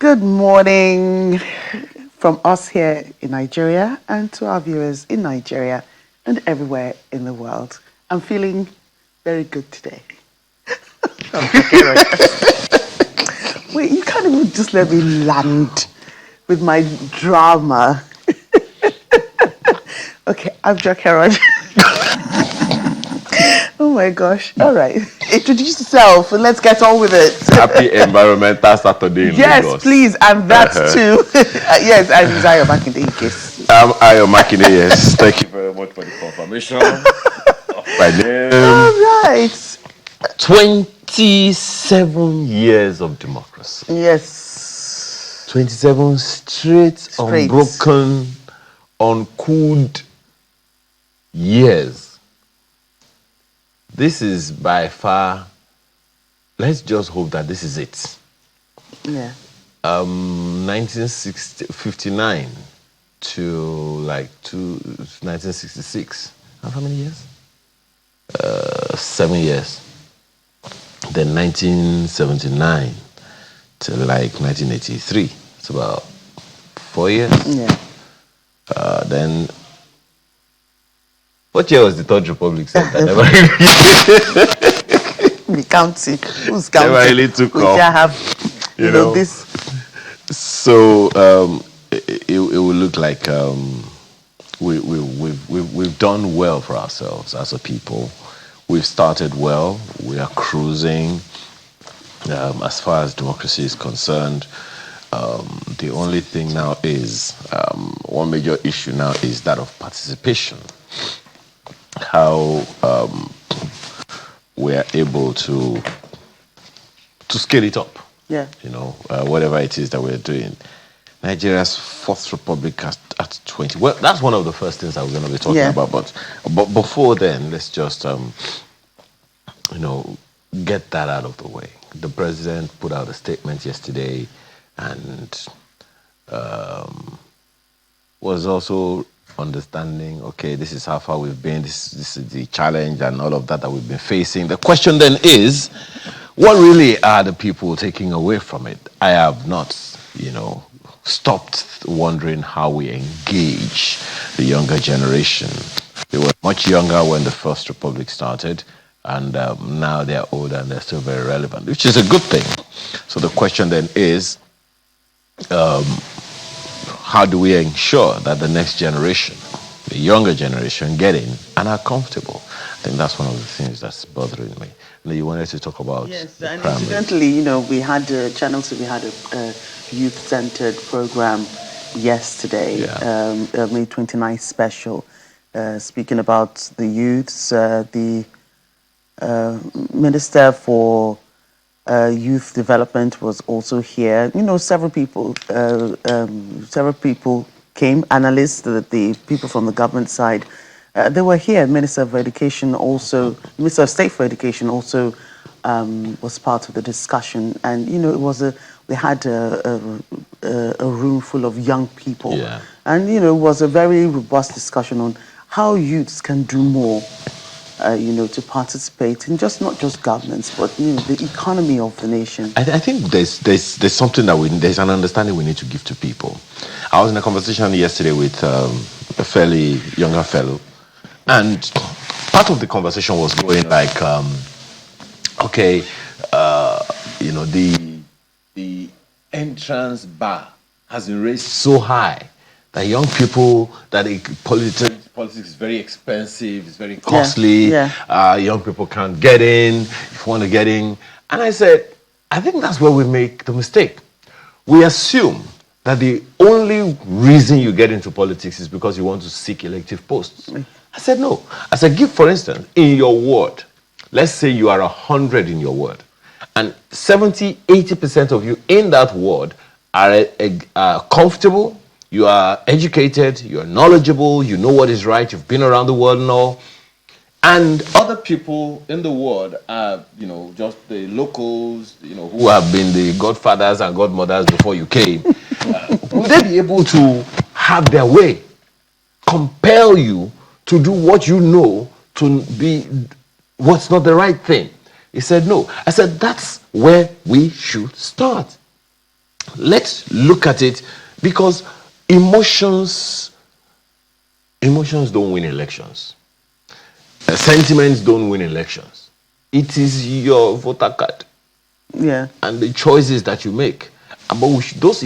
Good morning from us here in Nigeria and to our viewers in Nigeria and everywhere in the world. I'm feeling very good today. Wait, you can't even just let me land with my drama. Okay, I'm Jack Herod. Oh my gosh. All right. Introduce yourself and let's get on with it. Happy Environmental Saturday in Yes, Lagos. please. And that too. Yes, and Isaiah back in the case. I'm Ayo Makine, yes. Thank you very much for the confirmation of my name. All right. 27 years of democracy. Yes. 27 straight, unbroken, uncooled years. This is by far, let's just hope that this is it. Yeah. 1959 to like 1966. How many years? 7 years. Then 1979 to like 1983. It's about 4 years. Yeah. Then, what year was the Third Republic? I never We counting. Who's counting? never really took We off. have, you know, this. So it will look like we've done well for ourselves as a people. We've started well. We are cruising. As far as democracy is concerned, the only thing now is one major issue now is that of participation. How we are able to scale it up. Yeah. You know, whatever it is that we're doing. Nigeria's fourth republic at 20. Well, that's one of the first things that we're going to be talking about. But before then, let's just, get that out of the way. The president put out a statement yesterday and was also understanding, okay, this is how far we've been, this is the challenge and all of that we've been facing. The question then is, what really are the people taking away from it? I have not, stopped wondering how we engage the younger generation. They were much younger when the First Republic started, and now they're older and they're still very relevant, which is a good thing. So the question then is, how do we ensure that the next generation, the younger generation, get in and are comfortable? I think that's one of the things that's bothering me. And you wanted to talk about and incidentally, we had a youth-centered program yesterday, May 29th special, speaking about the youths. The Minister for Youth Development was also here. Several people came, analysts, the people from the government side. They were here. Minister of Education also, Minister of State for Education also was part of the discussion. And, we had a room full of young people. Yeah. And, it was a very robust discussion on how youths can do more, to participate in not just governance, but, the economy of the nation. I think there's something there's an understanding we need to give to people. I was in a conversation yesterday with a fairly younger fellow, and part of the conversation was going like, the entrance bar has been raised so high that young people, that politics is very expensive, it's very costly. Young people can't get in. If you want to get in, and I said, I think that's where we make the mistake. We assume that the only reason you get into politics is because you want to seek elective posts. I said, no. I said, for instance, in your ward, let's say you are 100 in your ward, and 70, 80% of you in that ward are comfortable, you are educated, you are knowledgeable, you know what is right, you've been around the world and all. And other people in the world are, just the locals, who have been the godfathers and godmothers before you came. Will they be able to have their way, compel you to do what you know to be what's not the right thing? He said, no. I said, that's where we should start. let's look at it, because emotions don't win elections. Sentiments don't win elections. It is your voter card. Yeah. And the choices that you make. But those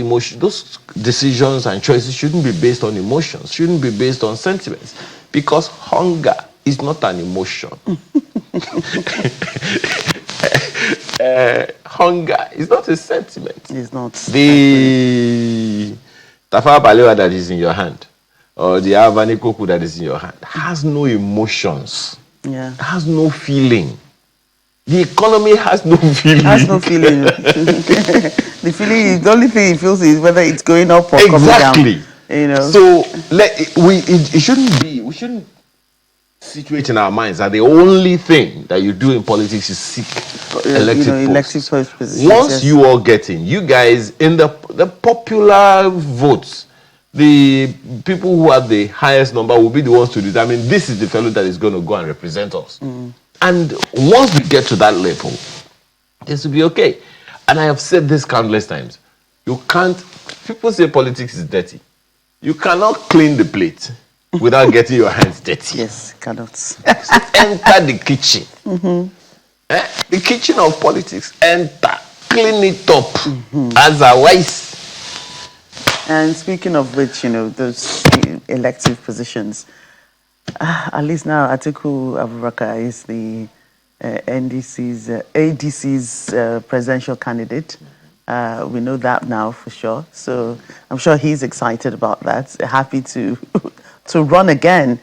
decisions and choices shouldn't be based on emotions, shouldn't be based on sentiments, because hunger is not an emotion. Hunger is not a sentiment. It's not. The Tafawa Balewa that is in your hand, or the Avani Koku that is in your hand, has no emotions. Yeah. Has no feeling. The economy has no feeling. Has no feeling. The only thing it feels is whether it's going up or coming down. You know. So it shouldn't be. We shouldn't situate in our minds that the only thing that you do in politics is seek elective positions. Once you are getting, you guys in the popular votes, the people who have the highest number will be the ones to determine this is the fellow that is going to go and represent us. And once we get to that level, this will be okay. And I have said this countless times. You can't, people say politics is dirty. You cannot clean the plate without getting your hands dirty. Yes, cannot. So enter the kitchen. The kitchen of politics. Enter, clean it up. Otherwise. And speaking of which, those elective positions, at least now Atiku Abubakar is the ADC's presidential candidate. We know that now for sure. So I'm sure he's excited about that. Happy to run again.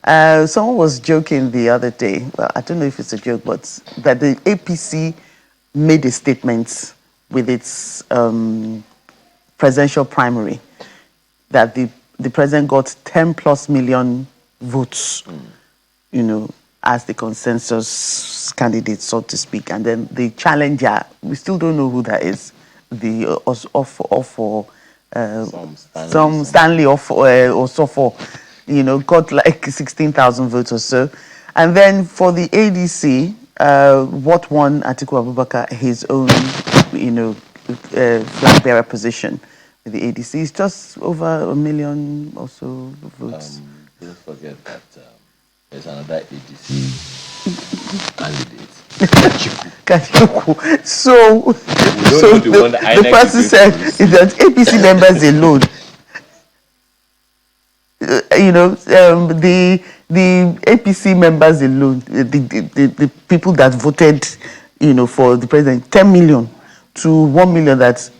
Someone was joking the other day. Well, I don't know if it's a joke, but that the APC made a statement with its presidential primary that the president got 10 plus million votes, as the consensus candidate, so to speak. And then the challenger, we still don't know who that is. Some Stanley or so for, got like 16,000 votes or so. And then for the ADC, what won Atiku Abubakar his own, flag bearer position. The ADC is just over 1 million or so votes. Don't forget that there's another ADC candidate. So the person said is that APC members alone, the APC members alone, the people that voted, for the president, 10 million to 1 million, that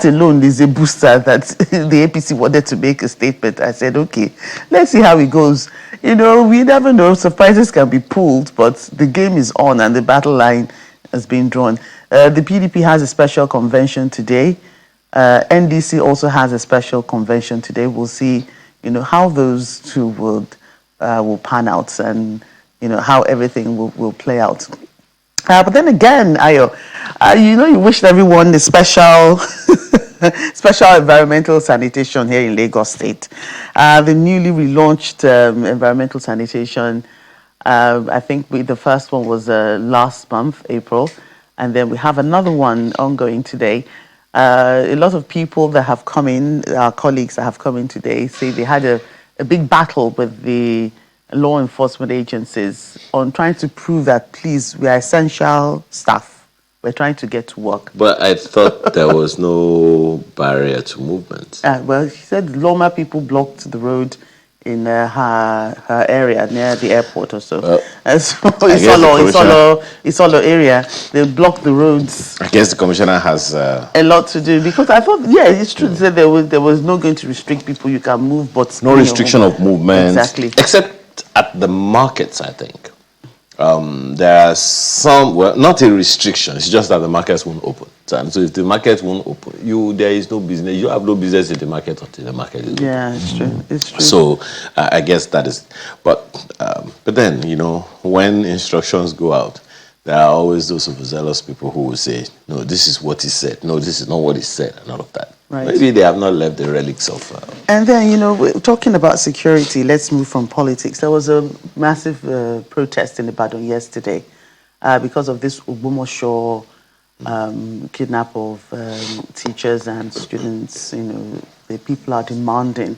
alone is a booster that the APC wanted to make a statement. I said, okay, let's see how it goes. We never know. Surprises can be pulled, but the game is on and the battle line has been drawn. The PDP has a special convention today. NDC also has a special convention today. We'll see, how those two will pan out and, how everything will play out. But then again, Ayo, you wished everyone a special environmental sanitation here in Lagos State. The newly relaunched environmental sanitation, I think the first one was last month, April, and then we have another one ongoing today. A lot of people that have come in, our colleagues that have come in today, say they had a big battle with the law enforcement agencies on trying to prove that, please, we are essential staff. We're trying to get to work. But I thought there was no barrier to movement. Well, she said Loma people blocked the road in her area near the airport or so. So it's all area. They blocked the roads. I guess the commissioner has a lot to do, because I thought, yeah, it's true. They said there was no going to restrict people. You can move, but no restriction of movement. Exactly. Except at the markets, I think. There are some, well, not a restriction, it's just that the markets won't open. So if the market won't open, there is no business. You have no business in the market until the market is open. Yeah, it's true. It's true. So I guess that is, but then, when instructions go out, there are always those overzealous people who will say, no, this is what he said. No, this is not what he said, and all of that. Right. Maybe they have not left the relics of... And then, we're talking about security. Let's move from politics. There was a massive protest in Ibadan yesterday because of this Ogbomoso kidnap of teachers and students. The people are demanding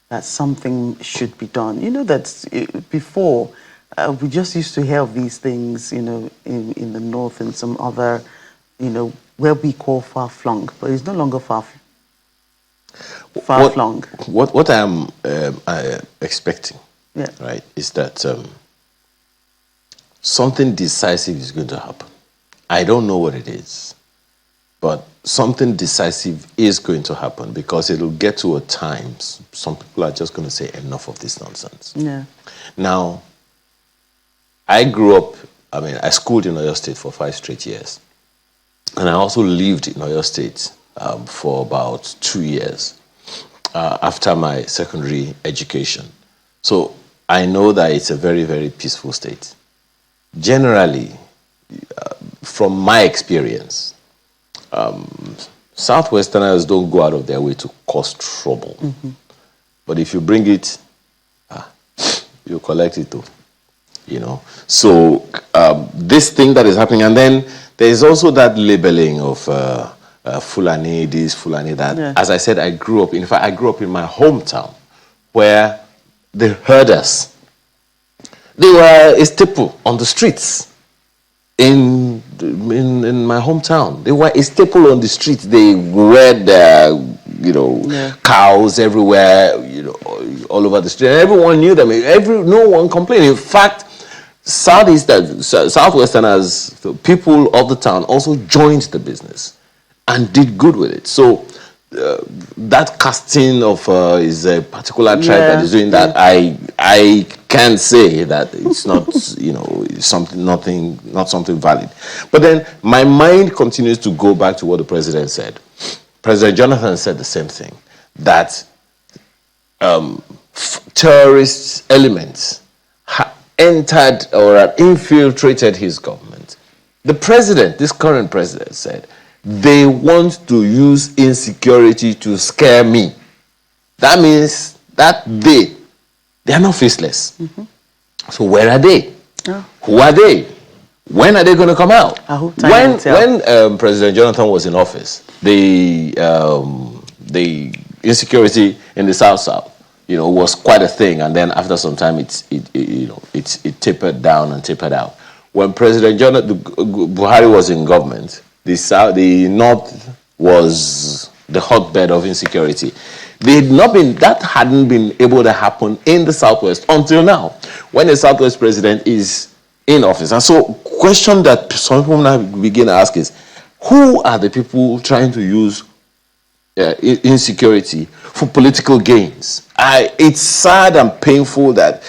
that something should be done. That before we just used to hear of these things, in the north and some other, where we call far-flung, but it's no longer far-flung. What I'm expecting, Yeah. right, is that something decisive is going to happen. I don't know what it is, but something decisive is going to happen, because it'll get to a time some people are just going to say enough of this nonsense. Yeah. Now, I grew up, I schooled in Oyo State for 5 straight years. And I also lived in Oyo State for about 2 years after my secondary education. So I know that it's a very, very peaceful state. Generally, from my experience, Southwesterners don't go out of their way to cause trouble. Mm-hmm. But if you bring it, you collect it too. So this thing that is happening, and then there is also that labeling of Fulani, this, Fulani, that. Yeah. As I said, I grew up in my hometown, where the herders, they were a staple on the streets. In my hometown, they were a staple on the streets. They reared cows everywhere, all over the street. And everyone knew them. No one complained. In fact, Southwesterners, the people of the town, also joined the business and did good with it. So that casting of is a particular tribe that is doing that. I can't say that it's not not something valid. But then my mind continues to go back to what the president said. President Jonathan said the same thing, that terrorist elements entered or infiltrated his government. The president, this current president, said they want to use insecurity to scare me. That means that they are not faceless. Mm-hmm. So where are they? Oh. Who are they? When are they going to come out? When President Jonathan was in office, the insecurity in the South was quite a thing, and then after some time it tapered down and tapered out. When President Buhari was in government, the North was the hotbed of insecurity. That hadn't been able to happen in the Southwest until now, when the Southwest president is in office. And so, question that some people now begin to ask is, who are the people trying to use insecurity for political gains? It's sad and painful that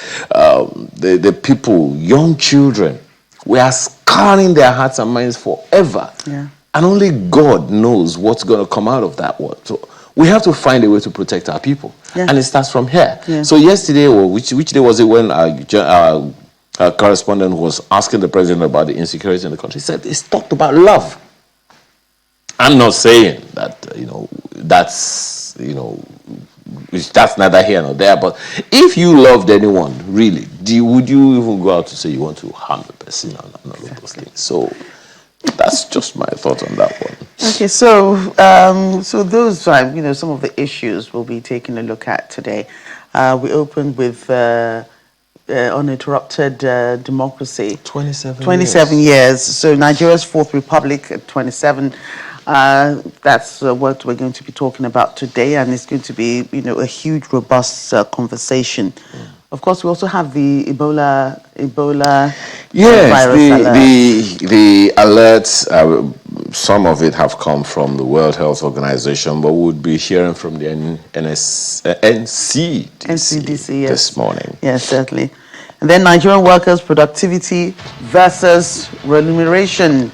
the people, young children, were scarring their hearts and minds forever. Yeah. And only God knows what's going to come out of that one. So we have to find a way to protect our people. Yeah. And it starts from here. Yeah. So yesterday, or which day was it, when our correspondent was asking the president about the insecurity in the country? He said, it's talked about love. I'm not saying that, that's neither here nor there, but if you loved anyone, really, would you even go out to say you want to harm the person and all of those things? So that's just my thought on that one. Okay, so those are, some of the issues we'll be taking a look at today. We opened with uninterrupted democracy. 27 years. So Nigeria's fourth republic at 27. That's what we're going to be talking about today, and it's going to be, a huge, robust conversation. Mm. Of course, we also have the Ebola virus alert. The alerts, some of it have come from the World Health Organization, but we'll be hearing from the NCDC yes. This morning. Yes, certainly. And then Nigerian workers' productivity versus remuneration.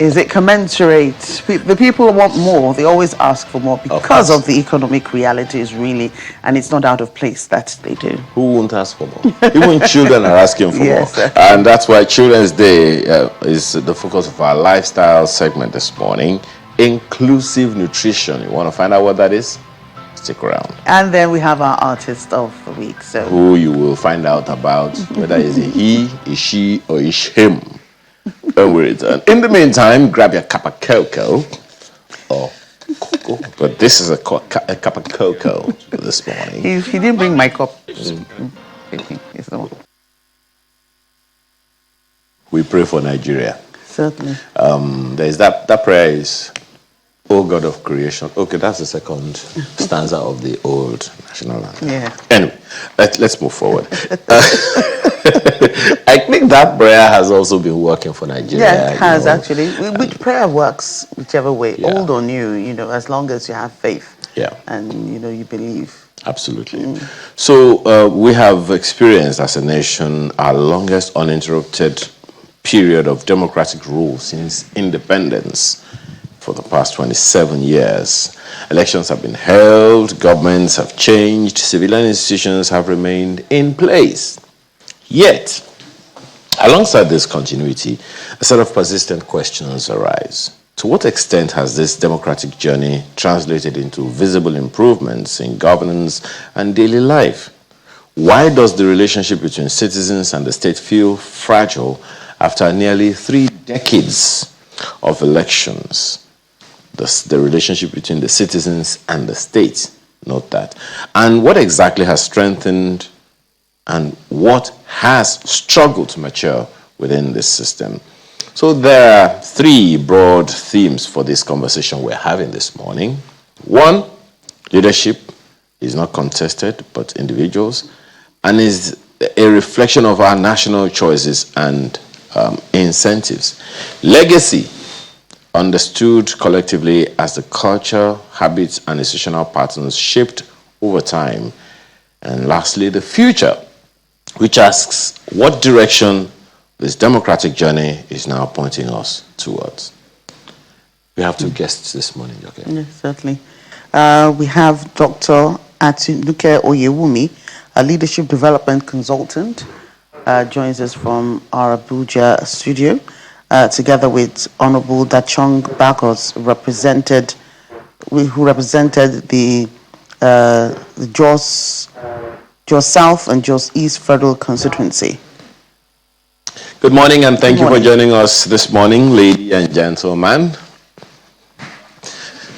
Is it commensurate? The people want more. They always ask for more because of the economic realities, really. And it's not out of place that they do. Who won't ask for more? Even children are asking for more. Exactly. And that's why Children's Day is the focus of our lifestyle segment this morning. Inclusive nutrition. You want to find out what that is? Stick around. And then we have our artist of the week. So who you will find out about, whether it's a he, a she, or a him. when we return. In the meantime, grab your cup of cocoa or cocoa, but this is a cup of cocoa this morning. He didn't bring my cup. It's the one. We pray for Nigeria. Certainly. There's that prayer is, O God of creation. Okay, that's the second stanza of the old national anthem. Yeah. Anyway, let's move forward. I think that prayer has also been working for Nigeria. Yeah, it has actually. Which prayer works whichever way, old or new, as long as you have faith. Yeah. And, you believe. Absolutely. So we have experienced as a nation our longest uninterrupted period of democratic rule since independence for the past 27 years. Elections have been held, governments have changed, civilian institutions have remained in place. Yet, alongside this continuity, a set of persistent questions arise. To what extent has this democratic journey translated into visible improvements in governance and daily life? Why does the relationship between citizens and the state feel fragile after nearly 3 decades of elections? The relationship between the citizens and the state, note that. And what exactly has strengthened and what has struggled to mature within this system? So there are 3 broad themes for this conversation we're having this morning. 1, leadership is not contested, but individuals, and is a reflection of our national choices and incentives. Legacy, understood collectively as the culture, habits, and institutional patterns shaped over time. And lastly, the future, which asks what direction this democratic journey is now pointing us towards. We have 2 guests this morning, okay? Yes, certainly. We have Dr. Atinuke Oyewumi, a leadership development consultant, joins us from our Abuja studio, together with Honorable Dachong Bagos, who represented the Jos South and Jos East Federal Constituency. Good morning, and thank you for joining us this morning, ladies and gentlemen.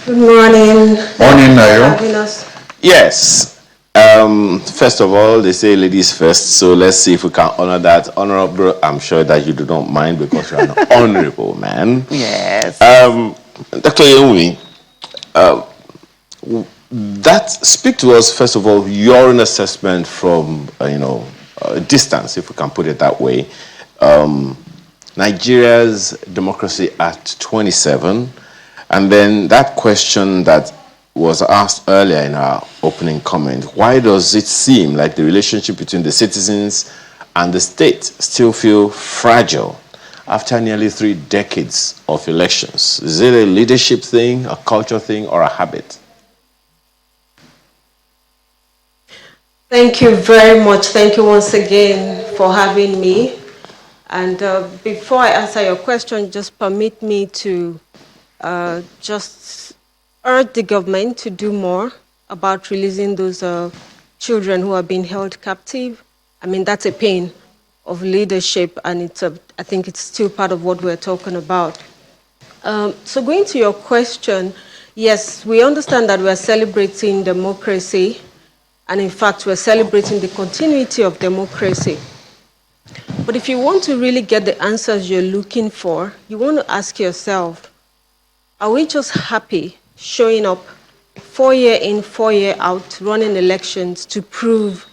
Good morning. Morning, Nayo. Yes. First of all, they say ladies first, so let's see if we can honor that. Honorable, I'm sure that you do not mind because you're an honorable man. Yes. Dr. Yewumi, speak to us, first of all, your own assessment from, distance, if we can put it that way. Nigeria's democracy at 27, and then that question that was asked earlier in our opening comment, why does it seem like the relationship between the citizens and the state still feel fragile after nearly 3 decades of elections? Is it a leadership thing, a culture thing, or a habit? Thank you very much. Thank you once again for having me. And before I answer your question, just permit me to just urge the government to do more about releasing those children who are being held captive. I mean, that's a pain of leadership, and I think it's still part of what we're talking about. So going to your question, yes, we understand that we're celebrating democracy, and in fact, we're celebrating the continuity of democracy. But if you want to really get the answers you're looking for, you want to ask yourself, are we just happy showing up 4 year in, 4 year out, running elections to prove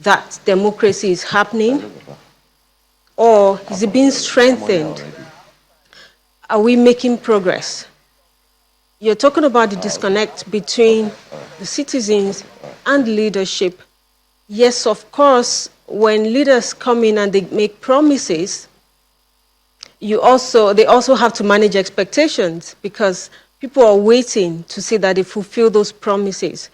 that democracy is happening? Or is it being strengthened? Are we making progress? You're talking about the disconnect between the citizens and leadership. Yes, of course, when leaders come in and they make promises, they also have to manage expectations because people are waiting to see that they fulfill those promises.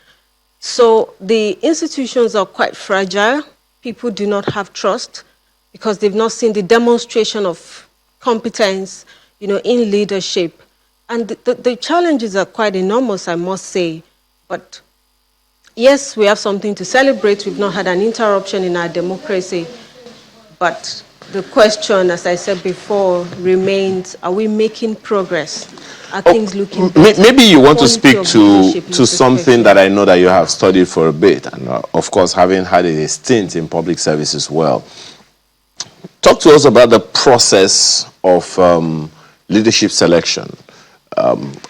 So the institutions are quite fragile. People do not have trust because they've not seen the demonstration of competence, in leadership. And the challenges are quite enormous, I must say. But yes, we have something to celebrate. We've not had an interruption in our democracy. But the question, as I said before, remains, are we making progress? Are things looking better? Maybe you want to Quality speak of to leadership is something perspective. that I know that you have studied for a bit, and of course, having had a stint in public service as well. Talk to us about the process of leadership selection.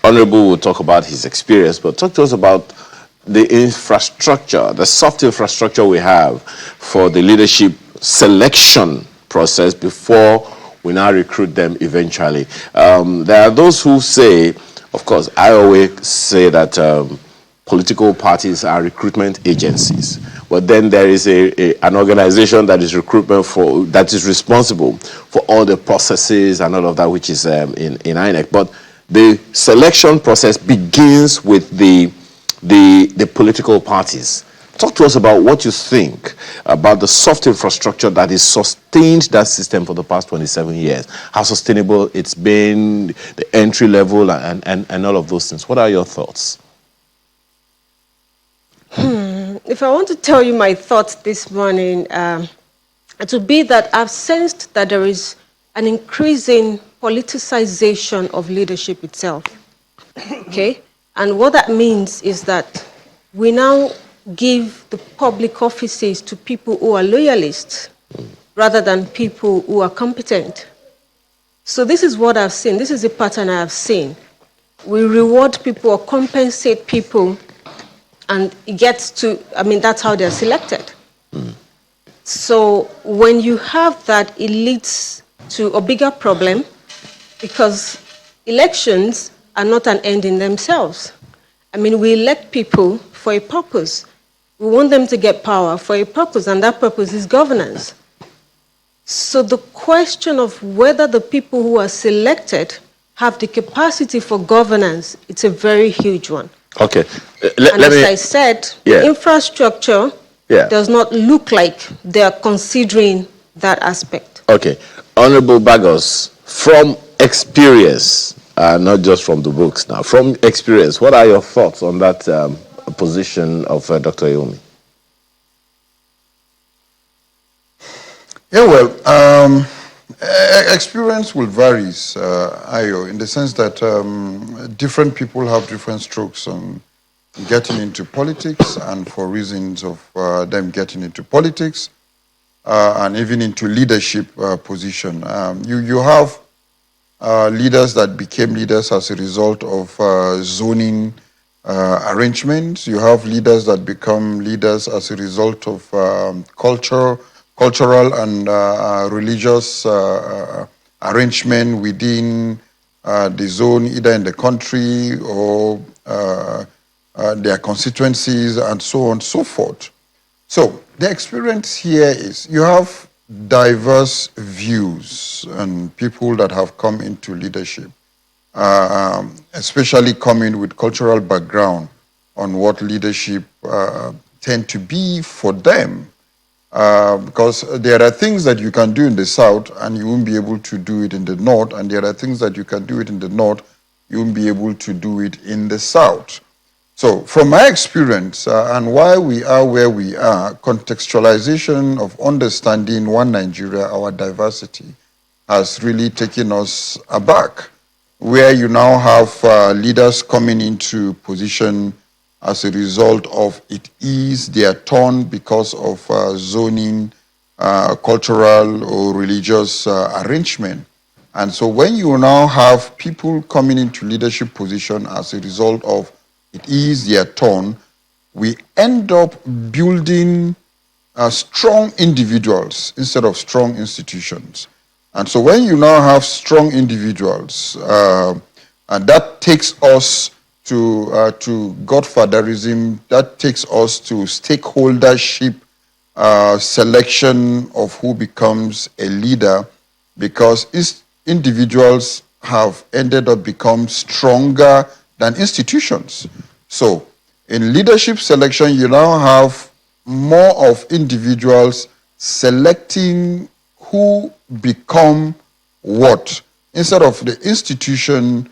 Honorable will talk about his experience, but talk to us about the infrastructure, the soft infrastructure we have for the leadership selection process before we now recruit them eventually. There are those who say, of course, I always say that political parties are recruitment agencies. But then there is an organization that is that is responsible for all the processes and all of that, which is in INEC. But the selection process begins with the political parties. Talk to us about what you think about the soft infrastructure that has sustained that system for the past 27 years. How sustainable it's been, the entry level, and all of those things. What are your thoughts? If I want to tell you my thoughts this morning, it would be that I've sensed that there is an increasing politicization of leadership itself. Okay? And what that means is that we now give the public offices to people who are loyalists rather than people who are competent. So this is what I've seen. This is the pattern I have seen. We reward people or compensate people, and it gets to, that's how they're selected. So when you have that, it leads to a bigger problem, because elections are not an end in themselves. We elect people for a purpose. We want them to get power for a purpose, and that purpose is governance. So the question of whether the people who are selected have the capacity for governance, it's a very huge one. Okay. I said, the infrastructure does not look like they're considering that aspect. Okay. Honorable Bagos, from experience, not just from the books now, from experience, what are your thoughts on that position of Dr. Yomi? Yeah, well, experience will vary, Ayo, in the sense that different people have different strokes on getting into politics, and for reasons of them getting into politics and even into leadership position. You have leaders that became leaders as a result of zoning arrangements. You have leaders that become leaders as a result of cultural and religious arrangement within the zone, either in the country or their constituencies, and so on and so forth. So the experience here is you have diverse views and people that have come into leadership, especially coming with cultural background on what leadership tend to be for them. Because there are things that you can do in the South and you won't be able to do it in the North, and there are things that you can do it in the North, you won't be able to do it in the South. So from my experience and why we are where we are, contextualization of understanding one Nigeria, our diversity, has really taken us aback, where you now have leaders coming into position as a result of it is their turn because of zoning, cultural or religious arrangement. And so when you now have people coming into leadership position as a result of it is their turn, we end up building strong individuals instead of strong institutions. And so when you now have strong individuals, and that takes us to godfatherism, that takes us to stakeholdership selection of who becomes a leader, because individuals have ended up become stronger than institutions. So in leadership selection, you now have more of individuals selecting who become what, instead of the institution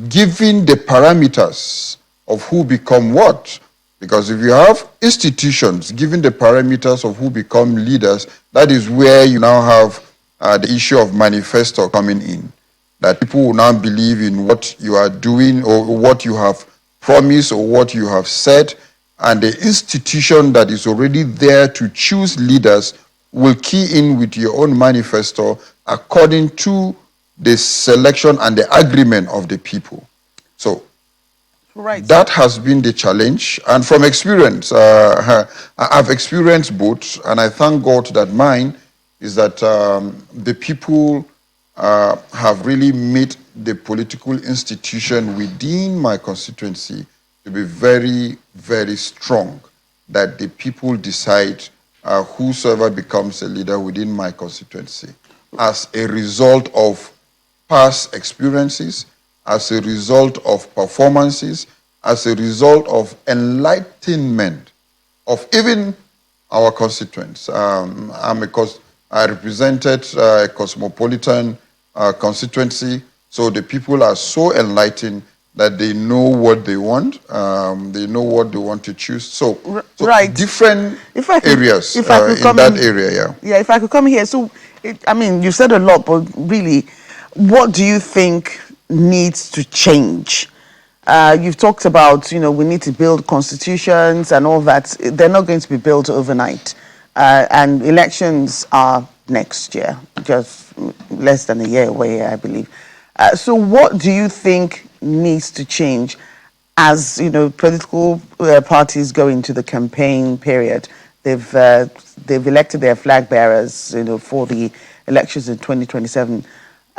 giving the parameters of who become what. Because if you have institutions giving the parameters of who become leaders, that is where you now have the issue of manifesto coming in, that people will now believe in what you are doing or what you have promised or what you have said, and the institution that is already there to choose leaders will key in with your own manifesto according to the selection and the agreement of the people. So that has been the challenge. And from experience, I've experienced both, and I thank God that mine is that the people have really made the political institution within my constituency to be very, very strong, that the people decide whosoever becomes a leader within my constituency as a result of past experiences, as a result of performances, as a result of enlightenment of even our constituents. I represented a cosmopolitan constituency, so the people are so enlightened that they know what they want, they know what they want to choose. So different areas in that area, yeah. Yeah, if I could come here. So, I mean, you said a lot, but really, what do you think needs to change? You've talked about, we need to build constitutions and all that. They're not going to be built overnight. And elections are next year, just less than a year away, I believe. So what do you think needs to change as, political parties go into the campaign period? They've elected their flag bearers, for the elections in 2027.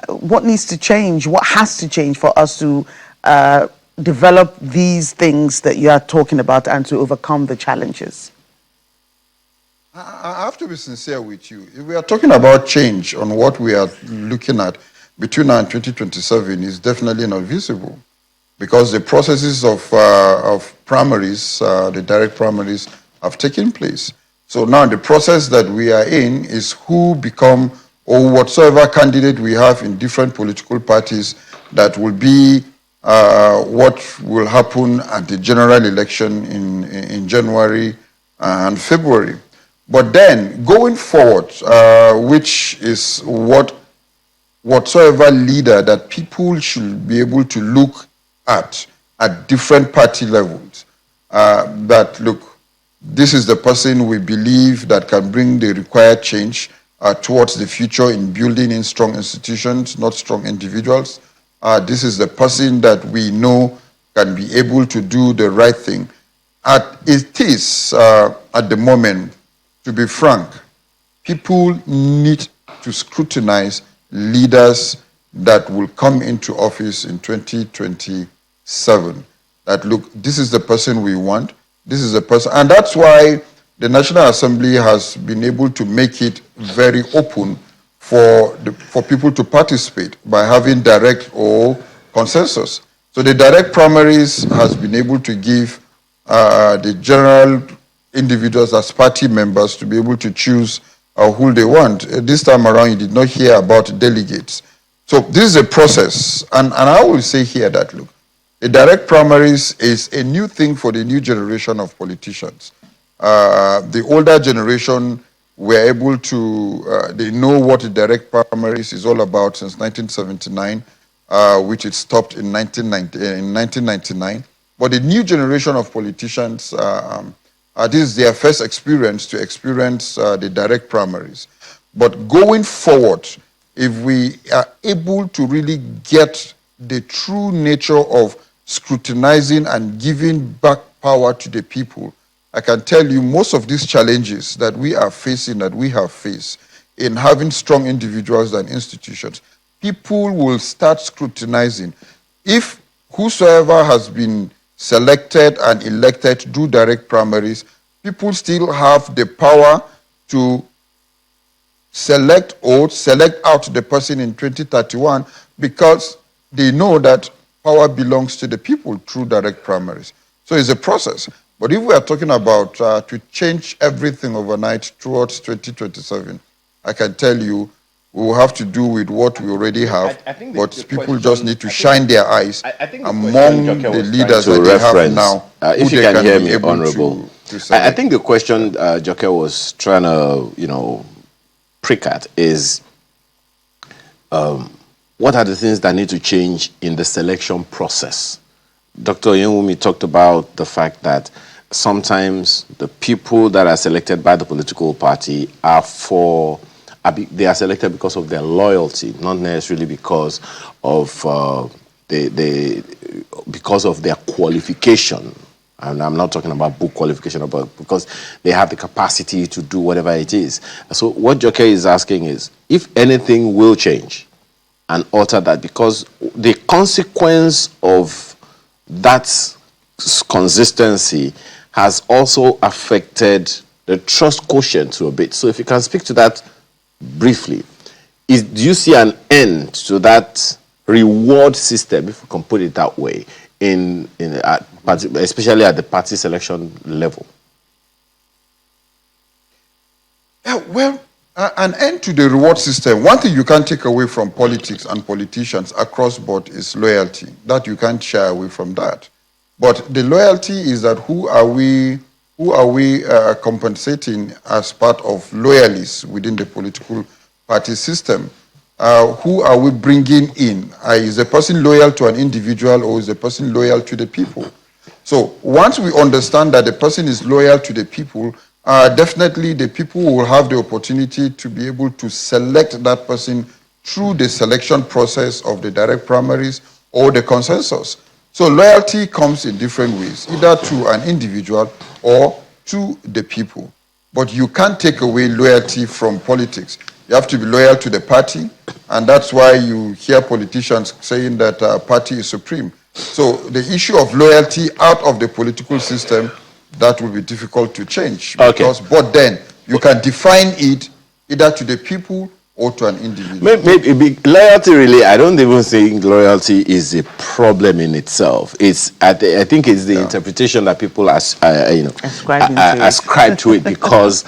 What needs to change? What has to change for us to develop these things that you are talking about and to overcome the challenges? I have to be sincere with you. If we are talking about change on what we are looking at between now and 2027 is definitely not visible, because the processes of primaries, the direct primaries, have taken place. So now the process that we are in is who become, or whatsoever candidate we have in different political parties, that will be what will happen at the general election in January and February. But then, going forward, which is whatsoever leader that people should be able to look at different party levels, that, look, this is the person we believe that can bring the required change towards the future in building in strong institutions, not strong individuals. This is the person that we know can be able to do the right thing. It is, at the moment, to be frank, people need to scrutinize leaders that will come into office in 2027. That, look, this is the person we want, this is the person, and that's why the National Assembly has been able to make it very open for people to participate by having direct or consensus. So the direct primaries has been able to give the general individuals as party members to be able to choose who they want. This time around, you did not hear about delegates. So this is a process, and I will say here that, look, the direct primaries is a new thing for the new generation of politicians. The older generation were able to, they know what the direct primaries is all about since 1979, which it stopped in 1999. But the new generation of politicians, this is their first experience to experience the direct primaries. But going forward, if we are able to really get the true nature of scrutinizing and giving back power to the people, I can tell you most of these challenges that we are facing, that we have faced in having strong individuals and institutions, people will start scrutinizing. If whosoever has been selected and elected to do direct primaries, people still have the power to select or select out the person in 2031, because they know that power belongs to the people through direct primaries. So it's a process. But if we are talking about to change everything overnight towards 2027, I can tell you we will have to do with what we already have, but people just need to shine their eyes among the leaders that they have now. If you can hear me, Honorable, I think the question Joke was trying to, prick at is, what are the things that need to change in the selection process? Dr. Yenwumi talked about the fact that sometimes the people that are selected by the political party they are selected because of their loyalty, not necessarily because of because of their qualification. And I'm not talking about book qualification, but because they have the capacity to do whatever it is. So what Joke is asking is, if anything will change and alter that, because the consequence of that consistency has also affected the trust quotient to a bit. So if you can speak to that briefly, do you see an end to that reward system, if we can put it that way, especially at the party selection level? Yeah, well, an end to the reward system. One thing you can't take away from politics and politicians across board is loyalty. That you can't shy away from that. But the loyalty is that who are we compensating as part of loyalists within the political party system? Who are we bringing in? Is the person loyal to an individual, or is the person loyal to the people? So once we understand that the person is loyal to the people, definitely the people will have the opportunity to be able to select that person through the selection process of the direct primaries or the consensus. So loyalty comes in different ways, either to an individual or to the people. But you can't take away loyalty from politics. You have to be loyal to the party, and that's why you hear politicians saying that party is supreme. So the issue of loyalty out of the political system, that will be difficult to change. Because, but then you can define it either to the people or to an individual. Maybe loyalty, really, I don't even think loyalty is a problem in itself. I think it's the interpretation that people ascribe to it, because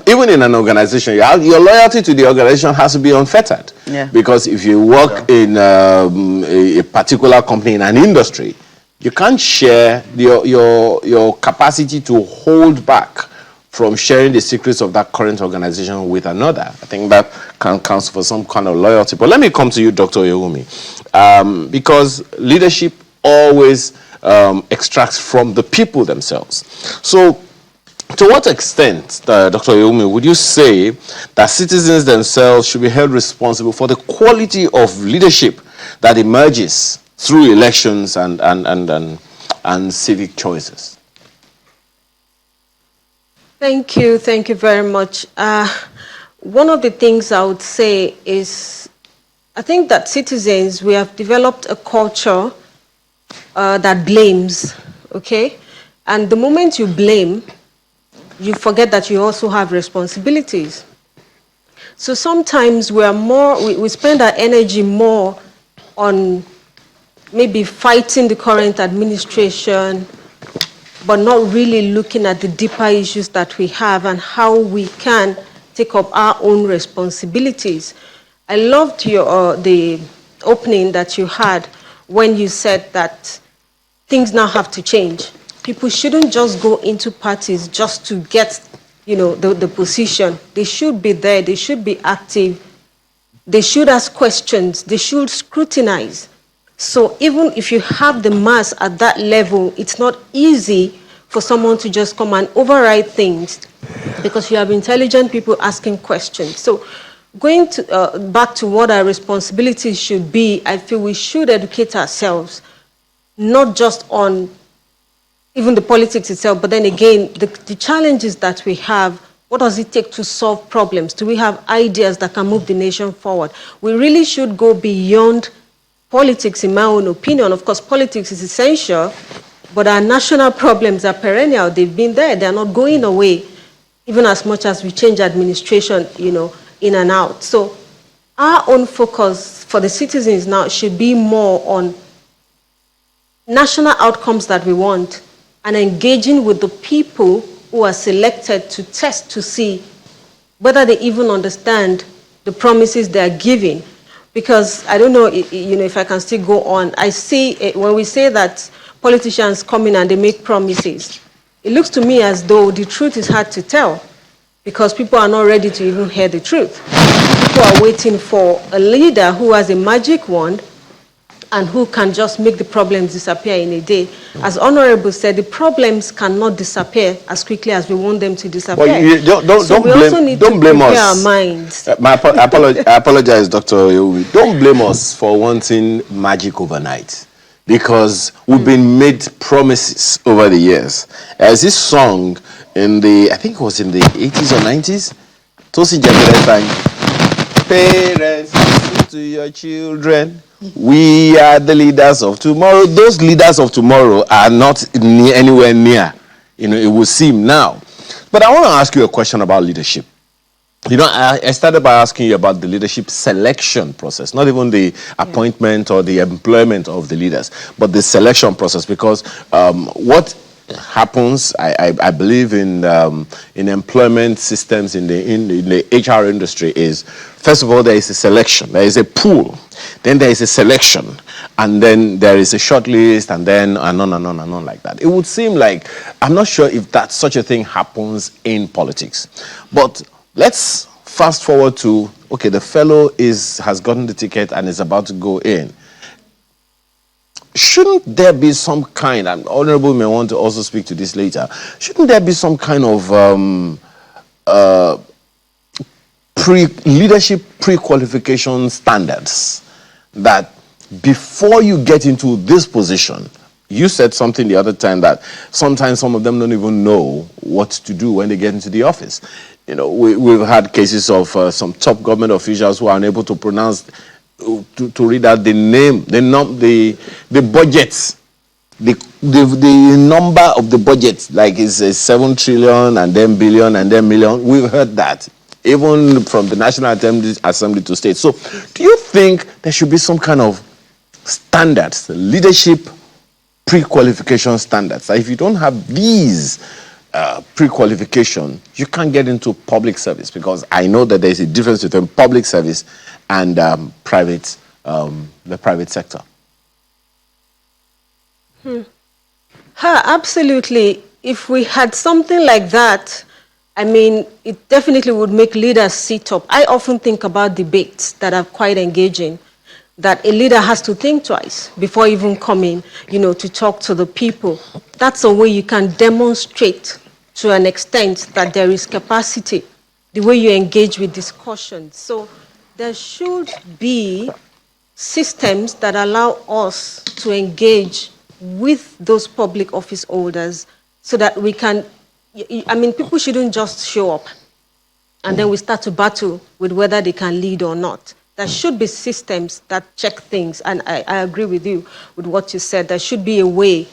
even in an organization, your loyalty to the organization has to be unfettered. Yeah. Because if you work in a particular company in an industry, you can't share your capacity to hold back from sharing the secrets of that current organization with another. I think that can count for some kind of loyalty. But let me come to you, Dr. Yenwumi, because leadership always extracts from the people themselves. So to what extent, Dr. Yenwumi, would you say that citizens themselves should be held responsible for the quality of leadership that emerges through elections and civic choices? Thank you very much. One of the things I would say is, I think that citizens, we have developed a culture that blames, okay? And the moment you blame, you forget that you also have responsibilities. So sometimes we spend our energy more on maybe fighting the current administration, but not really looking at the deeper issues that we have and how we can take up our own responsibilities. I loved the opening that you had when you said that things now have to change. People shouldn't just go into parties just to get, the position. They should be there. They should be active. They should ask questions. They should scrutinize. So even if you have the mass at that level, it's not easy for someone to just come and override things, because you have intelligent people asking questions. So going back to what our responsibilities should be, I feel we should educate ourselves, not just on even the politics itself, but then again, the challenges that we have. What does it take to solve problems? Do we have ideas that can move the nation forward? We really should go beyond politics, in my own opinion. Of course, politics is essential, but our national problems are perennial. They've been there. They're not going away, even as much as we change administration, in and out. So our own focus for the citizens now should be more on national outcomes that we want and engaging with the people who are selected to test to see whether they even understand the promises they are giving. Because I don't know, if I can still go on. I see when we say that politicians come in and they make promises, it looks to me as though the truth is hard to tell. because people are not ready to even hear the truth. People are waiting for a leader who has a magic wand and who can just make the problems disappear in a day. As Honorable said, the problems cannot disappear as quickly as we want them to disappear. Well, so we also need to prepare our minds. I apologize, Dr. Oyowi. Don't blame us for wanting magic overnight, because we've been made promises over the years. As this song in the, I think it was in the 80s or 90s, Tosi Jagere sang, parents, listen to your children. We are the leaders of tomorrow. Those leaders of tomorrow are not anywhere near, it will seem now. But I want to ask you a question about leadership. I started by asking you about the leadership selection process, not even the appointment or the employment of the leaders, but the selection process, because what happens, I believe, in employment systems in the HR industry is, first of all, there is a selection, there is a pool, then there is a selection, and then there is a short list, and then and on like that. It would seem like, I'm not sure if that such a thing happens in politics, but let's fast forward to, okay, the fellow has gotten the ticket and is about to go in. Shouldn't there be some kind, and Honorable may want to also speak to this later, shouldn't there be some kind of leadership pre-qualification standards that before you get into this position, you said something the other time that sometimes some of them don't even know what to do when they get into the office. We've had cases of some top government officials who are unable to pronounce, to read out the name, the budgets, the number of the budget, like it's 7 trillion and then billion and then million. We've heard that, even from the National Assembly to state. So do you think there should be some kind of standards, leadership pre-qualification standards? If you don't have these pre-qualification, you can't get into public service, because I know that there's a difference between public service and the private sector. Absolutely. If we had something like that, it definitely would make leaders sit up. I often think about debates that are quite engaging, that a leader has to think twice before even coming, to talk to the people. That's a way you can demonstrate to an extent that there is capacity, the way you engage with discussions. So there should be systems that allow us to engage with those public office holders so that we can, people shouldn't just show up and then we start to battle with whether they can lead or not. There should be systems that check things, and I agree with you with what you said. There should be a way.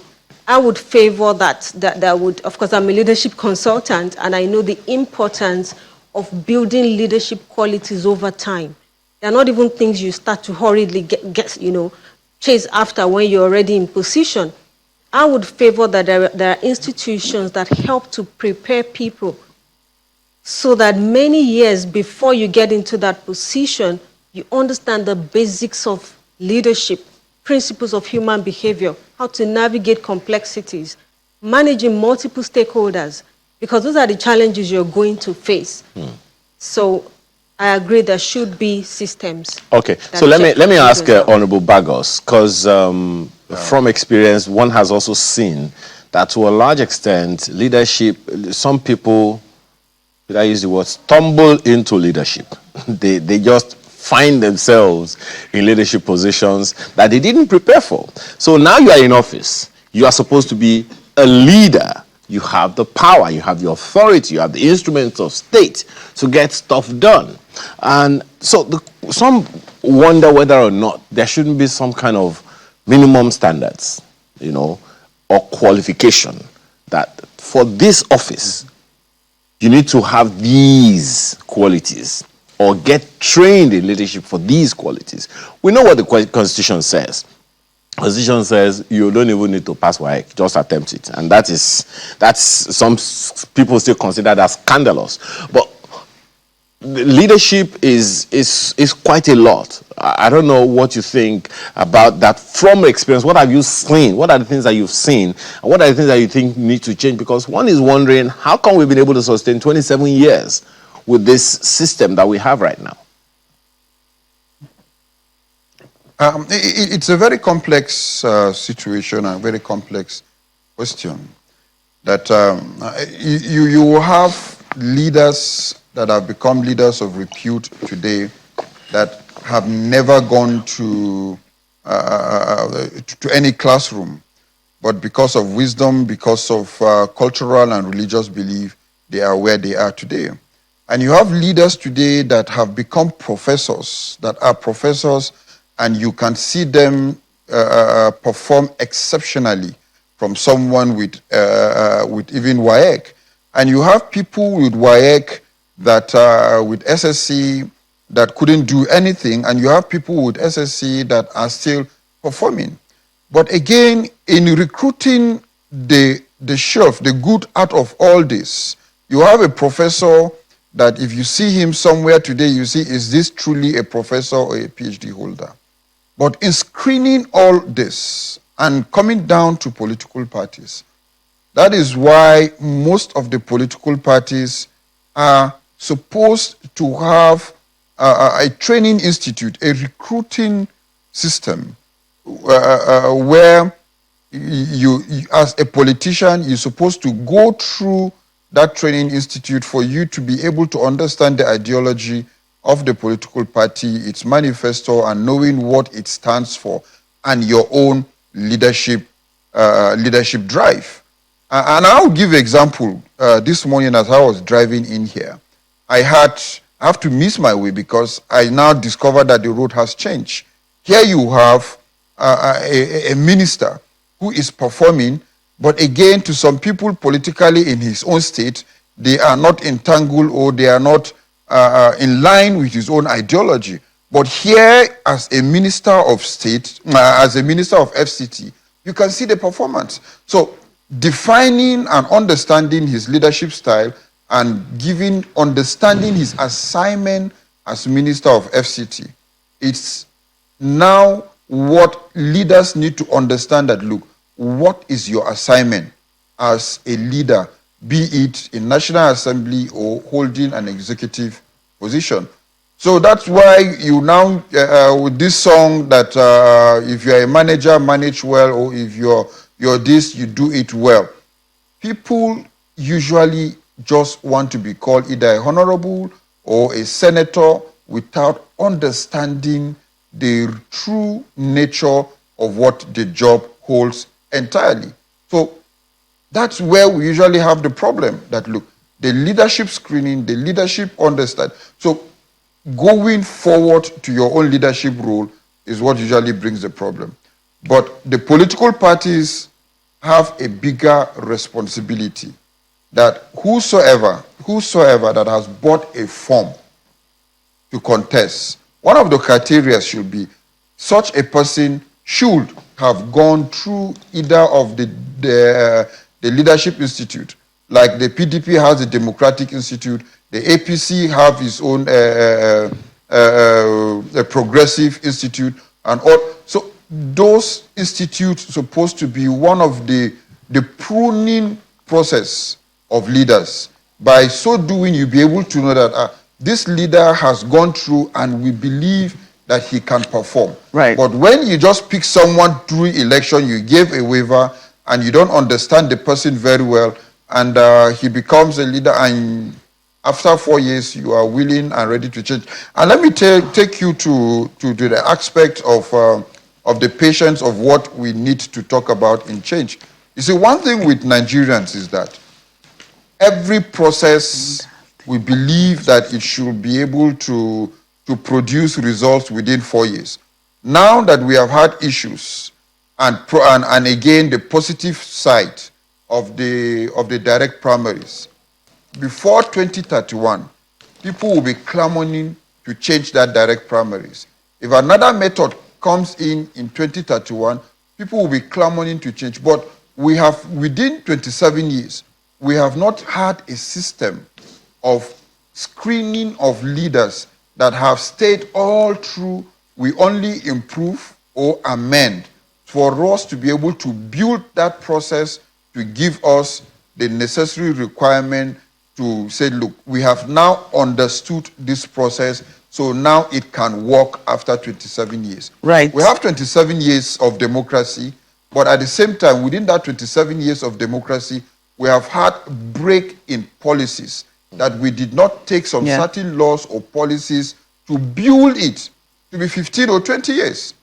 I would favor that would, of course, I'm a leadership consultant, and I know the importance of building leadership qualities over time. They're not even things you start to hurriedly chase after when you're already in position. I would favor that there are institutions that help to prepare people so that many years before you get into that position, you understand the basics of leadership, principles of human behavior, how to navigate complexities, managing multiple stakeholders, because those are the challenges you're going to face. So I agree there should be systems. Okay, so let me ask Honorable Bagos, because from experience, one has also seen that to a large extent, leadership, some people, did I use the word, stumble into leadership. They just find themselves in leadership positions that they didn't prepare for. So now you are in office. You are supposed to be a leader. You have the power, you have the authority, you have the instruments of state to get stuff done. And so some wonder whether or not there shouldn't be some kind of minimum standards, or qualification that for this office, you need to have these qualities or get trained in leadership for these qualities. We know what the Constitution says. The Constitution says you don't even need to pass WAEC, just attempt it. And that's some people still consider that scandalous. But the leadership is quite a lot. I don't know what you think about that from experience. What have you seen? What are the things that you've seen? And what are the things that you think need to change? Because one is wondering, how come we've been able to sustain 27 years with this system that we have right now? It's a very complex situation and very complex question. That you will have leaders that have become leaders of repute today that have never gone to any classroom, but because of wisdom, because of cultural and religious belief, they are where they are today. And you have leaders today that have become professors, that are professors, and you can see them perform exceptionally from someone with even WAEC. And you have people with WAEC that with SSC that couldn't do anything, and you have people with SSC that are still performing. But again, in recruiting the shelf, the good out of all this, you have a professor that if you see him somewhere today, you see, is this truly a professor or a PhD holder? But in screening all this and coming down to political parties, that is why most of the political parties are supposed to have a training institute, a recruiting system where you, as a politician, you're supposed to go through that training institute for you to be able to understand the ideology of the political party, its manifesto, and knowing what it stands for, and your own leadership drive. And I'll give an example. This morning as I was driving in here, I have to miss my way because I now discovered that the road has changed. Here you have a minister who is performing, but again, to some people politically in his own state, they are not entangled or they are not in line with his own ideology. But here, as a minister of state, as a minister of FCT, you can see the performance. So defining and understanding his leadership style and understanding his assignment as minister of FCT, it's now what leaders need to understand that, look, what is your assignment as a leader, be it in National Assembly or holding an executive position. So that's why you now, with this song that if you're a manager, manage well, or if you're this, you do it well. People usually just want to be called either a honorable or a senator without understanding the true nature of what the job holds entirely. So that's where we usually have the problem, that look, the leadership screening, the leadership understand. So going forward to your own leadership role is what usually brings the problem. But the political parties have a bigger responsibility, that whosoever that has bought a form to contest, one of the criteria should be such a person should have gone through either of the leadership institute. Like the PDP has the Democratic Institute, the APC have its own Progressive Institute, and all. So those institutes supposed to be one of the pruning process of leaders. By so doing, you'll be able to know that this leader has gone through and we believe that he can perform. Right. But when you just pick someone during election, you give a waiver and you don't understand the person very well, and he becomes a leader, and after 4 years, you are willing and ready to change. And let me take you to the aspect of the patience of what we need to talk about in change. You see, one thing with Nigerians is that every process, we believe that it should be able to produce results within 4 years. Now that we have had issues, and again, the positive side of the direct primaries, before 2031, people will be clamoring to change that direct primaries. If another method comes in 2031, people will be clamoring to change. But we have, within 27 years, we have not had a system of screening of leaders that have stayed all through, we only improve or amend for us to be able to build that process to give us the necessary requirement to say, look, we have now understood this process, so now it can work after 27 years. Right. We have 27 years of democracy, but at the same time, within that 27 years of democracy, we have had break in policies that we did not take some certain laws or policies to build it to be 15 or 20 years.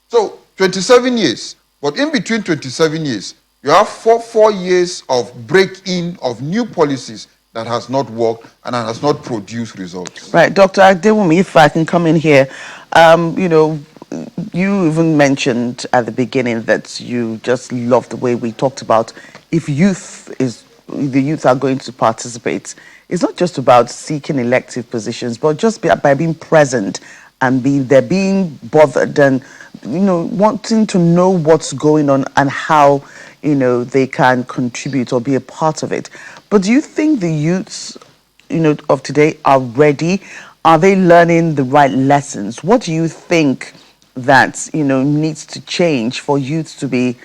So 27 years, but in between 27 years, you have four years of break-in of new policies that has not worked and has not produced results. Right, Dr. Adewumi, if I can come in here, you know, you even mentioned at the beginning that you just love the way we talked about if the youth are going to participate. It's not just about seeking elective positions, but just by being present and being bothered and, you know, wanting to know what's going on and how, you know, they can contribute or be a part of it. But do you think the youths, you know, of today are ready? Are they learning the right lessons? What do you think that, you know, needs to change for youth to be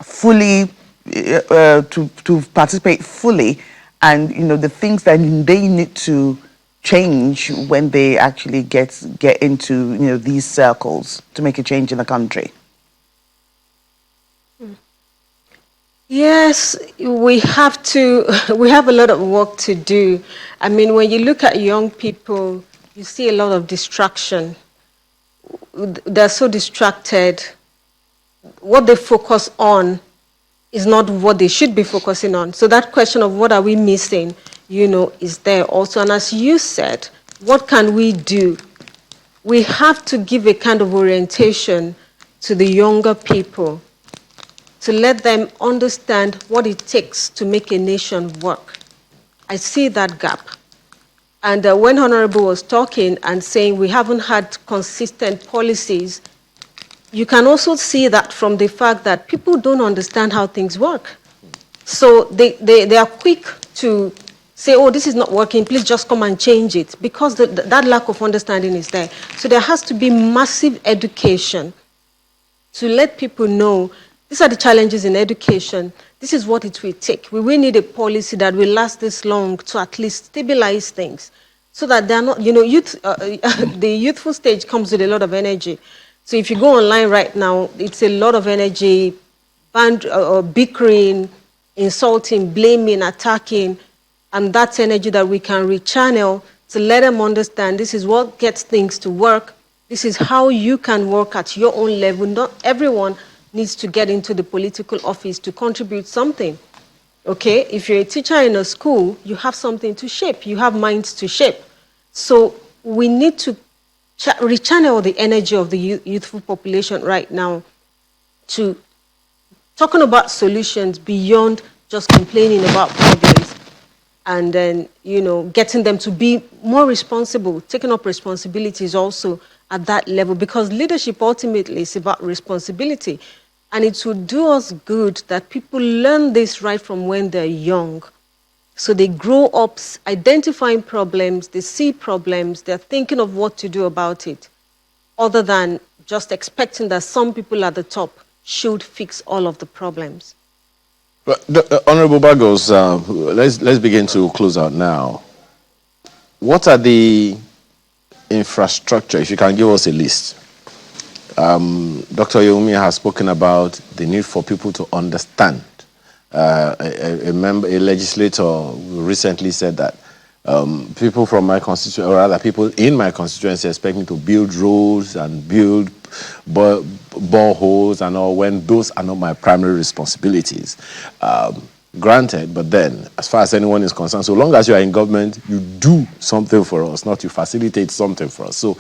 fully to participate fully, and, you know, the things that they need to change when they actually get into, you know, these circles to make a change in the country? Yes, we have a lot of work to do. I mean, when you look at young people, you see a lot of distraction. They're so distracted. What they focus on is not what they should be focusing on. So that question of what are we missing, you know, is there also. And as you said, what can we do? We have to give a kind of orientation to the younger people to let them understand what it takes to make a nation work. I see that gap. And when Honorable was talking and saying we haven't had consistent policies, you can also see that from the fact that people don't understand how things work. So they are quick to say, oh, this is not working, please just come and change it, because that lack of understanding is there. So there has to be massive education to let people know these are the challenges in education. This is what it will take. We will need a policy that will last this long to at least stabilize things so that they're not, you know, the youthful stage comes with a lot of energy. So if you go online right now, it's a lot of energy, bickering, insulting, blaming, attacking, and that's energy that we can rechannel to let them understand this is what gets things to work. This is how you can work at your own level. Not everyone needs to get into the political office to contribute something. Okay, if you're a teacher in a school, you have something to shape. You have minds to shape. So we need to rechannel the energy of the youthful population right now to talking about solutions beyond just complaining about problems, and then, you know, getting them to be more responsible, taking up responsibilities also at that level, because leadership ultimately is about responsibility. And it would do us good that people learn this right from when they're young. So they grow up identifying problems, they see problems, they're thinking of what to do about it, other than just expecting that some people at the top should fix all of the problems. Honorable Bagos, let's begin to close out now. What are the infrastructure, if you can give us a list? Dr. Yomi has spoken about the need for people to understand. A legislator recently said that people from my constituency, or rather people in my constituency, expect me to build roads and build boreholes and all, when those are not my primary responsibilities. Granted, but then, as far as anyone is concerned, so long as you are in government, you do something for us, not you facilitate something for us. So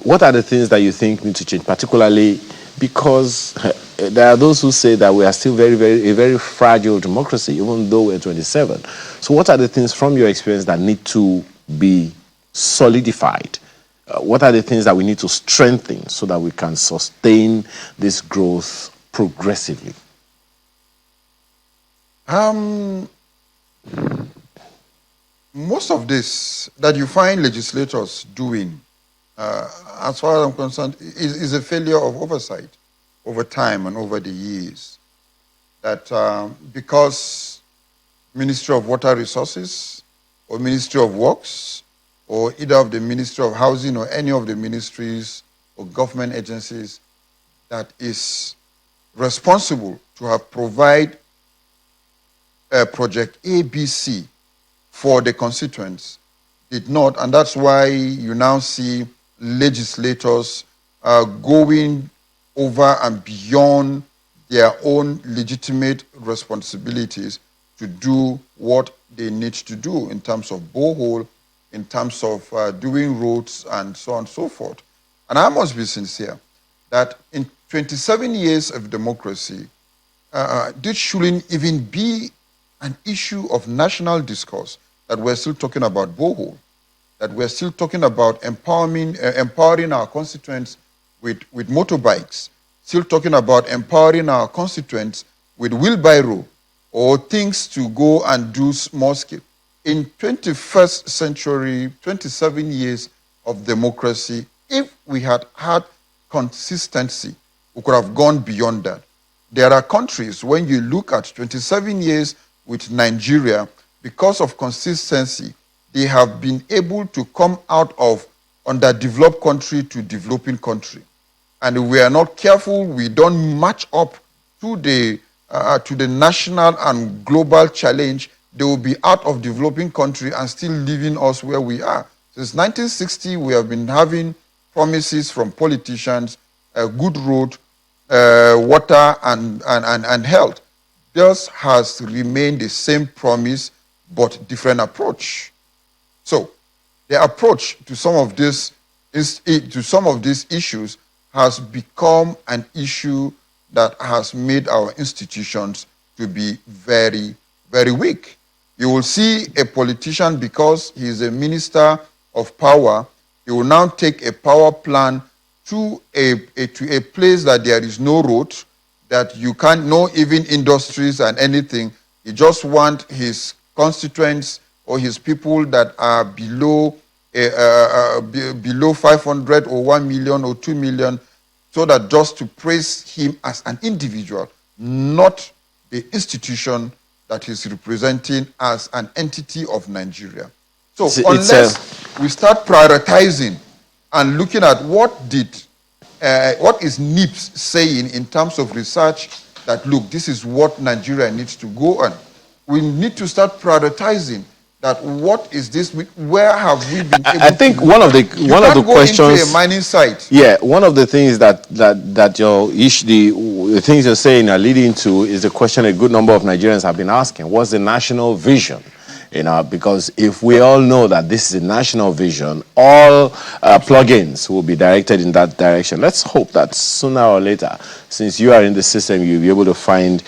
what are the things that you think need to change, particularly because there are those who say that we are still a very fragile democracy, even though we're 27. So what are the things from your experience that need to be solidified? What are the things that we need to strengthen so that we can sustain this growth progressively? My most of this that you find legislators doing, as far as I'm concerned, is a failure of oversight over time and over the years. That because Ministry of Water Resources or Ministry of Works or either of the Ministry of Housing or any of the ministries or government agencies that is responsible to have provide project ABC for the constituents did not, and that's why you now see legislators going over and beyond their own legitimate responsibilities to do what they need to do in terms of borehole, in terms of doing roads, and so on and so forth. And I must be sincere that in 27 years of democracy, this shouldn't even be an issue of national discourse, that we're still talking about borehole, that we're still talking about empowering our constituents with motorbikes, still talking about empowering our constituents with wheelbarrow or things to go and do small scale. In 21st century, 27 years of democracy, if we had had consistency, we could have gone beyond that. There are countries, when you look at 27 years with Nigeria, because of consistency, they have been able to come out of underdeveloped country to developing country. And if we are not careful, we don't match up to the national and global challenge, they will be out of developing country and still leaving us where we are. Since 1960, we have been having promises from politicians, a good road, water, and health. This has remained the same promise, but different approach. So the approach to some of these issues has become an issue that has made our institutions to be very, very weak. You will see a politician, because he is a minister of power, he will now take a power plan to a place that there is no road, that you can't know even industries and anything. He just wants his constituents or his people that are below 500 or 1 million or 2 million, so that just to praise him as an individual, not the institution that he's representing as an entity of Nigeria. So unless we start prioritizing and looking at what is NIPS saying in terms of research, that look, this is what Nigeria needs to go on. We need to start prioritizing that what is this, where have we been able I think to one of the questions, into a mining site. Yeah, one of the things that the things you're saying are leading to is the question a good number of Nigerians have been asking: what's the national vision? Because if we all know that this is a national vision, all plugins will be directed in that direction. Let's hope that sooner or later, since you are in the system, you'll be able to find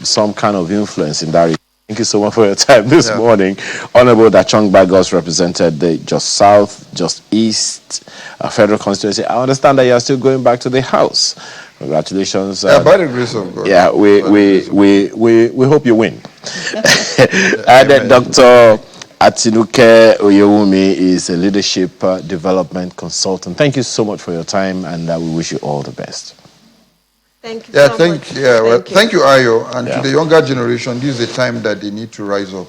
some kind of influence in that region. Thank you so much for your time this morning. Honorable Dachong Bagos represented the Just South, Just East federal constituency. I understand that you are still going back to the House. Congratulations. By the grace of God. Yeah, we hope you win. And then Dr. Atinuke Oyewumi is a leadership development consultant. Thank you so much for your time, and we wish you all the best. Thank you so much. Thank you, Ayo. And to the younger generation, this is the time that they need to rise up.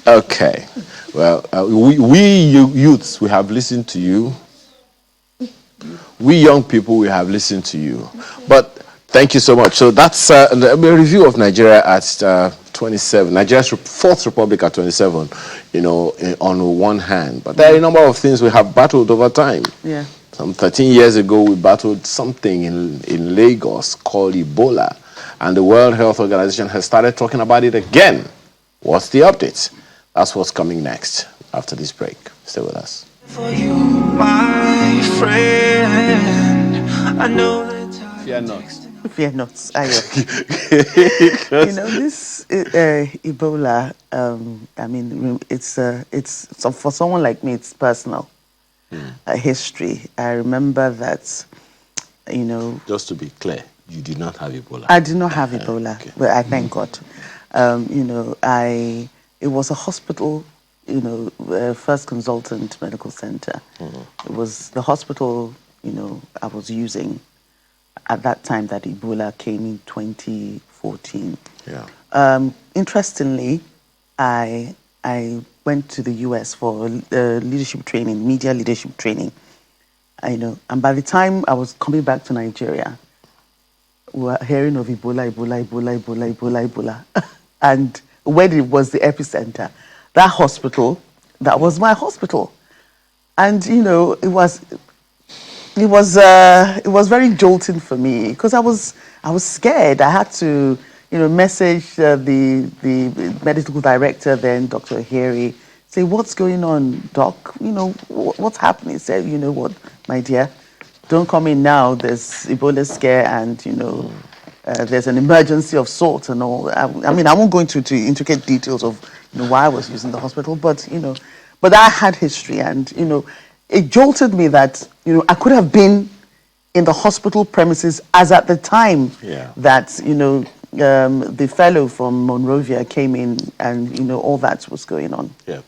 Okay. Well, we youths, we have listened to you. We young people, we have listened to you. But thank you so much. So that's a review of Nigeria at 27. Nigeria's fourth republic at 27, on one hand. But there are a number of things we have battled over time. Yeah. Some 13 years ago, we battled something in Lagos called Ebola. And the World Health Organization has started talking about it again. What's the update? That's what's coming next after this break. Stay with us. For you, my friend, I know that Fear not. Fear not. This Ebola, it's for someone like me, it's personal. History. I remember that, Just to be clear, you did not have Ebola. I did not have Ebola, okay. But I thank God. it was a hospital, first consultant medical center. It was the hospital, I was using at that time that Ebola came in 2014. Yeah. Interestingly, I went to the US for leadership training, media leadership training. And by the time I was coming back to Nigeria, we were hearing of Ebola. And when it was the epicenter, that hospital, that was my hospital. And, it was very jolting for me because I was scared. I had to, message the medical director then, Dr. Harry, say, what's going on, doc? What's happening? He said, you know what, my dear, don't come in now. There's Ebola scare and, there's an emergency of sorts and all. I mean, I won't go into intricate details of, why I was using the hospital, but, but I had history and, it jolted me that, I could have been in the hospital premises as at the time that, the fellow from Monrovia came in and, all that was going on. Yeah.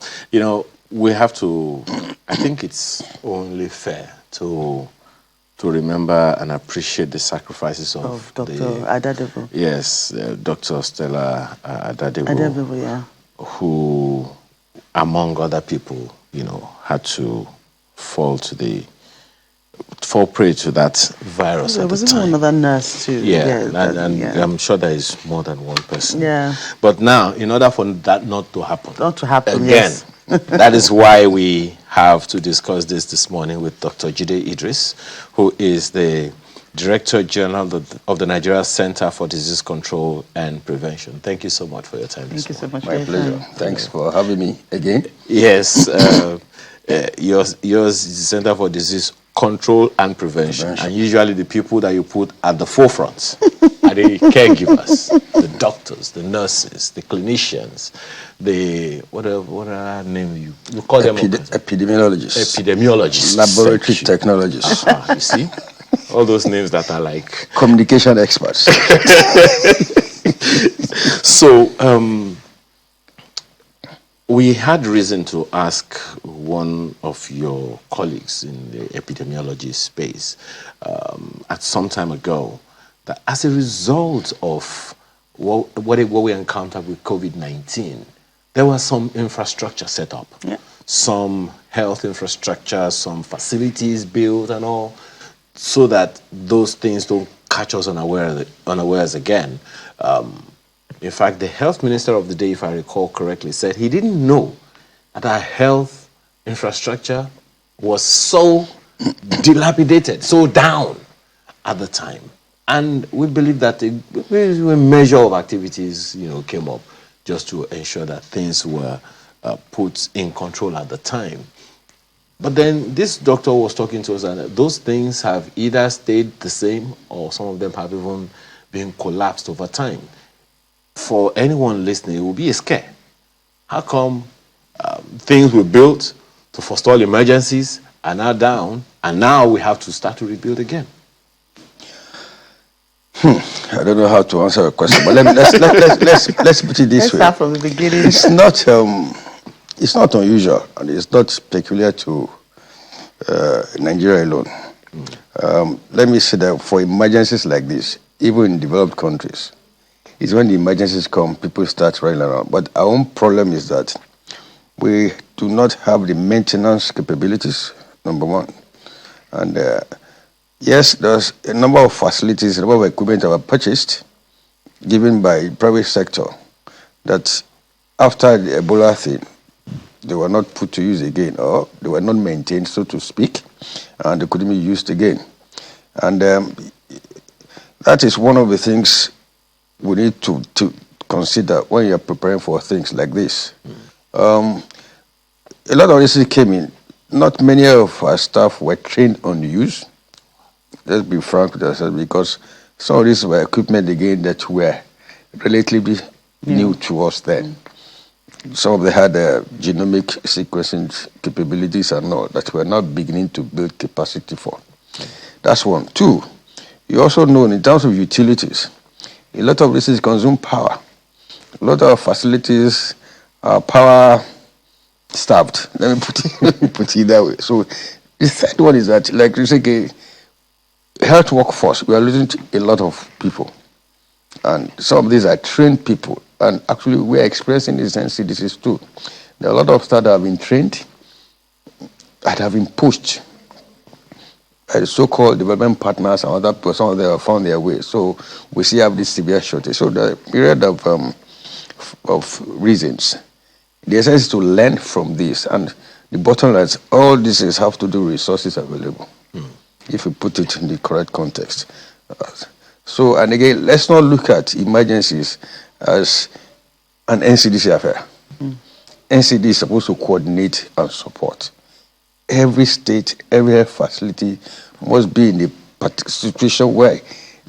We have to, I think it's only fair to remember and appreciate the sacrifices of Dr. Adadevo. Yes, Dr. Stella Adadevo, yeah. Who, among other people, had to fall prey to that virus at the time. There was even another nurse too. Yeah, and I'm sure there is more than one person. Yeah. But now, in order for that not to happen, again, yes. That is why we have to discuss this morning with Dr. Jide Idris, who is the Director General of the Nigeria Center for Disease Control and Prevention. Thank you so much for your time. Thank you so much. My pleasure. Thanks for having me again. Yes, yours is the Center for Disease Control and Prevention. And usually the people that you put at the forefront are the caregivers, the doctors, the nurses, the clinicians, the whatever name you call them? Epidemiologists. Epidemiologists. Laboratory technologists. You see? All those names that are like... Communication experts. So, we had reason to ask one of your colleagues in the epidemiology space at some time ago that as a result of what we encountered with COVID-19, there was some infrastructure set up, some health infrastructure, some facilities built and all, so that those things don't catch us unawares again. In fact, the health minister of the day, if I recall correctly, said he didn't know that our health infrastructure was so dilapidated, so down at the time. And we believe that a measure of activities, came up just to ensure that things were put in control at the time. But then this doctor was talking to us, and those things have either stayed the same or some of them have even been collapsed over time. For anyone listening, it will be a scare. How come things were built to forestall emergencies are now down, and now we have to start to rebuild again? I don't know how to answer the question, but let's put it this way. Let's start from the beginning. It's not unusual, and it's not peculiar to Nigeria alone. Let me say that for emergencies like this, even in developed countries, it's when the emergencies come, people start running around. But our own problem is that we do not have the maintenance capabilities, number one. And yes, there's a number of facilities, a number of equipment that were purchased, given by the private sector, that after the Ebola thing, they were not put to use again, or they were not maintained, so to speak, and they couldn't be used again. And that is one of the things we need to consider when you're preparing for things like this. A lot of this came in. Not many of our staff were trained on use. Let's be frank with ourselves, because some of these were equipment again that were relatively new to us then. Some of them had genomic sequencing capabilities and all that we're now beginning to build capacity for. That's one. Two, you also know in terms of utilities, a lot of this is consume power. A lot of facilities our power starved. Let me put it that way. So the third one is that, like you say, health workforce, we are losing a lot of people. And some of these are trained people. And actually, we are expressing this NCDCs too. There are a lot of staff that have been trained, that have been pushed by the so-called development partners and other people. Some of them have found their way. So we see have this severe shortage. So the period of reasons, the essence is to learn from this. And the bottom line is all this is have to do with resources available, if you put it in the correct context. So, and again, let's not look at emergencies as an NCDC affair. NCD is supposed to coordinate and support. Every state, every health facility must be in a situation where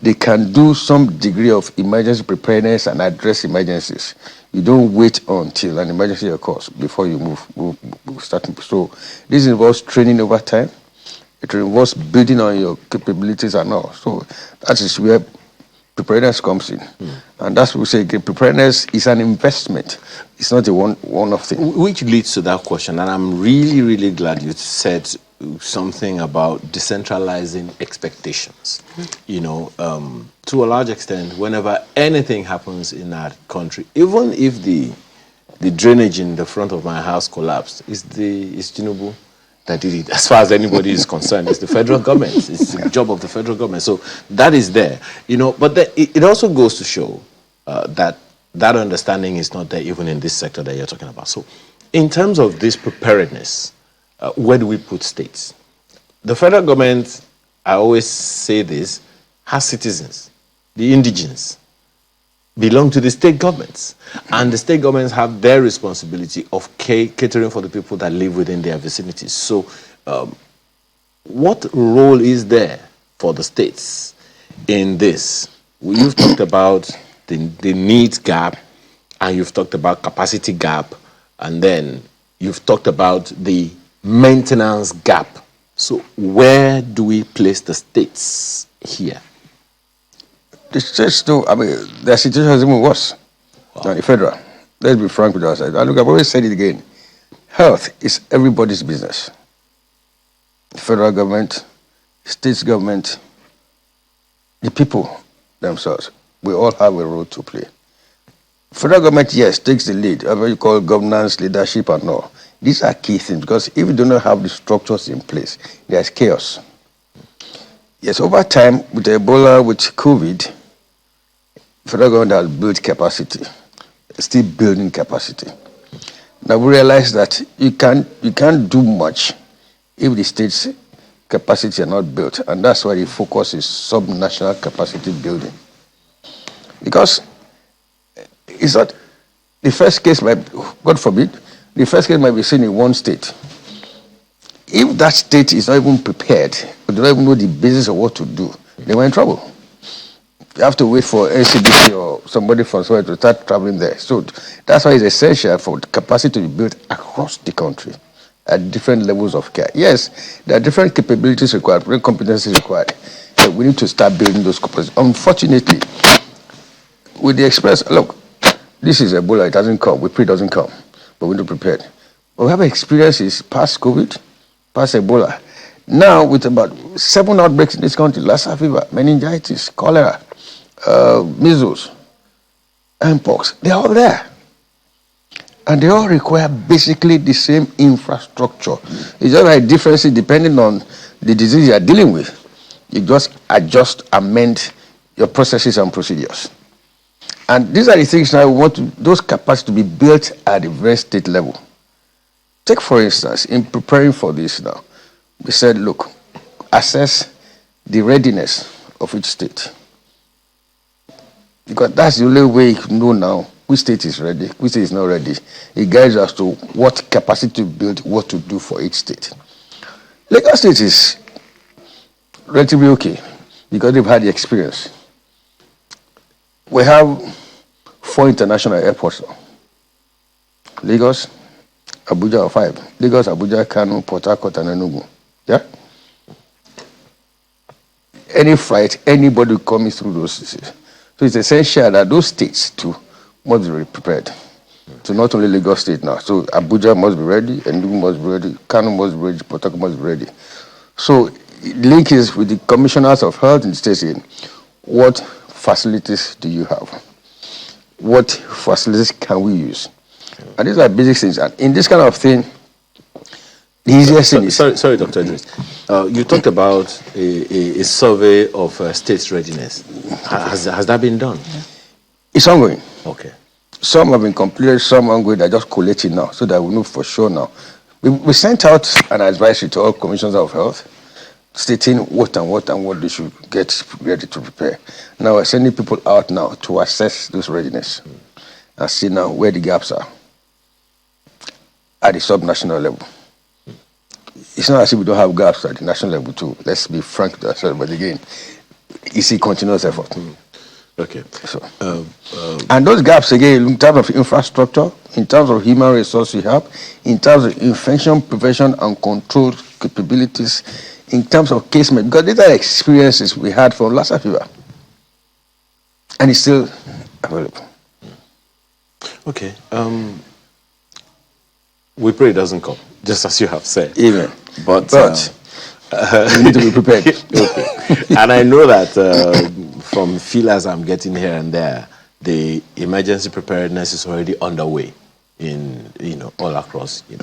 they can do some degree of emergency preparedness and address emergencies. You don't wait until an emergency occurs before you move start. So this involves training over time. It involves building on your capabilities and all. So that is where preparedness comes in. And that's what we say, preparedness is an investment. It's not a one-off thing. Which leads to that question, and I'm really, really glad you said something about decentralizing expectations. You know, to a large extent, whenever anything happens in our country, even if the drainage in the front of my house collapsed, is Tinubu that did it. As far as anybody is concerned, it's the federal government. It's the job of the federal government. So that is there, you know. But it also goes to show that understanding is not there even in this sector that you're talking about. So in terms of this preparedness, where do we put states? The federal government, I always say this, has citizens, the indigenes, belong to the state governments. And the state governments have their responsibility of catering for the people that live within their vicinities. So what role is there for the states in this? You've talked about the needs gap, and you've talked about capacity gap, and then you've talked about the maintenance gap. So where do we place the states here? The states, though, I mean, their situation is even worse than the federal. Let's be frank with ourselves. And look, I've always said it again. Health is everybody's business. The federal government, state government, the people themselves. We all have a role to play. Federal government, yes, takes the lead. Whatever you call governance, leadership, and all. These are key things because if you do not have the structures in place, there's chaos. Yes, over time, with Ebola, with COVID, federal government has built capacity, still building capacity. Now we realize that you can't do much if the state's capacity are not built, and that's why the focus is sub-national capacity building. Because it's not the first case might, God forbid, the first case might be seen in one state. If that state is not even prepared, or they don't even know the basis of what to do, they were in trouble. You have to wait for NCDC or somebody from somewhere to start traveling there. So that's why it's essential for capacity to be built across the country at different levels of care. Yes, there are different capabilities required, different competencies required. So we need to start building those competencies. Unfortunately, with the express, look, this is Ebola, it doesn't come, we pray it doesn't come, but we're not prepared. But we have experiences past COVID, past Ebola. Now, with about 7 outbreaks in this country, Lassa fever, meningitis, cholera, measles, mpox, they're all there. And they all require basically the same infrastructure. It's just like differences depending on the disease you're dealing with. You just adjust, amend your processes and procedures. And these are the things now we want those capacities to be built at the very state level. Take, for instance, in preparing for this now, we said, look, assess the readiness of each state. Because that's the only way you can know now which state is ready, which state is not ready. It guides us to what capacity to build, what to do for each state. Lagos State is relatively okay because they've had the experience. We have 4 international airports now. Lagos, Abuja, or 5. Lagos, Abuja, Kano, Port Harcourt, and Enugu. Yeah? Any flight, anybody coming through those cities. So it's essential that those states too must be prepared. to not only Lagos State now. So Abuja must be ready, Enugu must be ready, Kano must be ready, Port Harcourt must be ready. So the link is with the commissioners of health in the state saying, what facilities do you have? What facilities can we use? And these are basic things. And in this kind of thing, the easiest thing is... Sorry, Dr. Idris. You talked about a survey of states' readiness. Has that been done? It's ongoing. Okay. Some have been completed, some ongoing. They're just collating now, so that we know for sure now. We sent out an advisory to all commissioners of health, stating what they should get ready to prepare. Now we're sending people out now to assess this readiness and see now where the gaps are at the sub-national level. It's not as if we don't have gaps at the national level too. Let's be frank with ourselves. But again, it's a continuous effort. Okay. So, and those gaps again, in terms of infrastructure, in terms of human resource we have, in terms of infection prevention and control capabilities, in terms of case management, because these are experiences we had from Lassa fever, and it's still available. Okay. We pray it doesn't come, just as you have said. Even. But we need to be prepared. Okay. And I know that from feelers I'm getting here and there, the emergency preparedness is already underway in, all across, You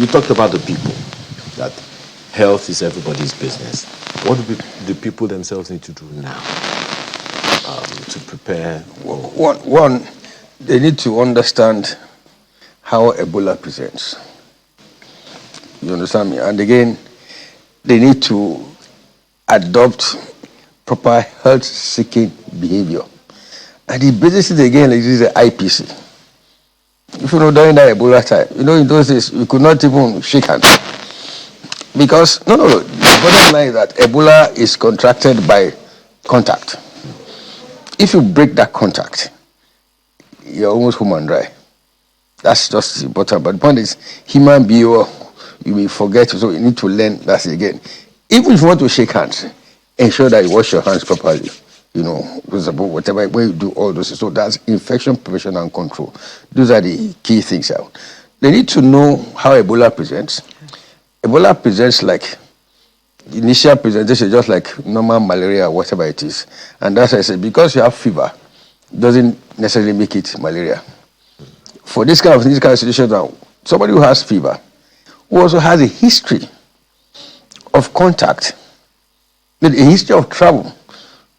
talked about the people, that health is everybody's business. What do the people themselves need to do now to prepare? One, they need to understand how Ebola presents. You understand me? And again, they need to adopt proper health-seeking behavior. And the basis is again like this is the IPC. If you know during that Ebola time, in those days we could not even shake hands. Because the bottom line is that Ebola is contracted by contact. If you break that contact, you're almost home and dry. That's just the bottom. But the point is, human behavior, you may forget, so you need to learn that again. Even if you want to shake hands, ensure that you wash your hands properly. Whatever, when you do all those. So that's infection prevention and control. Those are the key things. They need to know how Ebola presents. Ebola presents like the initial presentation, just like normal malaria or whatever it is. And that's why I said, because you have fever, doesn't necessarily make it malaria. For this kind of situation now, somebody who has fever, who also has a history of contact, with a history of travel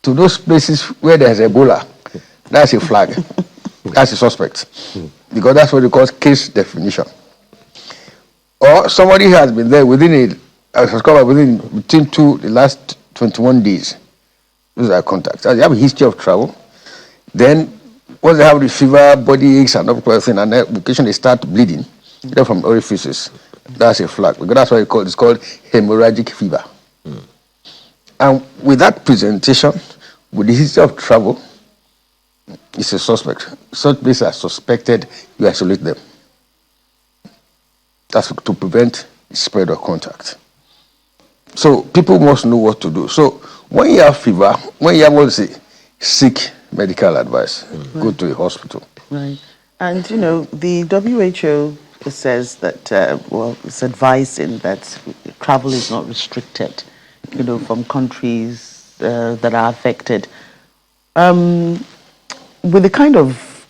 to those places where there's Ebola, that's a flag. That's a suspect. Because that's what they call case definition. Or somebody who has been there between the last 21 days. Those are contacts. As you have a history of travel, then once they have the fever, body aches, and everything, and then occasionally they start bleeding, from orifices, that's a flag. Because that's what it's called hemorrhagic fever. And with that presentation, with the history of travel, it's a suspect. Such places are suspected, you isolate them. That's to prevent spread of contact. So people must know what to do. So when you have fever, when you have what to say, seek medical advice. Go to a hospital. Right. And, the WHO says that, it's advising that travel is not restricted, from countries that are affected. With the kind of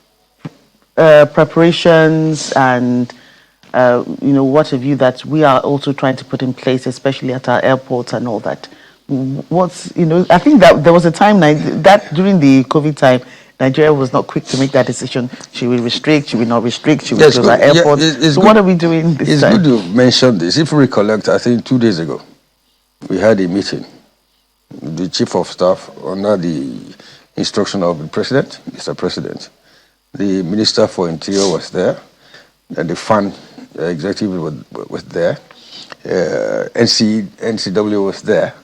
preparations and, what have you that we are also trying to put in place, especially at our airports and all that, I think that there was a time that during the COVID time, Nigeria was not quick to make that decision. Should we restrict? Should we not restrict? Should we close our airports? So what are we doing this time? It's good to mention this. If you recollect, I think 2 days ago, we had a meeting. The Chief of Staff, under the instruction of the President, Mr. President, the Minister for Interior was there, and the FAN executive was there, NCW was there,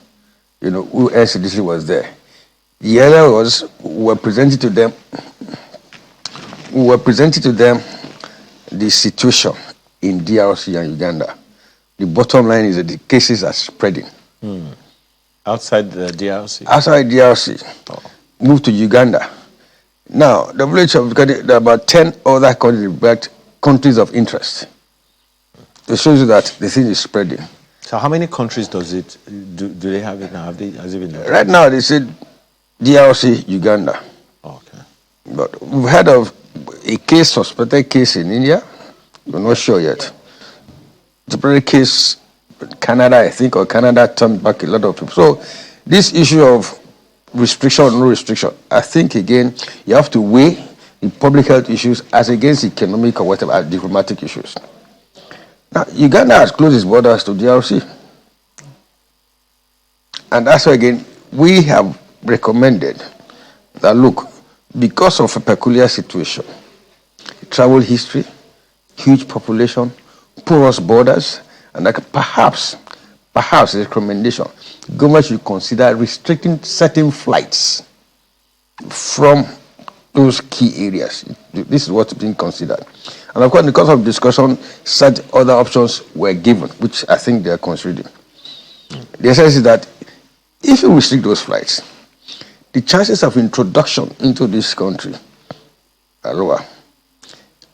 NCDC was there. The other was, we were presenting to them the situation in DRC and Uganda. The bottom line is that the cases are spreading. Outside the DRC? Outside DRC. Move to Uganda. Now, WHO, there are about 10 other countries of interest. It shows you that the thing is spreading. So how many countries do they have it now? Has it been noticed? Right now, they said DRC, Uganda. Okay. But we've heard of a suspected case in India. We're not sure yet. Suspected case in Canada, I think, or Canada turned back a lot of people. So this issue of restriction or no restriction, I think, again, you have to weigh the public health issues as against economic or whatever, diplomatic issues. Now, Uganda has closed its borders to DRC. And that's why, again, we have recommended that, look, because of a peculiar situation, travel history, huge population, porous borders, and like perhaps a recommendation, government should consider restricting certain flights from those key areas. This is what's being considered. And of course, because of discussion, such other options were given, which I think they are considering. The essence is that if you restrict those flights, the chances of introduction into this country are lower.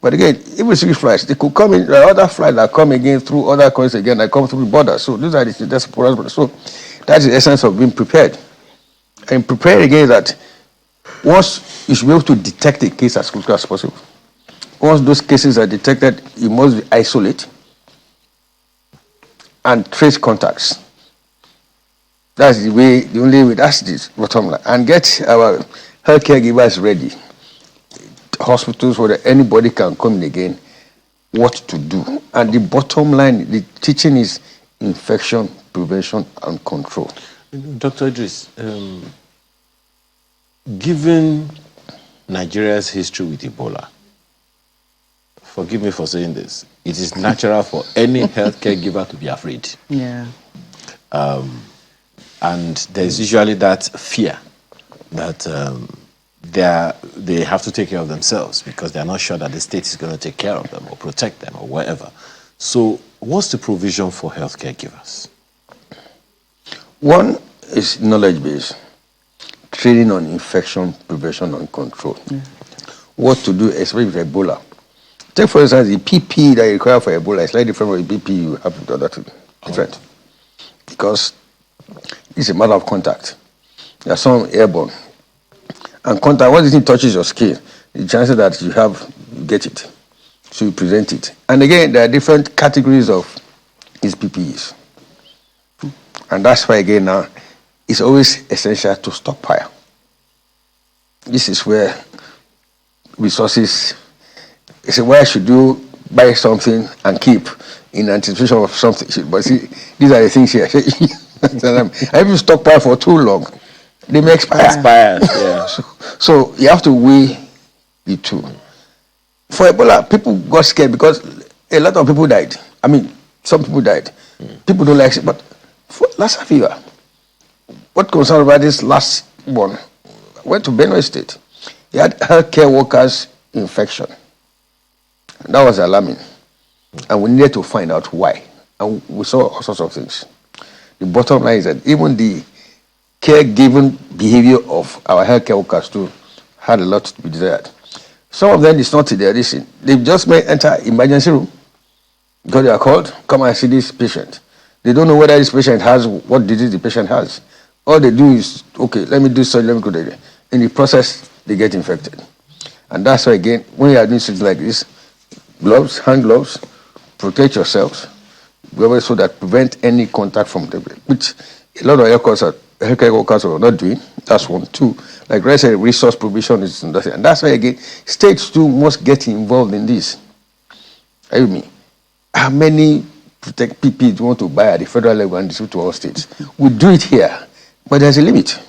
But again, if we restrict flights, they could come in, there are other flights that come again through other countries again, that come through the border. So these are that's porous. So that's the essence of being prepared. And prepared again that once you should be able to detect a case as quickly as possible. Once those cases are detected, you must isolate and trace contacts. That's the only way, that's the bottom line. And get our healthcare givers ready. Hospitals where anybody can come in again, what to do. And the bottom line, the teaching is infection, prevention, and control. Dr. Idris, given Nigeria's history with Ebola, forgive me for saying this, it is natural for any healthcare giver to be afraid. Yeah. And there's usually that fear that they have to take care of themselves because they're not sure that the state is going to take care of them or protect them or whatever. So what's the provision for healthcare givers? One is knowledge-based, training on infection, prevention, and control. Yeah. What to do, especially with Ebola. Take, for instance, the PPE that you require for Ebola is slightly different from the PPE you have with other things. Different. Because it's a matter of contact. There are some airborne. And contact, once this thing touches your skin, the chances that you get it. So you present it. And again, there are different categories of these PPEs. And that's why, again, now, it's always essential to stockpile. This is where resources, it's why should you buy something and keep in anticipation of something? But see, these are the things here. If you stockpile for too long, they may expire. Yeah. So you have to weigh the two. For Ebola, people got scared because a lot of people died. I mean, some people died. People don't like it, but for Lassa fever, what concerned about this last one, went to Benue State. He had healthcare workers infection. And that was alarming. And we needed to find out why. And we saw all sorts of things. The bottom line is that even the caregiving behavior of our healthcare workers too had a lot to be desired. Some of them is not in their addition. They just may enter emergency room because they are called, come and see this patient. They don't know whether this patient has what disease the patient has. All they do is, okay, let me do surgery, let me go there. In the process, they get infected. And that's why, again, when you are doing things like this, gloves, hand gloves, protect yourselves, so that prevent any contact from them, which a lot of healthcare workers are not doing. That's one. Two, like I said, resource provision is nothing. And that's why, again, states too must get involved in this. Are you with me? How many PPE do you want to buy at the federal level and distribute to all states? We do it here, but there's a limit.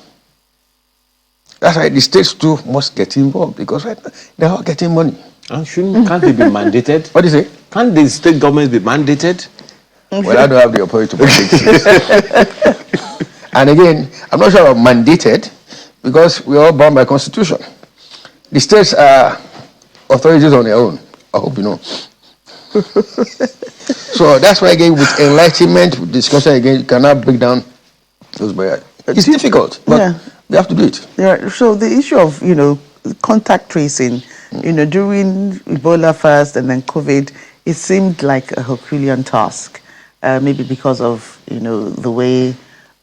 That's why the states too must get involved because right now they're all getting money. And can't they be mandated? What do you say? Can't the state governments be mandated? Well, I don't have the authority to mandate this. And again, I'm not sure about mandated because we're all bound by constitution. The states are authorities on their own. I hope you know. So that's why, again, with enlightenment, with discussion, again, you cannot break down those barriers. It's difficult, but we have to do it. Yeah. So the issue of, contact tracing, during Ebola first and then COVID, it seemed like a Herculean task. Maybe because of, the way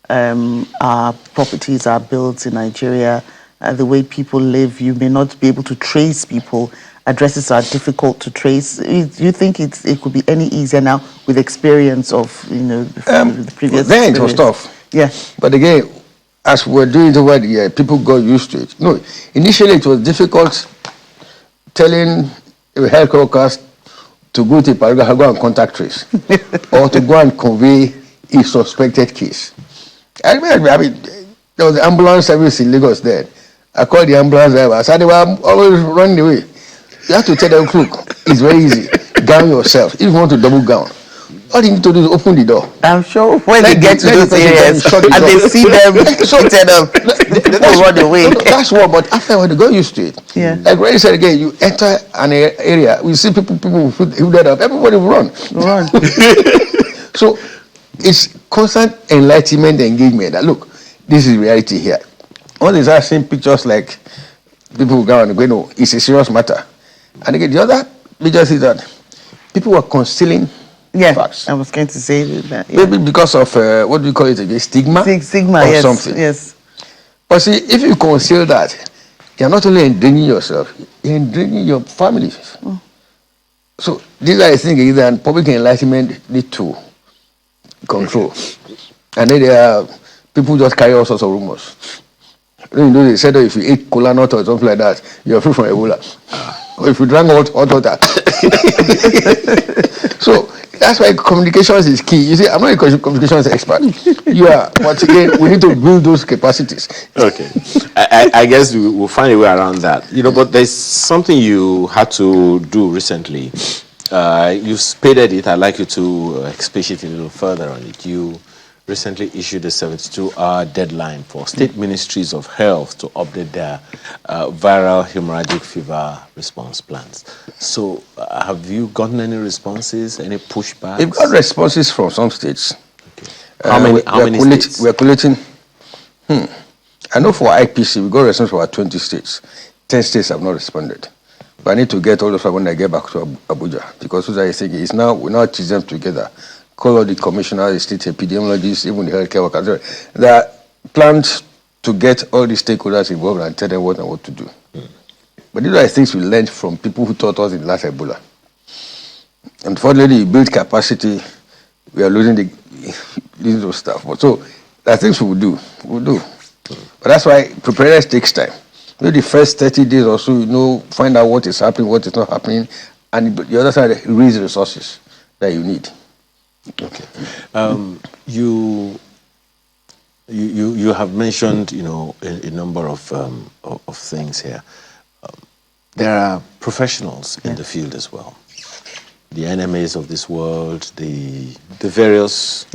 our properties are built in Nigeria, the way people live, you may not be able to trace people. Addresses are difficult to trace. Do you think it could be any easier now with experience of, the previous Then it was experience? tough. Yeah. But again, as we're doing it over the year, people got used to it. No, initially it was difficult telling a health workers to go to Paraga, go and contact trace, or to go and convey a suspected case. I mean, there was the ambulance service in Lagos then. I called the ambulance driver. I said they were always running away. You have to tell them, look, it's very easy. Gown yourself. If you want to double gown, all you need to do is open the door. I'm sure when they get to those areas and they see them seated up, they don't run away. No, that's what, but after they got used to it. Yeah. Like Ray said again, you enter an area, we see people who dead up, everybody will run. Run. So it's constant enlightenment and engagement that, look, this is reality here. All these are seeing pictures like people who go and go, no, it's a serious matter. And again, the other major is that people were concealing facts. I was going to say that. Yeah. Maybe because of, what do you call it again, stigma? Stigma, or yes. something. Yes. But see, if you conceal that, you're not only endangering yourself, you're endangering your family. So these are the things that public enlightenment need to control. And then there are people just carry all sorts of rumors. They said that if you eat cola nut or something like that, you're free from Ebola. Or if you drank hot water. So that's why communications is key. You see, I'm not a communications expert. You are, but again, we need to build those capacities. Okay. I guess we'll find a way around that. But there's something you had to do recently. You stated it. I'd like you to expatiate a little further on it. You recently issued a 72-hour deadline for state ministries of health to update their viral hemorrhagic fever response plans. So have you gotten any responses, any pushbacks? We've got responses from some states. Okay. How many states? We're collating. I know for IPC, we got response for 20 states. 10 states have not responded. But I need to get all of them when I get back to Abuja. Because as I think it's now, we now teach them together. Call all the commissioners, the state epidemiologists, even the healthcare workers. There are plans to get all the stakeholders involved and tell them what and what to do. But these are things we learned from people who taught us in the last Ebola. Unfortunately, you build capacity, we are losing those stuff. But so there are things we will do. But that's why preparedness takes time. The first 30 days or so, find out what is happening, what is not happening, and the other side, raise resources that you need. Okay. You have mentioned, a number of things here. There are professionals in the field as well. The NMAs of this world, the various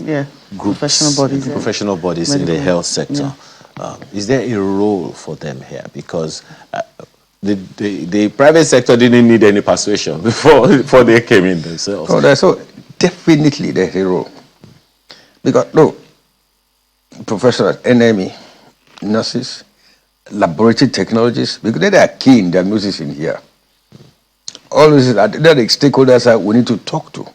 groups, professional bodies in the health sector. Is there a role for them here? Because the private sector didn't need any persuasion before they came in themselves. So definitely there's a role. Because, professionals, NME, nurses, laboratory technologists, because they are key in diagnosis in here. All these are the stakeholders that we need to talk to.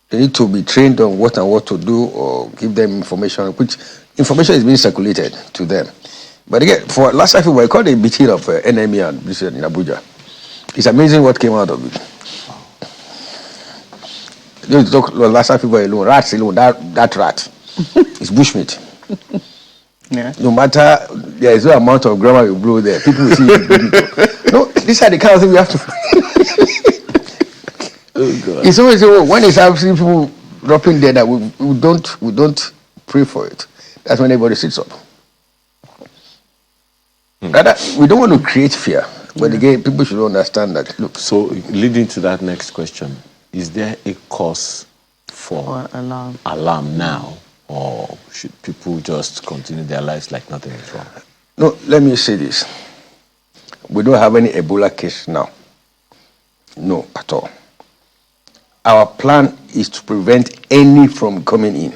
They need to be trained on what and what to do or give them information, which information is being circulated to them. But again, for last time we called a meeting of NME and this in Abuja. It's amazing what came out of it. Don't talk last time people alone, rats alone, that rat is bushmeat. No matter there is no amount of grammar you blow there, people will see you. No, these are the kind of things we have to. It's always when it's happening, people dropping dead that we don't pray for it. That's when everybody sits up. Rather, we don't want to create fear, but again, people should understand that. Look. So, leading to that next question, is there a cause for alarm now, or should people just continue their lives like nothing is wrong? No, let me say this. We don't have any Ebola case now. No, at all. Our plan is to prevent any from coming in.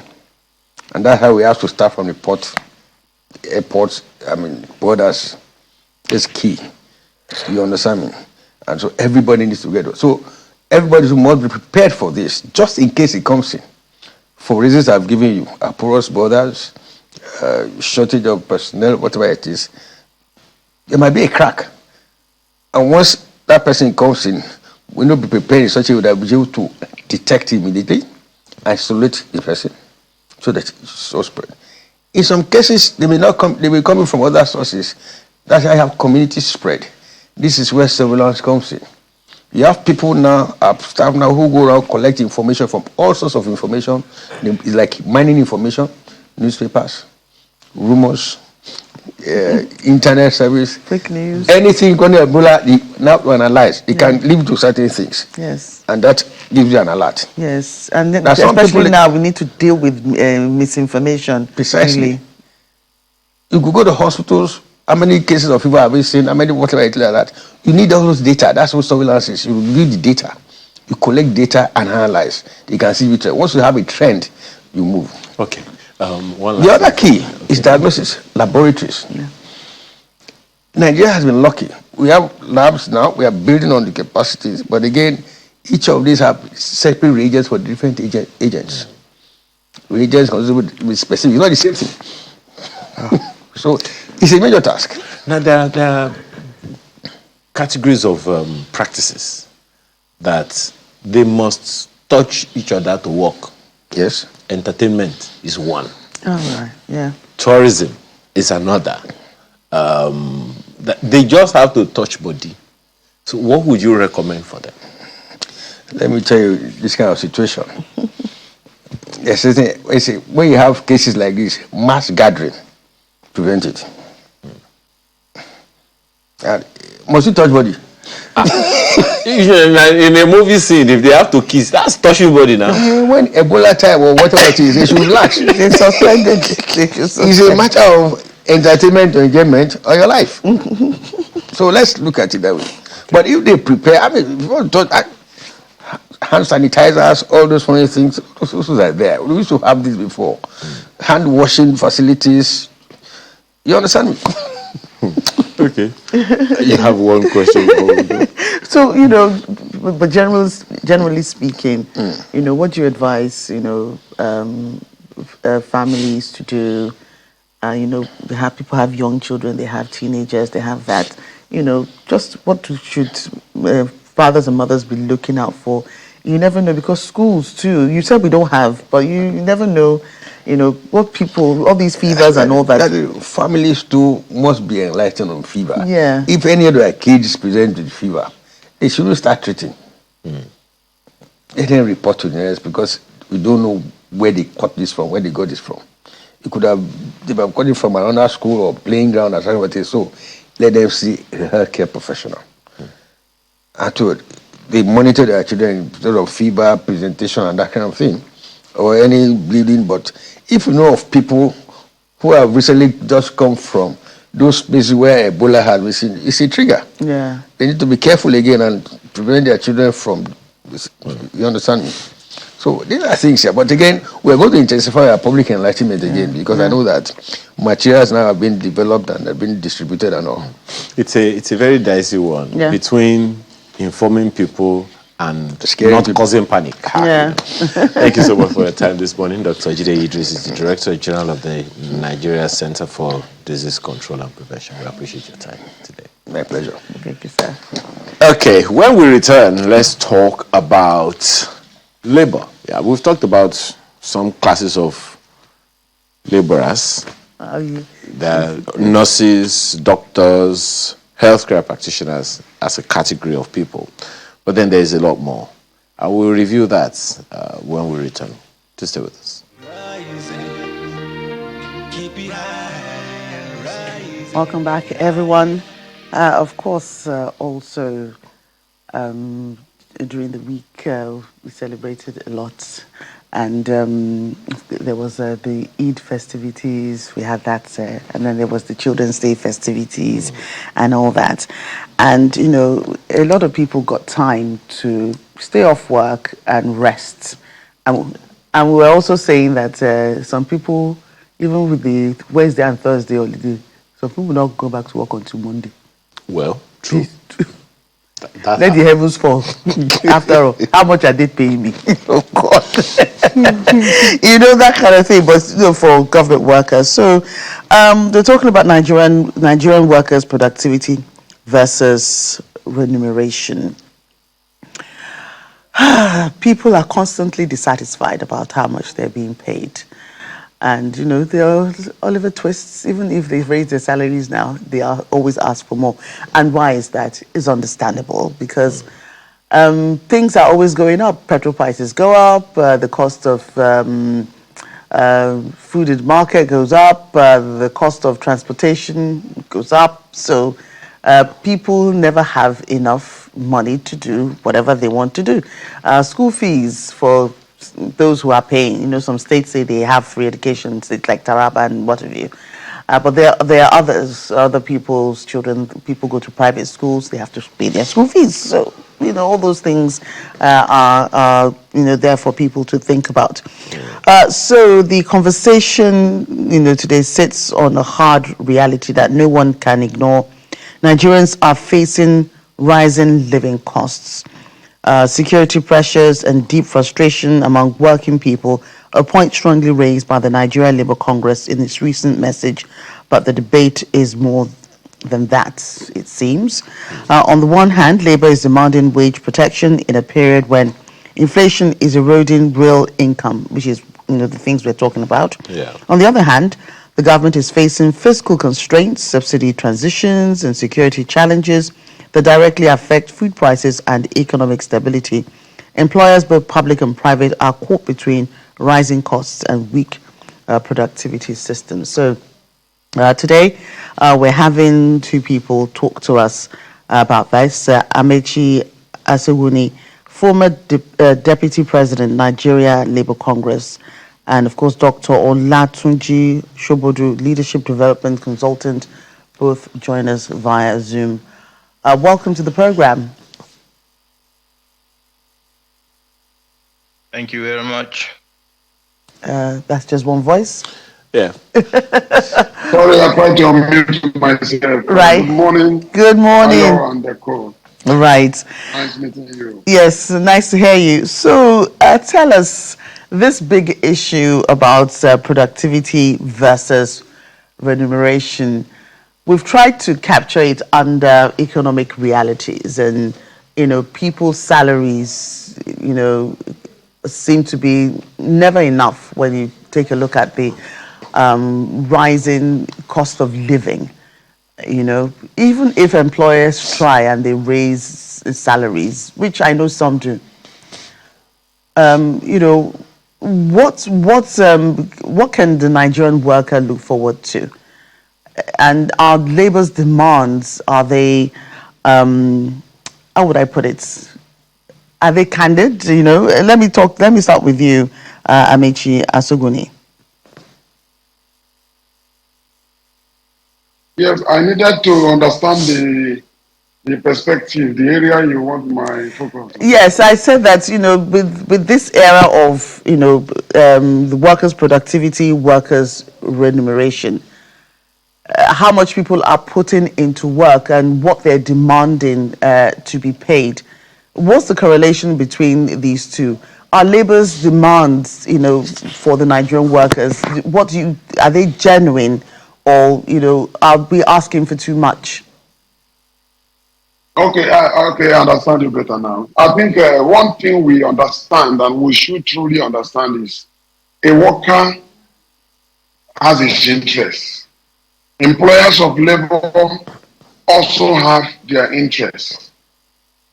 And that's how we have to start from the port, airports, borders. It's key. You understand me? And so everybody needs to get it. So everybody must be prepared for this, just in case it comes in. For reasons I've given you, porous borders, shortage of personnel, whatever it is, there might be a crack. And once that person comes in, we need to be prepared in such a way that we'll be able to detect immediately, isolate the person, so that it's so spread. In some cases, they may not come, they may come in from other sources. That's why I have community spread. This is where surveillance comes in. You have people now, staff now, who go around collect information from all sorts of information. It's like mining information, newspapers, rumors, internet service, fake news, anything going to Ebola, now to analyze. It can lead to certain things. Yes. And that gives you an alert. Yes. And then, now, especially now, we need to deal with misinformation. Precisely. Really. You could go to hospitals. How many cases of fever have we seen? How many whatever like that? You need all those data. That's what surveillance is. You read the data. You collect data and analyze. You can see which. Once you have a trend, you move. Okay. The other key is diagnosis, laboratories. Yeah. Nigeria has been lucky. We have labs now. We are building on the capacities. But again, each of these have separate reagents for different agents. Reagents with specific, not the same thing. So it's a major task. Now, there are categories of practices that they must touch each other to work. Yes. Entertainment is one. All right, yeah. Tourism is another. They just have to touch body. So what would you recommend for them? Let me tell you this kind of situation. When you have cases like this, mass gathering, prevent it. And must you touch body? In a movie scene, if they have to kiss, that's touching body now. When Ebola time or whatever it is, they should relax. They suspended. It's a matter of entertainment or enjoyment or your life. So let's look at it that way. But if they prepare, I mean, if you want to touch, hand sanitizers, all those funny things, those are there. We used to have this before. Hand washing facilities. You understand me? Okay. You have one question before we go. So, but generally speaking, what do you advise, families to do? People have young children, they have teenagers, they have that. Just what should fathers and mothers be looking out for? You never know, because schools too, you said we don't have, but you never know, what people, all these fevers and all that. Families too must be enlightened on fever. Yeah. If any of their kids present with fever, they shouldn't start treating. They didn't report to the nurse, because we don't know where they caught this from, where they got this from. They have got it from another school or playing ground or something. So let them see a healthcare professional. Afterward, they monitor their children in terms of fever, presentation, and that kind of thing, or any bleeding. But if you know of people who have recently just come from those places where Ebola has been seen, it's a trigger. Yeah. They need to be careful again and prevent their children from this. You understand me? So these are things here. But again, we're going to intensify our public enlightenment again, because I know that materials now have been developed and have been distributed and all. It's a very dicey one between informing people and not causing panic. Yeah. Thank you so much for your time this morning. Dr. Jide Idris is the Director General of the Nigeria Center for Disease Control and Prevention. We appreciate your time today. My pleasure. Thank you, sir. Okay, when we return, let's talk about labor. Yeah, we've talked about some classes of laborers. The nurses, doctors, healthcare practitioners as a category of people. But then there's a lot more. I will review that when we return. To stay with us. Welcome back, everyone. Of course, also during the week, we celebrated a lot. And there was the Eid festivities, we had that, and then there was the Children's Day festivities and all that. And, a lot of people got time to stay off work and rest. And we were also saying that some people, even with the Wednesday and Thursday holiday, some people will not go back to work until Monday. Well, True. Let the heavens fall. After all, how much are they paying me? Oh God. That kind of thing. But for government workers. So they're talking about Nigerian workers' productivity versus remuneration. People are constantly dissatisfied about how much they're being paid. And, there are Oliver twists. Even if they've raised their salaries now, they are always asked for more. And why is that? It's understandable because things are always going up. Petrol prices go up. The cost of food in the market goes up. The cost of transportation goes up. So people never have enough money to do whatever they want to do. School fees for those who are paying, some states say they have free education, states like Taraba and what have you. But there are other people's children, people go to private schools, they have to pay their school fees. So, all those things are there for people to think about. So the conversation, today sits on a hard reality that no one can ignore. Nigerians are facing rising living costs. Security pressures and deep frustration among working people, a point strongly raised by the Nigeria Labour Congress in its recent message, but the debate is more than that, it seems. On the one hand, Labour is demanding wage protection in a period when inflation is eroding real income, which is the things we're talking about. Yeah. On the other hand, the government is facing fiscal constraints, subsidy transitions, and security challenges that directly affect food prices and economic stability. Employers, both public and private, are caught between rising costs and weak productivity systems. So today, we're having two people talk to us about this. Amechi Asewuni, former Deputy President, Nigeria Labour Congress, and of course, Dr. Olatunji Shobodu, Leadership Development Consultant, both join us via Zoom. Welcome to the program. Thank you very much. That's just one voice. Yeah. Sorry, I tried to unmute myself. Right. Good morning. Good morning. Hello, and the call. Right. Nice meeting you. Yes, nice to hear you. So tell us this big issue about productivity versus remuneration. We've tried to capture it under economic realities, and people's salaries, seem to be never enough when you take a look at the rising cost of living. Even if employers try and they raise salaries, which I know some do, what can the Nigerian worker look forward to? And are labor's demands, are they, how would I put it? Are they candid? Let me start with you, Amechi Asoguni. Yes, I needed to understand the perspective, the area you want my focus. Yes, I said that, with this era of, the workers' productivity, workers' remuneration, how much people are putting into work and what they're demanding to be paid. What's the correlation between these two? Are labor's demands, for the Nigerian workers, are they genuine, or are we asking for too much? Okay, I understand you better now. I think one thing we understand and we should truly understand is a worker has his interests. Employers of labor also have their interests.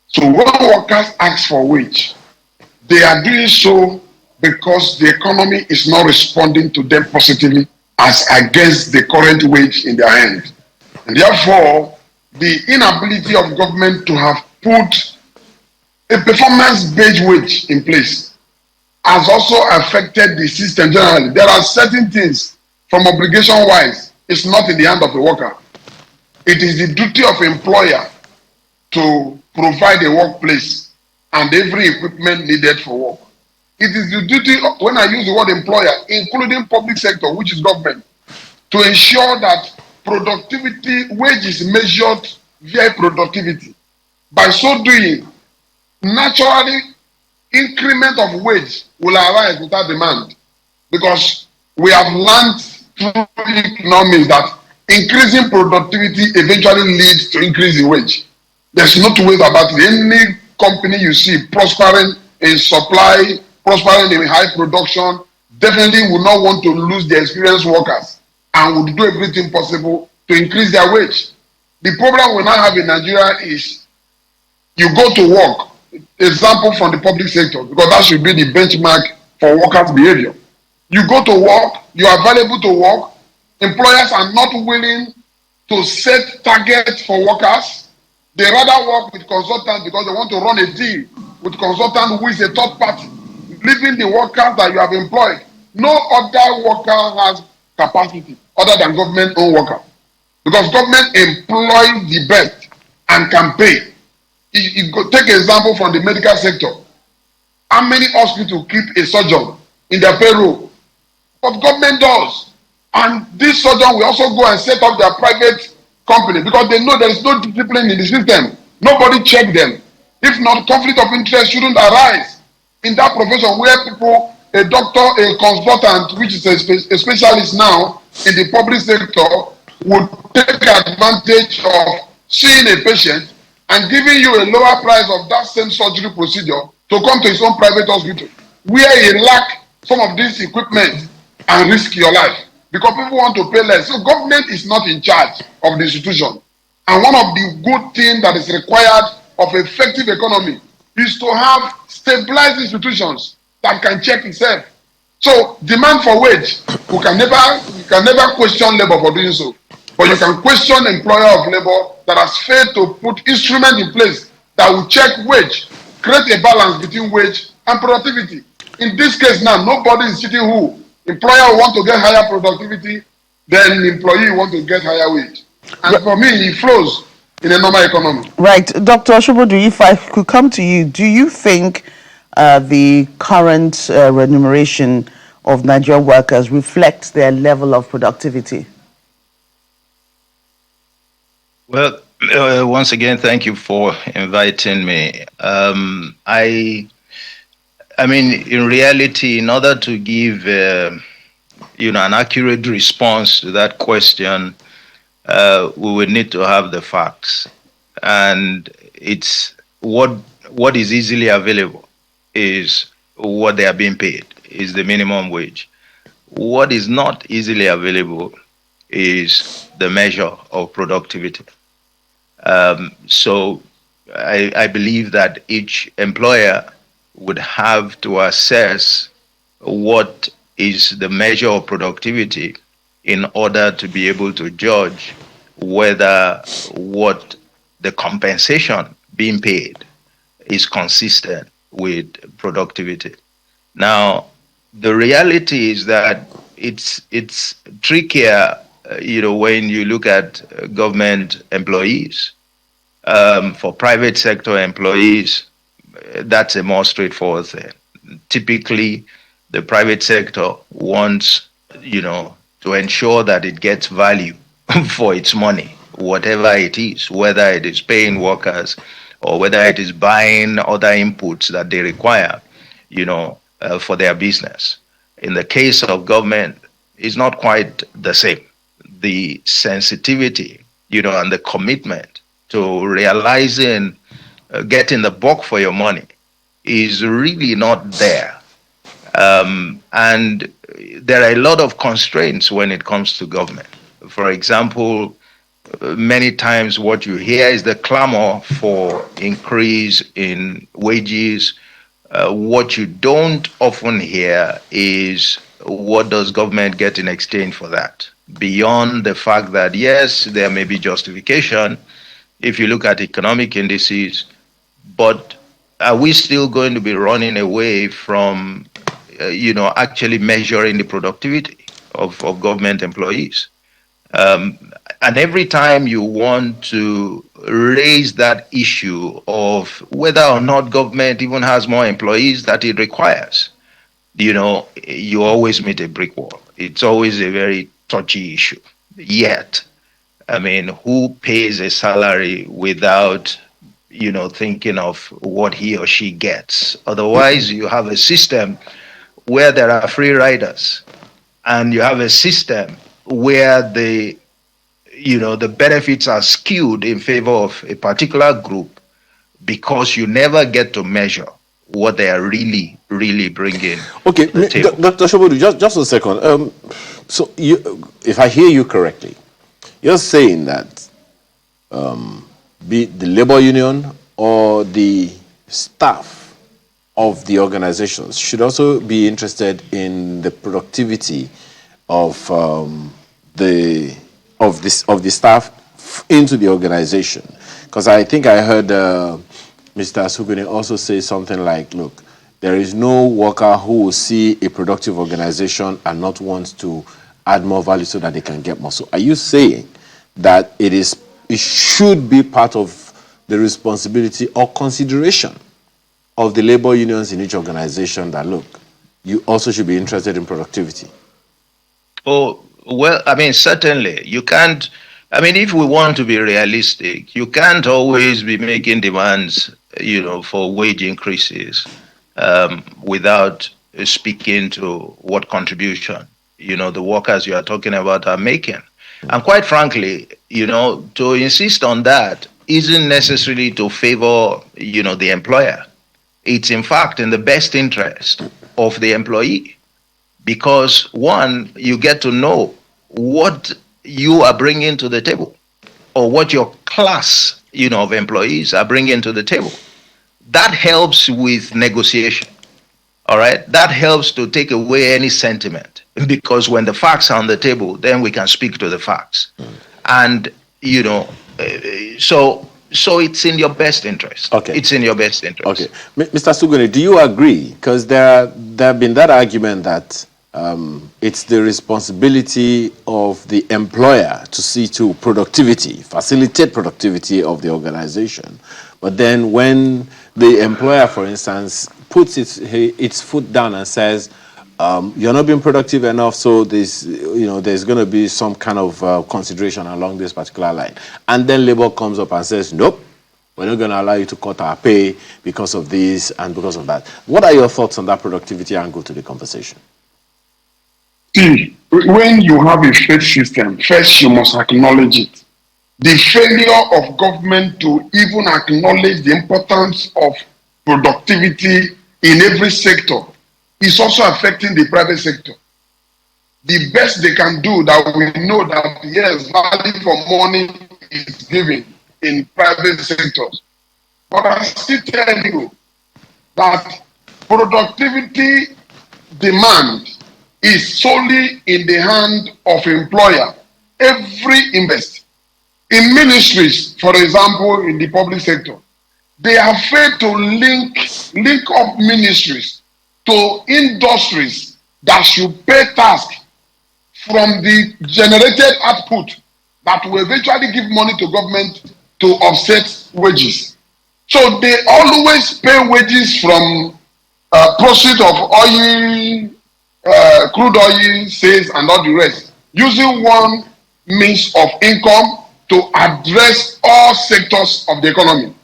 So when workers ask for wage, they are doing so because the economy is not responding to them positively as against the current wage in their hand. And therefore, the inability of government to have put a performance-based wage in place has also affected the system generally. There are certain things from obligation-wise, it's not in the hand of the worker. It is the duty of employer to provide a workplace and every equipment needed for work. It is the duty, when I use the word employer, including public sector, which is government, to ensure that productivity, wage is measured via productivity. By so doing, naturally, increment of wage will arise without demand because we have learned through economics that increasing productivity eventually leads to increase in wage. There's no two ways about it. Any company you see prospering in supply, prospering in high production, definitely will not want to lose their experienced workers and would do everything possible to increase their wage. The problem we now have in Nigeria is you go to work, example from the public sector, because that should be the benchmark for workers' behavior. You go to work, you are available to work, employers are not willing to set targets for workers. They rather work with consultants because they want to run a deal with consultant who is a third party, leaving the workers that you have employed. No other worker has capacity other than government-owned worker because government employs the best and can pay. Take an example from the medical sector. How many hospitals keep a surgeon in their payroll? But government does. And this surgeon will also go and set up their private company because they know there is no discipline in the system. Nobody check them. If not, conflict of interest shouldn't arise in that profession where people, a doctor, a consultant, which is a specialist now in the public sector, would take advantage of seeing a patient and giving you a lower price of that same surgery procedure to come to his own private hospital where he lack some of this equipment and risk your life because people want to pay less. So government is not in charge of the institution. And one of the good things that is required of effective economy is to have stabilized institutions that can check itself. So demand for wage, you can never question labor for doing so. But you can question employer of labor that has failed to put instrument in place that will check wage, create a balance between wage and productivity. In this case now, nobody is sitting who employer want to get higher productivity, then employee want to get higher wage. And for me, it flows in a normal economy. Right. Dr. Oshobodu, if I could come to you, do you think the current remuneration of Nigerian workers reflects their level of productivity? Well, once again, thank you for inviting me. I mean, in reality, in order to give an accurate response to that question, we would need to have the facts, and it's what is easily available is what they are being paid, is the minimum wage. What is not easily available is the measure of productivity. So I believe that each employer would have to assess what is the measure of productivity in order to be able to judge whether what the compensation being paid is consistent with productivity. Now, the reality is that it's trickier, when you look at government employees. For private sector employees, that's a more straightforward thing. Typically, the private sector wants, to ensure that it gets value for its money, whatever it is, whether it is paying workers or whether it is buying other inputs that they require, for their business. In the case of government, it's not quite the same. The sensitivity, and the commitment to realizing getting the buck for your money is really not there. And there are a lot of constraints when it comes to government. For example, many times what you hear is the clamor for increase in wages. What you don't often hear is what does government get in exchange for that? Beyond the fact that, yes, there may be justification if you look at economic indices, but are we still going to be running away from, actually measuring the productivity of government employees? And every time you want to raise that issue of whether or not government even has more employees that it requires, you always meet a brick wall. It's always a very touchy issue. Yet, I mean, who pays a salary without, thinking of what he or she gets? Otherwise, you have a system where there are free riders, and you have a system where the benefits are skewed in favor of a particular group because you never get to measure what they are really, really bringing Okay, to the table. Dr. Shobodu, just a second. So, if I hear you correctly, you're saying that be it the labor union or the staff of the organizations should also be interested in the productivity of the staff into the organization. Because I think I heard Mr. Asugune also say something like, look, there is no worker who will see a productive organization and not want to add more value so that they can get more. So are you saying that it should be part of the responsibility or consideration of the labor unions in each organization that, look, you also should be interested in productivity? Oh, well, I mean, certainly. You can't, I mean, if we want to be realistic, you can't always be making demands, for wage increases without speaking to what contribution, the workers you are talking about are making. And quite frankly, to insist on that isn't necessarily to favor, the employer. It's in fact in the best interest of the employee, because one, you get to know what you are bringing to the table, or what your class, of employees are bringing to the table. That helps with negotiation. All right, that helps to take away any sentiment, because when the facts are on the table, then we can speak to the facts. And so it's in your best interest. Okay. It's in your best interest. Okay. Mr. Sugune, do you agree? Because there have been that argument that it's the responsibility of the employer to see to productivity, facilitate productivity of the organization. But then when the employer, for instance, puts its foot down and says, you're not being productive enough, so there's going to be some kind of consideration along this particular line. And then labor comes up and says, nope, we're not going to allow you to cut our pay because of this and because of that. What are your thoughts on that productivity angle to the conversation? See, when you have a fair system, first you must acknowledge it. The failure of government to even acknowledge the importance of productivity in every sector is also affecting the private sector. The best they can do, that we know that yes, value for money is given in private sectors. But I still tell you that productivity demand is solely in the hand of employer. Every invest in ministries, for example, in the public sector, they are failed to link up ministries to industries that should pay tax from the generated output that will eventually give money to government to offset wages. So they always pay wages from proceeds of oil, crude oil sales and all the rest, using one means of income to address all sectors of the economy.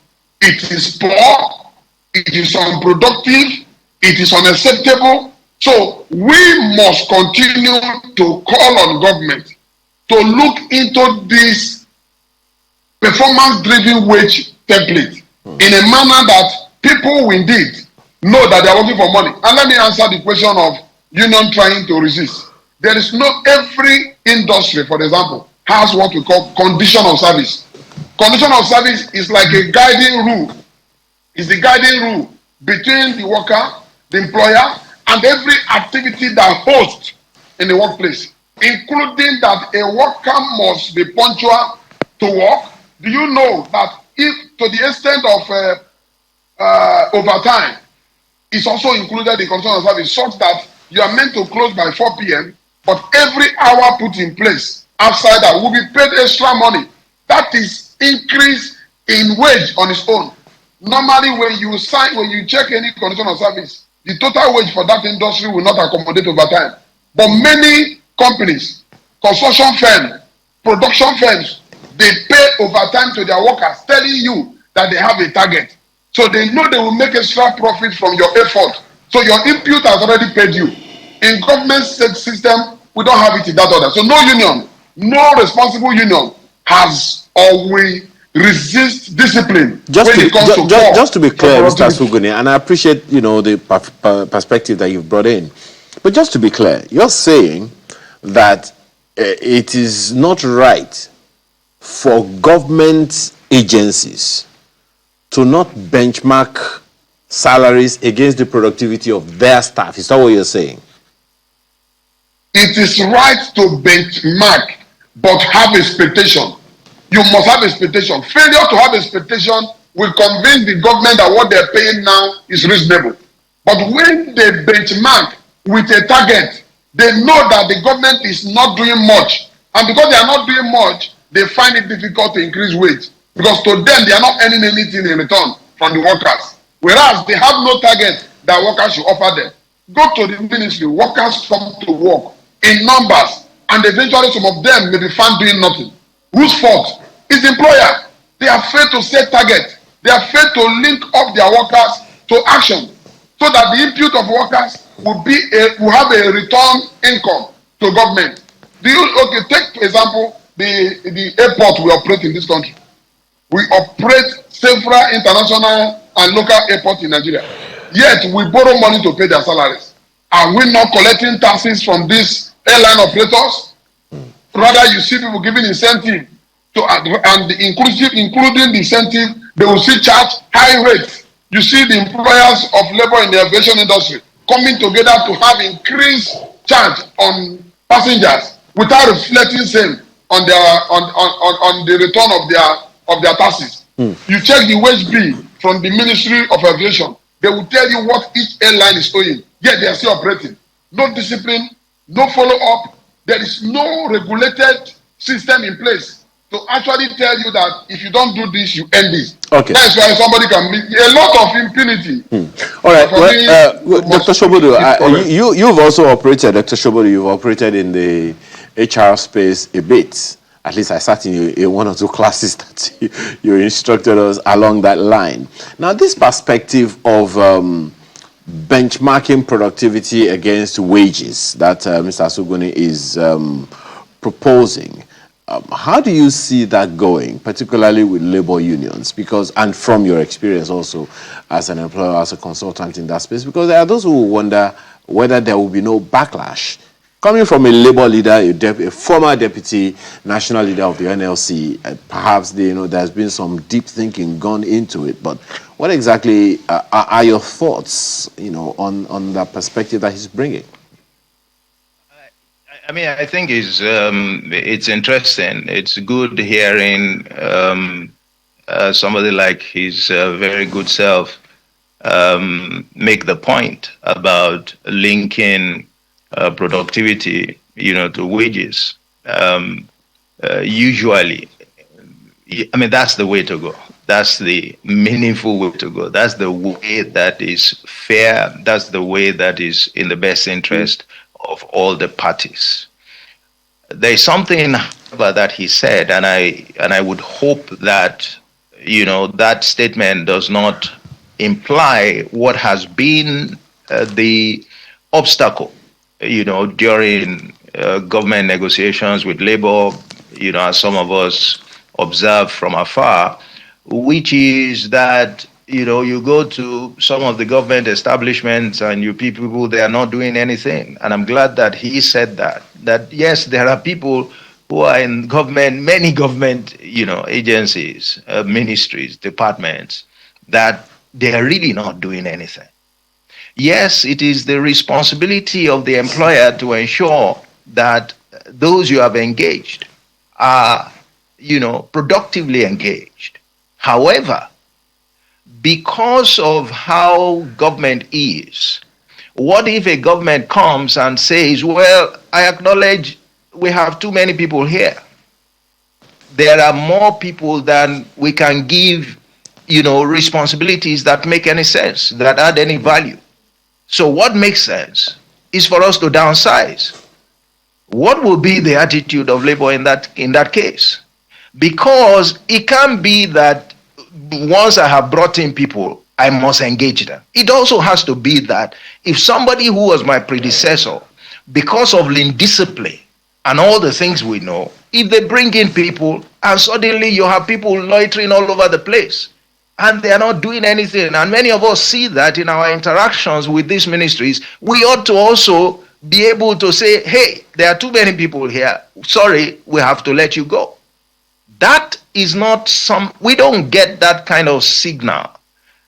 It is poor, it is unproductive, it is unacceptable. So we must continue to call on government to look into this performance-driven wage template in a manner that people will indeed know that they are working for money. And let me answer the question of union trying to resist. There is no, every industry, for example, has what we call condition of service. Condition of service is like a guiding rule. It's the guiding rule between the worker, the employer, and every activity that hosts in the workplace, including that a worker must be punctual to work. Do you know that if to the extent of overtime is also included in condition of service, such that you are meant to close by 4 p.m., but every hour put in place outside that will be paid extra money. That is increase in wage on its own. Normally, when you check any condition of service, the total wage for that industry will not accommodate overtime. But many companies, construction firms, production firms they pay overtime to their workers, telling you that they have a target. So they know they will make extra profit from your effort. So your input has already paid you. In government system, we don't have it in that order. So no union, no responsible union has or will resist discipline when it comes to just to be clear, Mr. productivity. Suguni, and I appreciate the perspective that you've brought in, but just to be clear, you're saying that it is not right for government agencies to not benchmark salaries against the productivity of their staff. Is that what you're saying? It is right to benchmark, but have expectation. You must have expectation. Failure to have expectation will convince the government that what they're paying now is reasonable. But when they benchmark with a target, they know that the government is not doing much. And because they are not doing much, they find it difficult to increase wage. Because to them, they are not earning anything in return from the workers. Whereas they have no target that workers should offer them. Go to the ministry, workers come to work in numbers, and eventually some of them may be found doing nothing. Whose fault? Is the employer. They are afraid to set target. They are afraid to link up their workers to action, so that the input of workers will have a return income to government. Take for example the airport we operate in this country. We operate several international and local airports in Nigeria. Yet we borrow money to pay their salaries. Are we not collecting taxes from these airline operators? Rather, you see people giving incentive to, and including the incentive, they will see charge high rates. You see the employers of labor in the aviation industry coming together to have increased charge on passengers without reflecting same on the return of their taxes. You check the wage bill from the Ministry of Aviation, they will tell you what each airline is owing. Yet they are still operating. No discipline, no follow-up. There is no regulated system in place to actually tell you that if you don't do this, you end this. Okay. That's why somebody can make a lot of impunity. All right. Well, Dr. Shobodo, you've also operated, Dr. Shobodo, you've operated in the HR space a bit. At least I sat in one or two classes that you instructed us along that line. Now, this perspective of benchmarking productivity against wages that Mr. Suguni is proposing, how do you see that going, particularly with labor unions? Because, and from your experience also as an employer, as a consultant in that space, because there are those who wonder whether there will be no backlash. Coming from a labor leader, a former deputy national leader of the NLC, perhaps there's been some deep thinking gone into it. But what exactly are your thoughts, on that perspective that he's bringing? I mean, I think it's interesting. It's good hearing somebody like his very good self make the point about linking productivity, to wages. Usually, I mean, that's the way to go. That's the meaningful way to go. That's the way that is fair. That's the way that is in the best interest of all the parties. There's something about that he said, and I would hope that that statement does not imply what has been the obstacle during government negotiations with labor, as some of us observe from afar, which is that, you go to some of the government establishments and you people, they are not doing anything. And I'm glad that he said that yes, there are people who are in government, many government, agencies, ministries, departments, that they are really not doing anything. Yes, it is the responsibility of the employer to ensure that those you have engaged are, productively engaged. However, because of how government is, what if a government comes and says, well, I acknowledge we have too many people here. There are more people than we can give, responsibilities that make any sense, that add any value. So what makes sense is for us to downsize. What will be the attitude of labor in that case? because it can't be that once I have brought in people, I must engage them. It also has to be that if somebody who was my predecessor, because of indiscipline and all the things we know, if they bring in people and suddenly you have people loitering all over the place and they are not doing anything, and many of us see that in our interactions with these ministries, we ought to also be able to say, hey, there are too many people here. Sorry, we have to let you go. That is not we don't get that kind of signal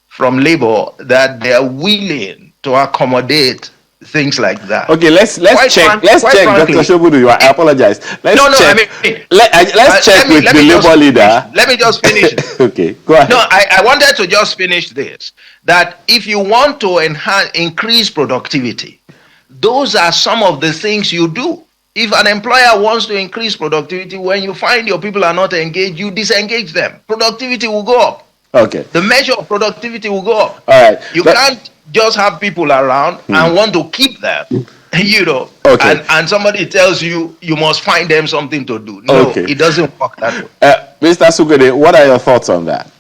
from labor that they are willing to accommodate things like that. Okay, let's check, frankly, Dr. Shobudu. I apologize. Let's check. Let's check with the labor leader. Let me just finish. Okay, go ahead. No, I wanted to just finish this. That if you want to increase productivity, those are some of the things you do. If an employer wants to increase productivity, when you find your people are not engaged, you disengage them. Productivity will go up. Okay. The measure of productivity will go up. All right. You can't just have people around and want to keep them, Okay. and somebody tells you you must find them something to do. No, it doesn't work that way. Mr. Sugode, what are your thoughts on that?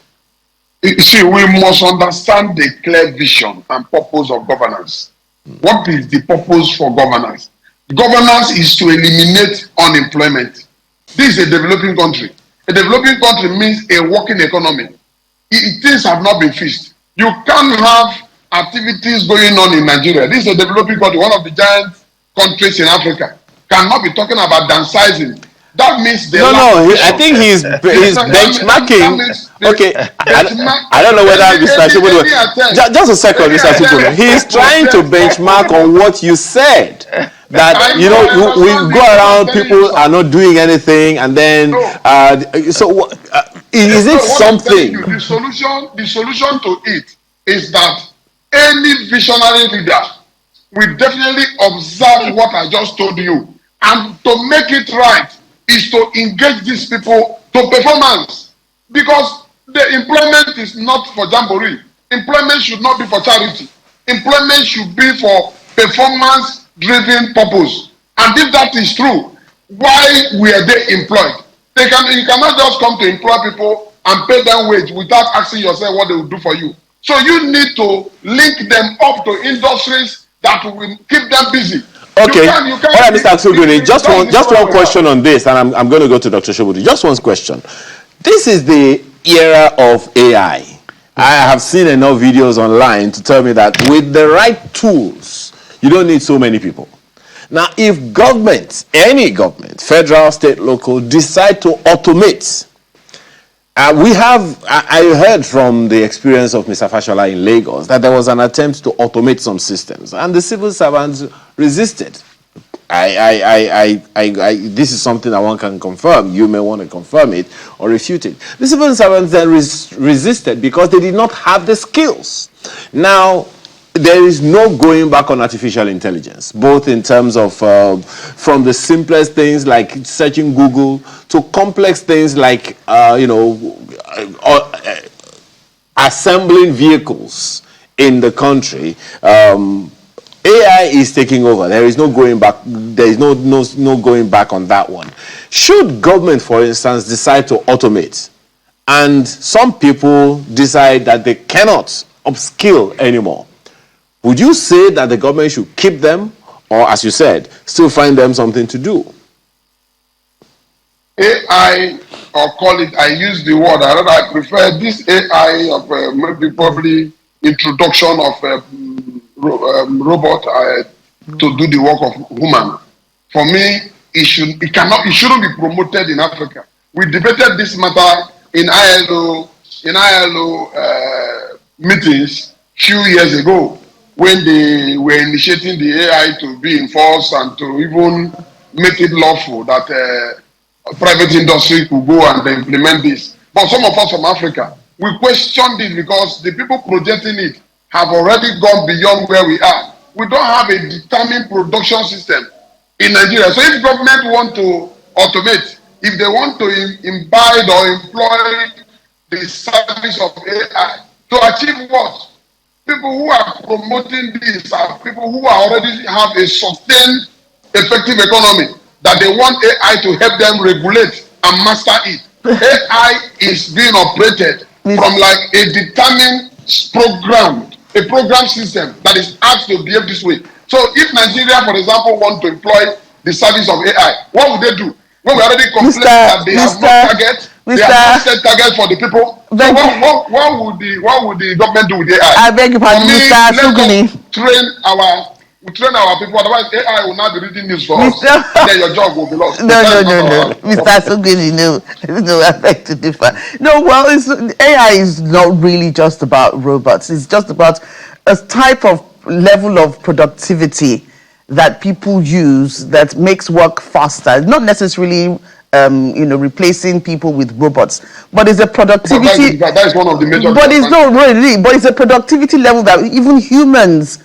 You see, we must understand the clear vision and purpose of governance. What is the purpose for governance? Governance is to eliminate unemployment. This is a developing country. A developing country means a working economy. Things have not been fixed. You can't have activities going on in Nigeria. This is a developing country, one of the giant countries in Africa. Cannot be talking about downsizing. That means they I think he's benchmarking. Okay, I don't know whether Mr. Shobudu. Just a second, Mr. Shobudu. He's trying to benchmark on what you said. That we go around, people are not doing anything, and then is it something? The solution to it is that any visionary leader will definitely observe what I just told you, and to make it right is to engage these people to performance, because the employment is not for jamboree. Employment should not be for charity. Employment should be for performance-driven purpose. And if that is true, why were they employed? You cannot just come to employ people and pay them wage without asking yourself what they will do for you. So you need to link them up to industries that will keep them busy. Okay. All right, Mr. Aksuguni, just one question on this, and I'm going to go to Dr. Shobudu. Just one question. This is the era of AI. I have seen enough videos online to tell me that with the right tools, you don't need so many people. Now, if government, any government, federal, state, local, decide to automate, I heard from the experience of Mr. Fashola in Lagos that there was an attempt to automate some systems, and the civil servants resisted. This is something that one can confirm. You may want to confirm it or refute it. The civil servants then resisted because they did not have the skills. Now, there is no going back on artificial intelligence, both in terms of from the simplest things like searching Google to complex things like assembling vehicles in the country. AI is taking over. There is no going back. There is no going back on that one. Should government, for instance, decide to automate, and some people decide that they cannot upskill anymore, would you say that the government should keep them, or, as you said, still find them something to do? AI, or call it, I use the word, I prefer this AI of maybe probably introduction of robot to do the work of human. For me, it shouldn't be promoted in Africa. We debated this matter in ILO meetings few years ago, when they were initiating the AI to be enforced and to even make it lawful that private industry could go and implement this. But some of us from Africa, we questioned it because the people projecting it have already gone beyond where we are. We don't have a determined production system in Nigeria. So if government want to automate, if they want to imbibe or employ the service of AI to achieve what? People who are promoting this are people who already have a sustained, effective economy that they want AI to help them regulate and master it. AI is being operated from like a determined a program system that is asked to behave this way. So if Nigeria, for example, want to employ the service of AI, what would they do? When we already complained that they have not target, they have not set target for the people. So what would the government do with AI? I beg your pardon, For me, Mr. let Suguni. us train our people. Otherwise, AI will not be reading news for us, Mr. and then your job will be lost. No, That no, is not no, no, our Mr. Sugini, no, no, I beg to differ. No, well, AI is not really just about robots. It's just about a type of level of productivity that people use that makes work faster. Not necessarily, replacing people with robots, but it's a productivity. But that is one of the major But it's not disadvantages. really. But it's a productivity level that even humans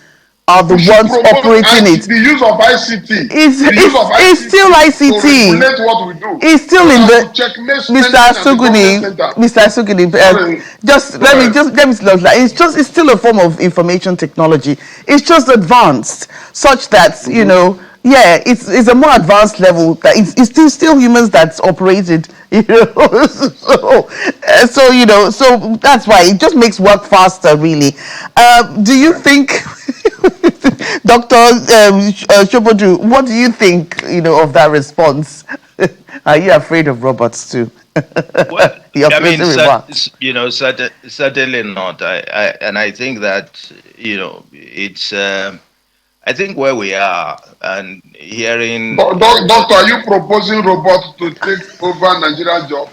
are the We should ones promote operating ICT, it. the use of ICT. It's still To ICT. regulate what we do. It's still So in that the we checkmate Mr. spending at the government Suguni. center. Mr. Suguni, Sorry. just Go ahead. let me slow down. It's still a form of information technology. It's just advanced, such that yeah, it's a more advanced level. That it's still humans that's operated. So that's why it just makes work faster. Really, do you think? Dr. Shobodu, what do you think, of that response? Are you afraid of robots too? Well, Your I mean, closing remark. certainly not. And I think that it's. I think where we are and hearing. Doctor, are you proposing robots to take over Nigeria's job?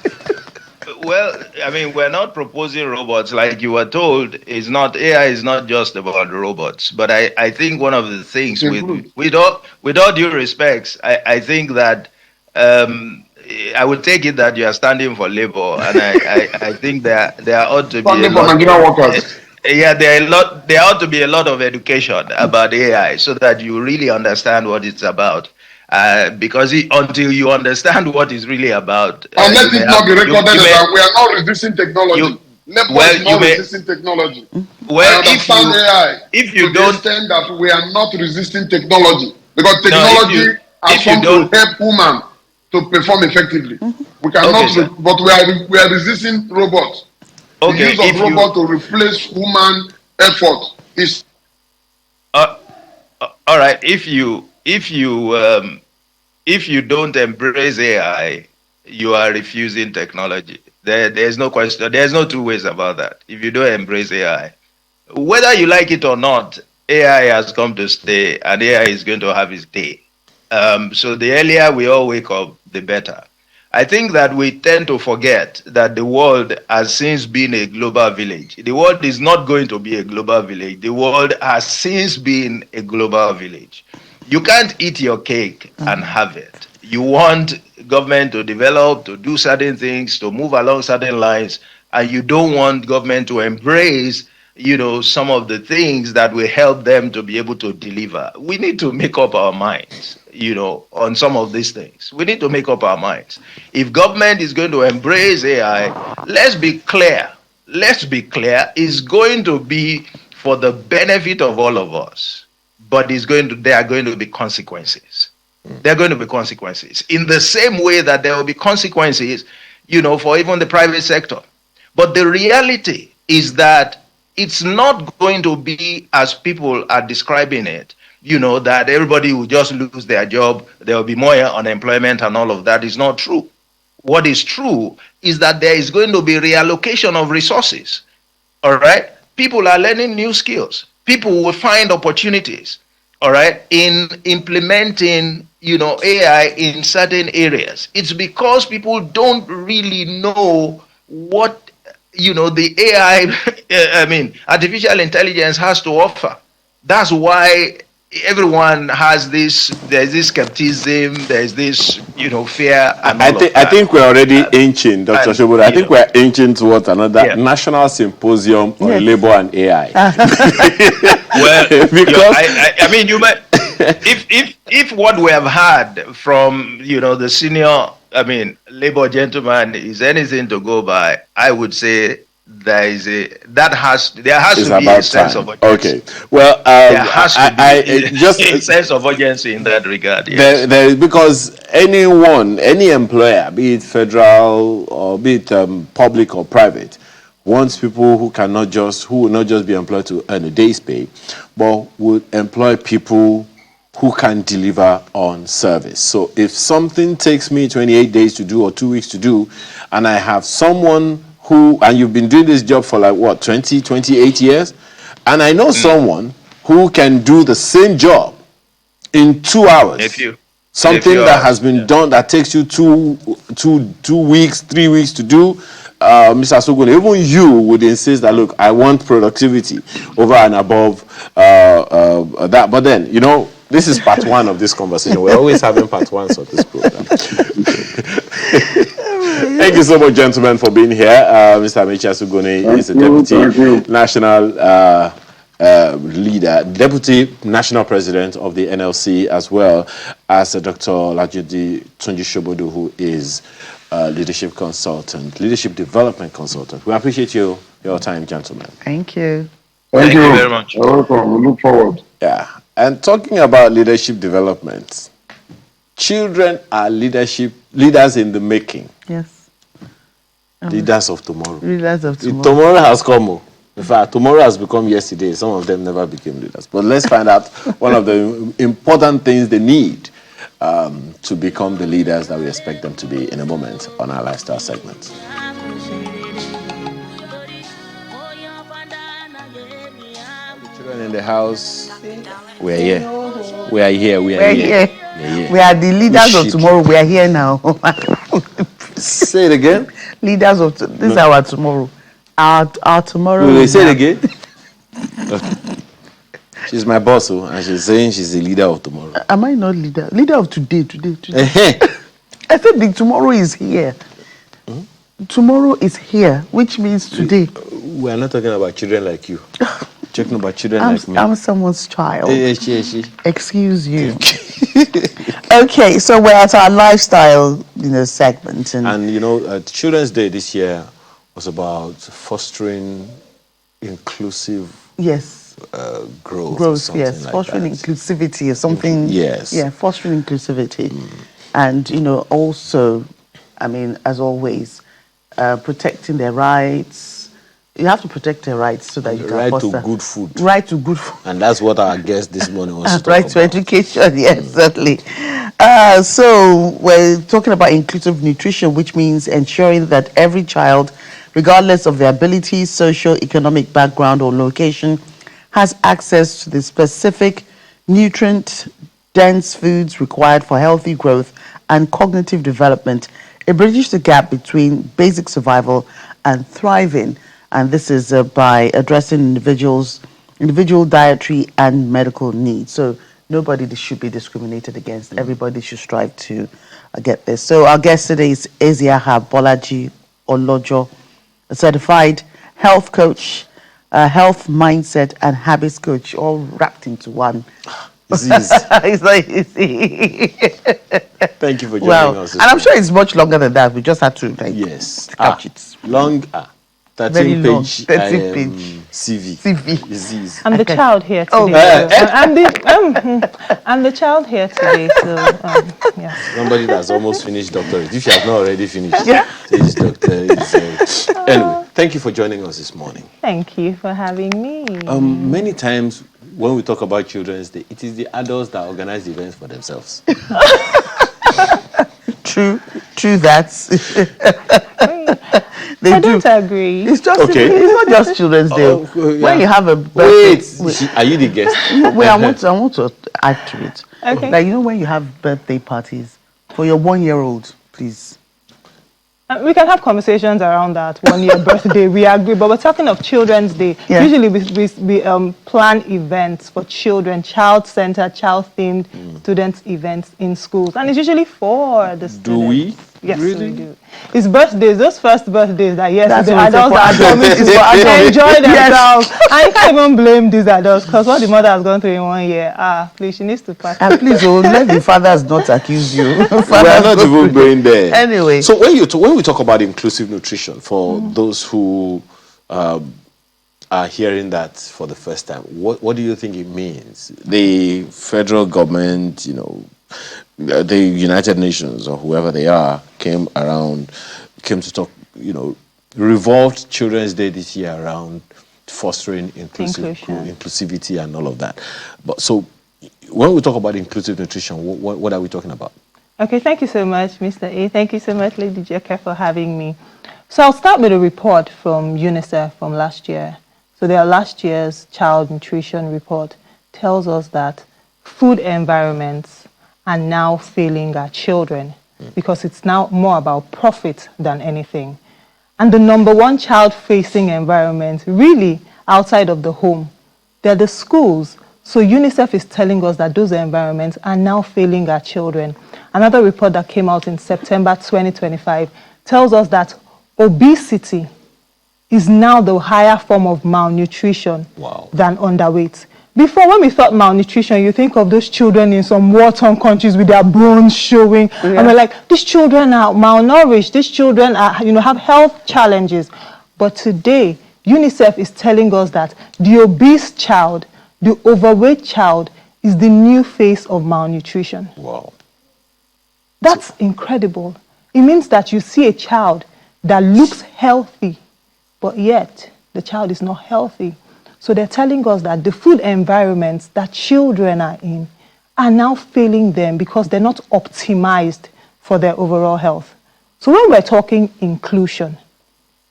Well, I mean, we're not proposing robots like you were told. Is not AI is not just about robots, but I think one of the things with all due respects, I think that I would take it that you are standing for labor, and I think there ought to be a Funding for lot. Nigerian workers. Yeah, there ought to be a lot of education about AI so that you really understand what it's about. Because until you understand what it's really about, And you let may it have not be recorded you may that we are not resisting technology. you Labour well is you not may resisting technology. I well understand AI if to you the don't extent that we are not resisting technology because no technology has if you come to don't help women to perform effectively. We okay cannot, sir but we are resisting robots. The okay use of robot to replace human effort is. uh, all right if you don't embrace AI, you are refusing technology. There's no question. There's no two ways about that. If you don't embrace AI, whether you like it or not, AI has come to stay, and AI is going to have its day. So the earlier we all wake up, the better. I think that we tend to forget that the world has since been a global village. The world is not going to be a global village. The world has since been a global village. You can't eat your cake and have it. You want government to develop, to do certain things, to move along certain lines, and you don't want government to embrace some of the things that will help them to be able to deliver. We need to make up our minds on some of these things. We need to make up our minds. If government is going to embrace AI, let's be clear. It's going to be for the benefit of all of us, but there are going to be consequences. There are going to be consequences in the same way that there will be consequences, for even the private sector. But the reality is that it's not going to be as people are describing it, that everybody will just lose their job, there will be more unemployment and all of that is not true. What is true is that there is going to be reallocation of resources. All right. People are learning new skills. People will find opportunities. All right. In implementing, AI in certain areas. It's because people don't really know what, the AI, I mean, artificial intelligence has to offer. That's why everyone has there's this skepticism, there's this, fear and all of I that. think we're already inching, Dr. Shoboda. I think we're inching towards another Yeah. national symposium on Yes. labor and AI. Well, Because I mean, you might, if what we have had from the senior, I mean, labor gentleman is anything to go by, I would say there has to be a sense of urgency. Okay. Well, There has to be just a sense of urgency in that regard. Yes. because any employer, be it federal or be it public or private, wants people who will not just be employed to earn a day's pay, but would employ people who can deliver on service. So if something takes me 28 days to do or 2 weeks to do, and I have someone and you've been doing this job for like what, 28 years, and I know someone who can do the same job in 2 hours. Something that has been done that takes you 2 weeks, 3 weeks to do, Mr. Sogone, even you would insist that, look, I want productivity over and above that. But then, this is part one of this conversation. We're always having part ones of this program. Thank you so much, gentlemen, for being here. Mr. Amicha Sugone is the Deputy National Leader, Deputy National President of the NLC, as well as Dr. Lajudi Tunji Shobodu, who is Leadership Consultant, Leadership Development Consultant. We appreciate your time, gentlemen. Thank you. Thank you very much. You're welcome. We look forward. Yeah. And talking about leadership development, children are leaders in the making. Yes. Leaders of tomorrow. Leaders of tomorrow. Tomorrow has come. In fact, tomorrow has become yesterday. Some of them never became leaders. But let's find out one of the important things they need to become the leaders that we expect them to be in a moment on our lifestyle segment. Children in the house, we're here. We are here. We are here. We are the leaders of tomorrow. We are here now. Say it again. Leaders of this is our tomorrow. Our tomorrow. Will they say it again? Okay. She's my boss, and she's saying she's the leader of tomorrow. Am I not leader? Leader of today. I said the tomorrow is here. Tomorrow is here, which means today. We are not talking about children like you. Talking about children like me. I'm someone's child. She. Excuse you. Okay, so we're at our lifestyle, segment, and Children's Day this year was about fostering inclusive. Yes. Growth. Yes. Like fostering inclusivity or something. Yes. Yeah, fostering inclusivity, and also, as always, protecting their rights. You have to protect their rights so that you can foster. Right to good food. Right to good food. And that's what our guest this morning wants to talk right about. to education, yes, certainly. So we're talking about inclusive nutrition, which means ensuring that every child, regardless of their abilities, socio-economic background, or location, has access to the specific nutrient-dense foods required for healthy growth and cognitive development. It bridges the gap between basic survival and thriving. And this is by addressing individual dietary and medical needs. So nobody should be discriminated against. Everybody should strive to get this. So our guest today is Eziaha Bolaji Olojo, a certified health coach, health mindset and habits coach, all wrapped into one. It's like Thank you for joining us. And I'm sure it's much longer than that. We just had to catch it. Long. 13 page CV. I'm the child here today. I'm the child here today. So, yeah. Somebody that's almost finished doctorate. If you have not already finished his doctorate. Anyway, thank you for joining us this morning. Thank you for having me. Many times when we talk about Children's Day, it is the adults that organize the events for themselves. True that. I don't agree. It's just it's not just Children's Day. When you have a birthday, are you the guest? Wait, I want to add to it. Okay. Like when you have birthday parties for your 1-year-old, please. We can have conversations around that 1-year birthday. We agree, but we're talking of Children's Day. Yeah. Usually, we plan events for children, child-centered, child-themed student events in schools, and it's usually for the students. Do we? Yes, really? we do. It's birthdays, those first birthdays that That's the adults are coming to enjoy themselves. And you can't even blame these adults because what the mother has gone through in 1 year, please, she needs to pass. And please, let the fathers not accuse you. We are not even going there. Anyway. So when we talk about inclusive nutrition for those who are hearing that for the first time. What do you think it means? The federal government, the United Nations or whoever they are, came to talk, revolved Children's Day this year around fostering inclusivity and all of that. But so when we talk about inclusive nutrition, what are we talking about? Okay, thank you so much, Mr. A. Thank you so much, Lady Jeka, for having me. So I'll start with a report from UNICEF from last year. So their last year's child nutrition report tells us that food environments are now failing our children because it's now more about profit than anything. And the number one child-facing environment, really, outside of the home, they're the schools. So UNICEF is telling us that those environments are now failing our children. Another report that came out in September 2025 tells us that obesity is now the higher form of malnutrition than underweight. Before, when we thought malnutrition, you think of those children in some war-torn countries with their bones showing. Yeah. And we're like, these children are malnourished. These children are, have health challenges. But today, UNICEF is telling us that the obese child, the overweight child, is the new face of malnutrition. Wow. That's incredible. It means that you see a child that looks healthy, but yet the child is not healthy. So they're telling us that the food environments that children are in are now failing them because they're not optimized for their overall health. So when we're talking inclusion,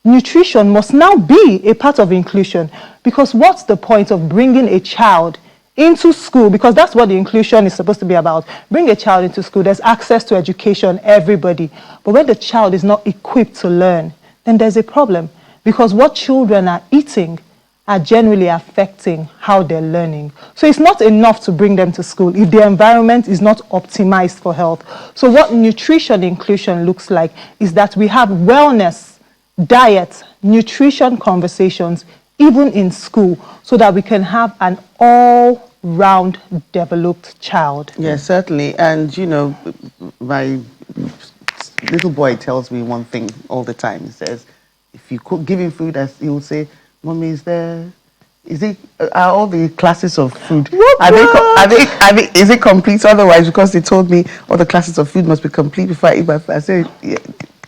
nutrition must now be a part of inclusion, because what's the point of bringing a child into school? Because that's what the inclusion is supposed to be about. Bring a child into school, there's access to education, everybody. But when the child is not equipped to learn, then there's a problem, because what children are eating are generally affecting how they're learning. So it's not enough to bring them to school if the environment is not optimized for health. So what nutrition inclusion looks like is that we have wellness, diet, nutrition conversations, even in school, so that we can have an all-round developed child. Yes, certainly. And, my little boy tells me one thing all the time. He says, if you give him food, as he will say, Mommy, are all the classes of food, is it complete? Otherwise, because they told me all the classes of food must be complete before I eat my food. I said, yeah.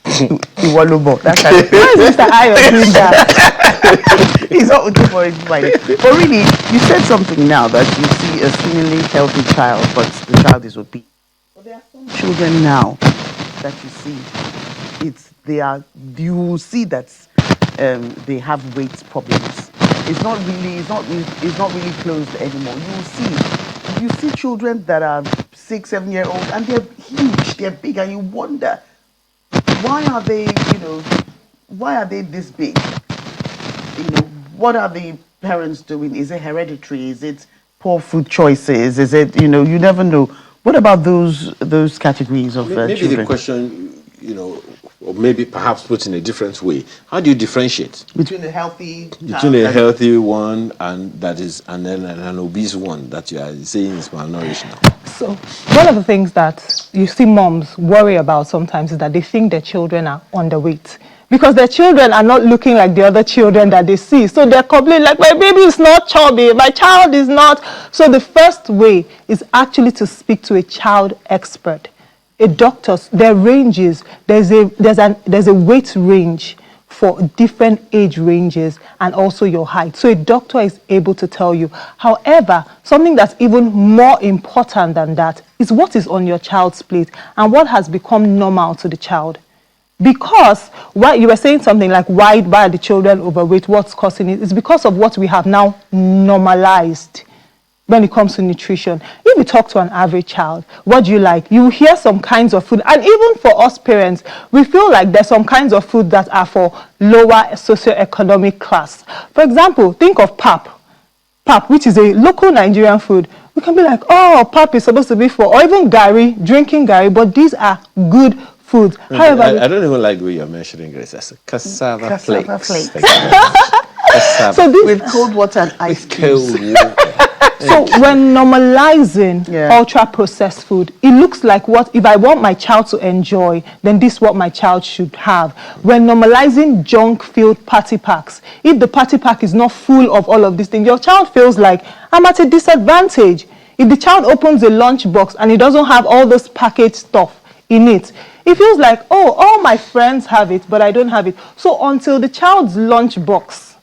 Why is Mr. Ayo doing that? He's not looking for it. But really, you said something now that you see a seemingly healthy child, but the child is obese. But there are some children now that you see, you will see that they have weight problems. It's not really closed anymore. You see children that are 6, 7 year old, and they're huge, they're big, and you wonder, why are they this big? What are the parents doing? Is it hereditary? Is it poor food choices? Is it, you never know. What about those categories of children? Maybe the question, or maybe perhaps put in a different way, how do you differentiate between a healthy one and then an obese one that you are saying is malnourished now? So one of the things that you see moms worry about sometimes is that they think their children are underweight, because their children are not looking like the other children that they see. So they're complaining like, my baby is not chubby, my child is not. So the first way is actually to speak to a child expert. A doctor's, their ranges, there's a weight range for different age ranges and also your height. So a doctor is able to tell you. However, something that's even more important than that is what is on your child's plate and what has become normal to the child. Because you were saying something like, why are the children overweight? What's causing it? It's because of what we have now normalized when it comes to nutrition. If you talk to an average child, what do you like? You hear some kinds of food. And even for us parents, we feel like there's some kinds of food that are for lower socioeconomic class. For example, think of pap. Pap, which is a local Nigerian food. We can be like, oh, pap is supposed to be for, or even gari, drinking gari, but these are good foods. However, I don't even like the way you're mentioning Grace. That's cassava flakes. So this with cold water and ice cubes. So when normalizing ultra-processed food, it looks like what, if I want my child to enjoy, then this is what my child should have. When normalizing junk-filled party packs, if the party pack is not full of all of these things, your child feels like, I'm at a disadvantage. If the child opens a lunch box and it doesn't have all this packaged stuff in it, it feels like, oh, all my friends have it, but I don't have it. So until the child's lunch box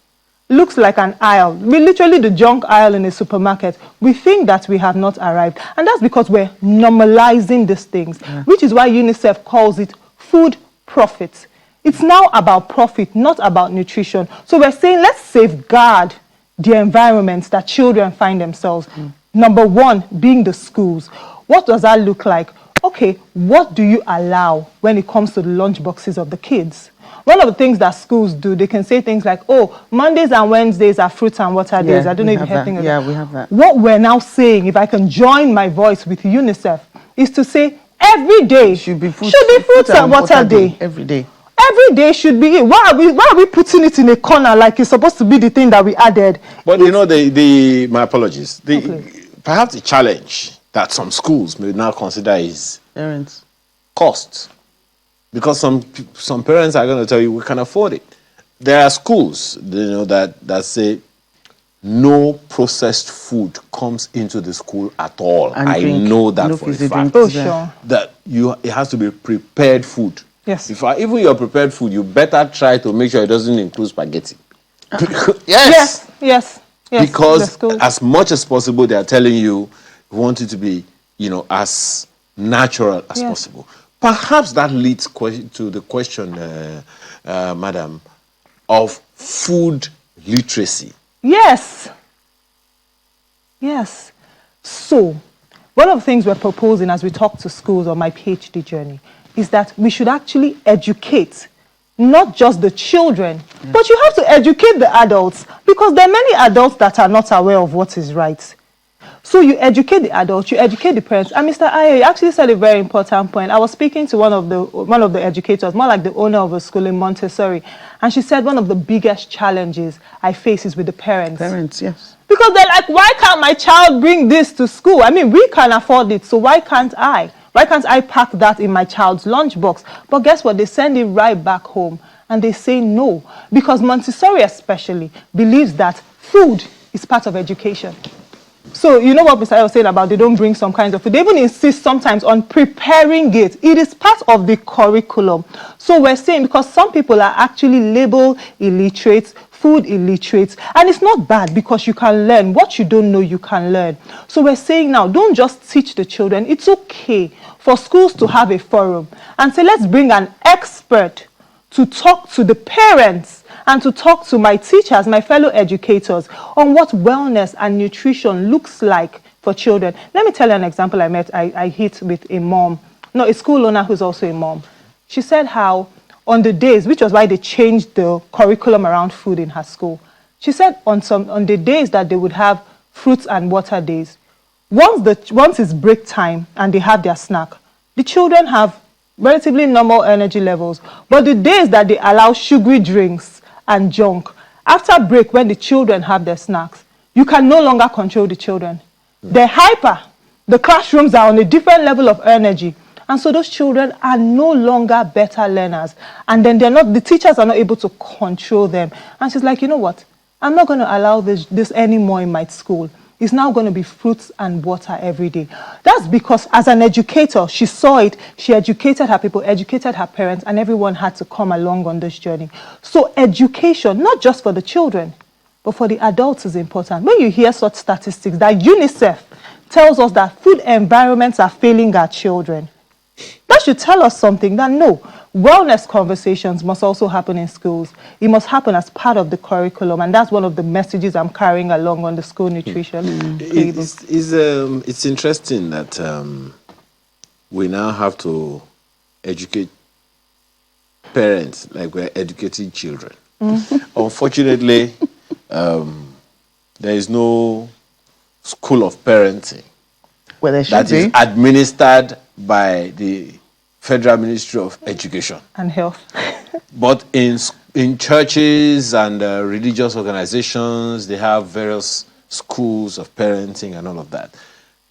looks like an aisle, literally the junk aisle in a supermarket, we think that we have not arrived. And that's because we're normalizing these things, which is why UNICEF calls it food profit. It's now about profit, not about nutrition. So we're saying let's safeguard the environments that children find themselves. Number one, being the schools. What does that look like? Okay, what do you allow when it comes to the lunch boxes of the kids? One of the things that schools do, they can say things like, oh, Mondays and Wednesdays are fruits and water days. I don't know if you have things like that. Yeah, we have that. What we're now saying, if I can join my voice with UNICEF, is to say every day should be fruits and water day. Every day. Every day should be it. Why are we putting it in a corner like it's supposed to be the thing that we added? But you know, my apologies. Perhaps the challenge that some schools may now consider is parents costs, because some parents are going to tell you we can afford it. There are schools, you know, that say no processed food comes into the school at all. And I know that no for a fizzy fact. drink. Oh, sure. That it has to be prepared food. Yes. Even your prepared food, you better try to make sure it doesn't include spaghetti. Yes. Because as much as possible, they are telling you, we want it to be, you know, as natural as possible. Perhaps that leads to the question, madam, of food literacy. Yes. So, one of the things we're proposing as we talk to schools on my PhD journey is that we should actually educate not just the children, but you have to educate the adults, because there are many adults that are not aware of what is right. So you educate the adults, you educate the parents. And Mr. Aye, you actually said a very important point. I was speaking to one of the educators, more like the owner of a school in Montessori, and she said one of the biggest challenges I face is with the parents. Parents, yes. Because they're like, why can't my child bring this to school? I mean, we can afford it, so why can't I? Why can't I pack that in my child's lunchbox? But guess what? They send it right back home, and they say no, because Montessori especially believes that food is part of education. So you know what Mr. was saying about they don't bring some kinds of food. They even insist sometimes on preparing it. It is part of the curriculum. So we're saying, because some people are actually labeled illiterates, food illiterates, and it's not bad, because you can learn. What you don't know, you can learn. So we're saying now, don't just teach the children. It's okay for schools to have a forum and say, let's bring an expert to talk to the parents and to talk to my teachers, my fellow educators, on what wellness and nutrition looks like for children. Let me tell you an example I hit with a school owner who's also a mom. She said how on the days, which was why they changed the curriculum around food in her school, she said on the days that they would have fruits and water days, once it's break time and they have their snack, the children have relatively normal energy levels. But the days that they allow sugary drinks and junk, after break, when the children have their snacks, you can no longer control the children. They're hyper. The classrooms are on a different level of energy. And so those children are no longer better learners. And then the teachers are not able to control them. And she's like, you know what? I'm not going to allow this anymore in my school. It's now going to be fruits and water every day. That's because as an educator, she saw it, she educated her people, educated her parents, and everyone had to come along on this journey. So education, not just for the children, but for the adults is important. When you hear such statistics that UNICEF tells us that food environments are failing our children, that should tell us something that no, wellness conversations must also happen in schools. It must happen as part of the curriculum, and that's one of the messages I'm carrying along on the school nutrition table. It's interesting that we now have to educate parents like we're educating children. Unfortunately, there is no school of parenting that is administered by the Federal Ministry of Education and Health. But in churches and religious organizations, they have various schools, of parenting and all of that.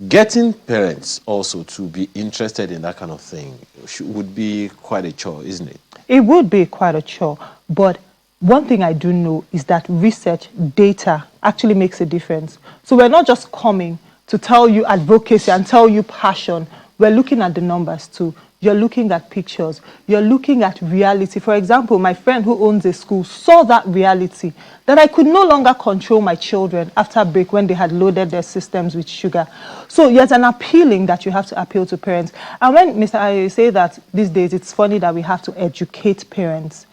Getting parents also to be interested in that kind of thing would be quite a chore, isn't it? It would be quite a chore, but one thing I do know is that research data actually makes a difference. So we're not just coming to tell you advocacy and tell you passion. We're looking at the numbers too. You're looking at pictures. You're looking at reality. For example, my friend who owns a school saw that reality, that I could no longer control my children after break when they had loaded their systems with sugar. So there's an appealing that you have to appeal to parents. And when Mr. Ayo say that these days it's funny that we have to educate parents,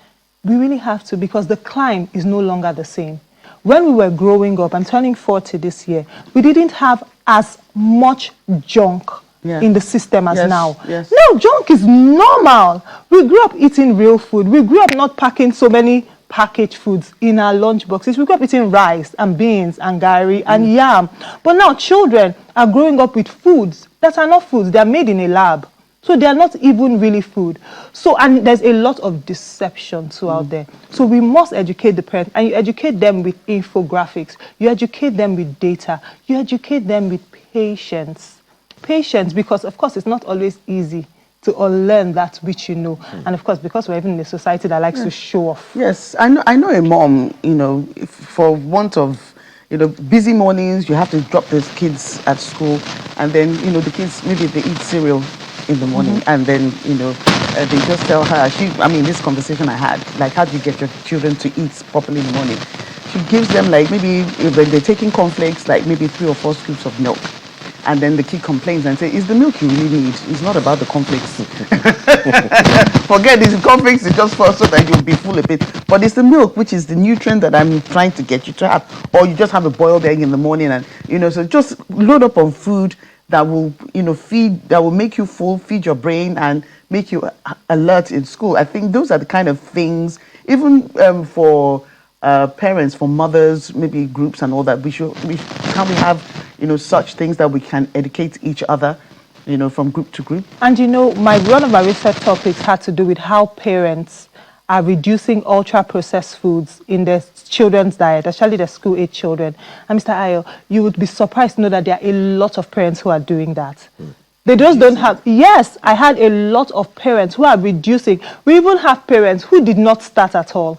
we really have to, because the climb is no longer the same. When we were growing up, I'm turning 40 this year, we didn't have as much junk in the system as now. Yes. Now, junk is normal. We grew up eating real food. We grew up not packing so many packaged foods in our lunch boxes. We grew up eating rice and beans and gari and yam. But now children are growing up with foods that are not foods. They are made in a lab. So they are not even really food. So, and there's a lot of deception too out there. So we must educate the parents, and you educate them with infographics. You educate them with data. You educate them with patience. Patience, because of course it's not always easy to unlearn that which you know. And of course, because we're even in a society that likes to show off. Yes, I know a mom, for want of, busy mornings, you have to drop the kids at school, and then, the kids, maybe they eat cereal in the morning, and then, they just tell her, this conversation I had, like, how do you get your children to eat properly in the morning? She gives them, like, maybe when they're taking cornflakes, like maybe 3 or 4 scoops of milk. And then the kid complains and says, it's the milk you really need. It's not about the cornflakes. Forget this, cornflakes is just for so that you'll be full a bit. But it's the milk, which is the nutrient that I'm trying to get you to have. Or you just have a boiled egg in the morning, and, so just load up on food that will, that will make you full, feed your brain, and make you alert in school. I think those are the kind of things, even for parents, for mothers, maybe groups and all that, can we have, such things that we can educate each other, from group to group. And one of my research topics had to do with how parents are reducing ultra-processed foods in their children's diet, especially their school-age children. And Mr. Ayo, you would be surprised to know that there are a lot of parents who are doing that. They just don't have, yes, I had a lot of parents who are reducing. We even have parents who did not start at all.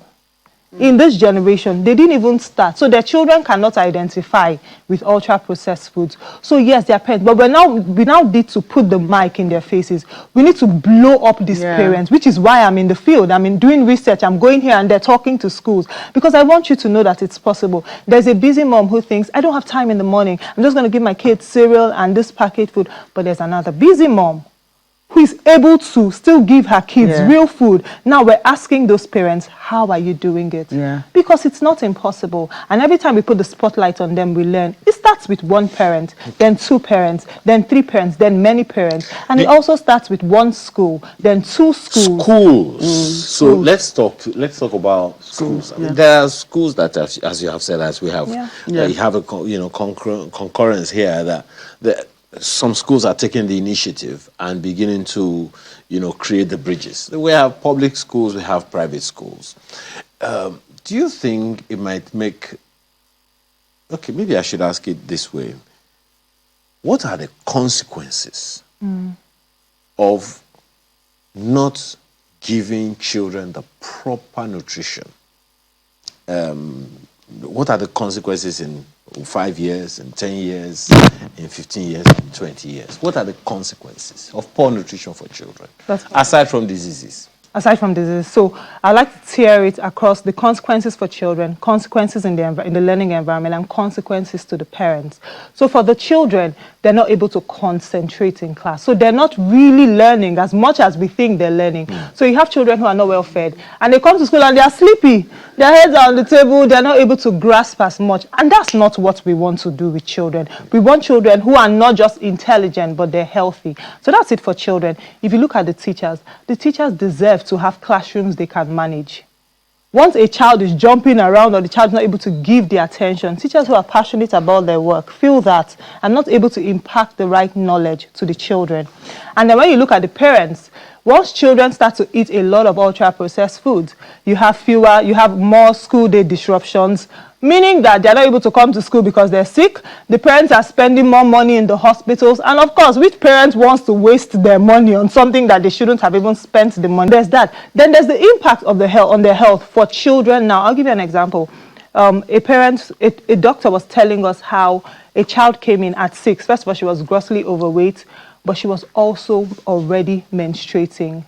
In this generation, they didn't even start. So their children cannot identify with ultra-processed foods. So yes, they are parents. But we now need to put the mic in their faces. We need to blow up these parents, which is why I'm in the field. I'm doing research. I'm going here and they're talking to schools. Because I want you to know that it's possible. There's a busy mom who thinks, I don't have time in the morning. I'm just going to give my kids cereal and this packaged food. But there's another busy mom who is able to still give her kids real food. Now we're asking those parents, how are you doing it? Because it's not impossible. And every time we put the spotlight on them, we learn. It starts with one parent, then 2 parents, then 3 parents, then many parents. And it also starts with 1 school, then 2 schools. So let's talk about schools. There are schools that, as you have said, as we have, you have a concurrence here that some schools are taking the initiative and beginning to, create the bridges. We have public schools, we have private schools. Do you think it might make... Okay, maybe I should ask it this way. What are the consequences of not giving children the proper nutrition? What are the consequences in 5 years, in 10 years, in 15 years, in 20 years? What are the consequences of poor nutrition for children, aside from diseases? Aside from diseases. So I like to tear it across the consequences for children, consequences in the learning environment, and consequences to the parents. So for the children, they're not able to concentrate in class. So they're not really learning as much as we think they're learning. So you have children who are not well fed, and they come to school and they are sleepy. Their heads are on the table, they're not able to grasp as much. And that's not what we want to do with children. We want children who are not just intelligent, but they're healthy. So that's it for children. If you look at the teachers deserve to have classrooms they can manage. Once a child is jumping around or the child is not able to give the attention, teachers who are passionate about their work feel that and not able to impact the right knowledge to the children. And then when you look at the parents, Once children start to eat a lot of ultra-processed foods, you have more school day disruptions, meaning that they're not able to come to school because they're sick. The parents are spending more money in the hospitals. And of course, which parent wants to waste their money on something that they shouldn't have even spent the money? There's that. Then there's the impact of the health on their health for children now. I'll give you an example. A doctor was telling us how a child came in at 6. First of all, she was grossly overweight, but she was also already menstruating.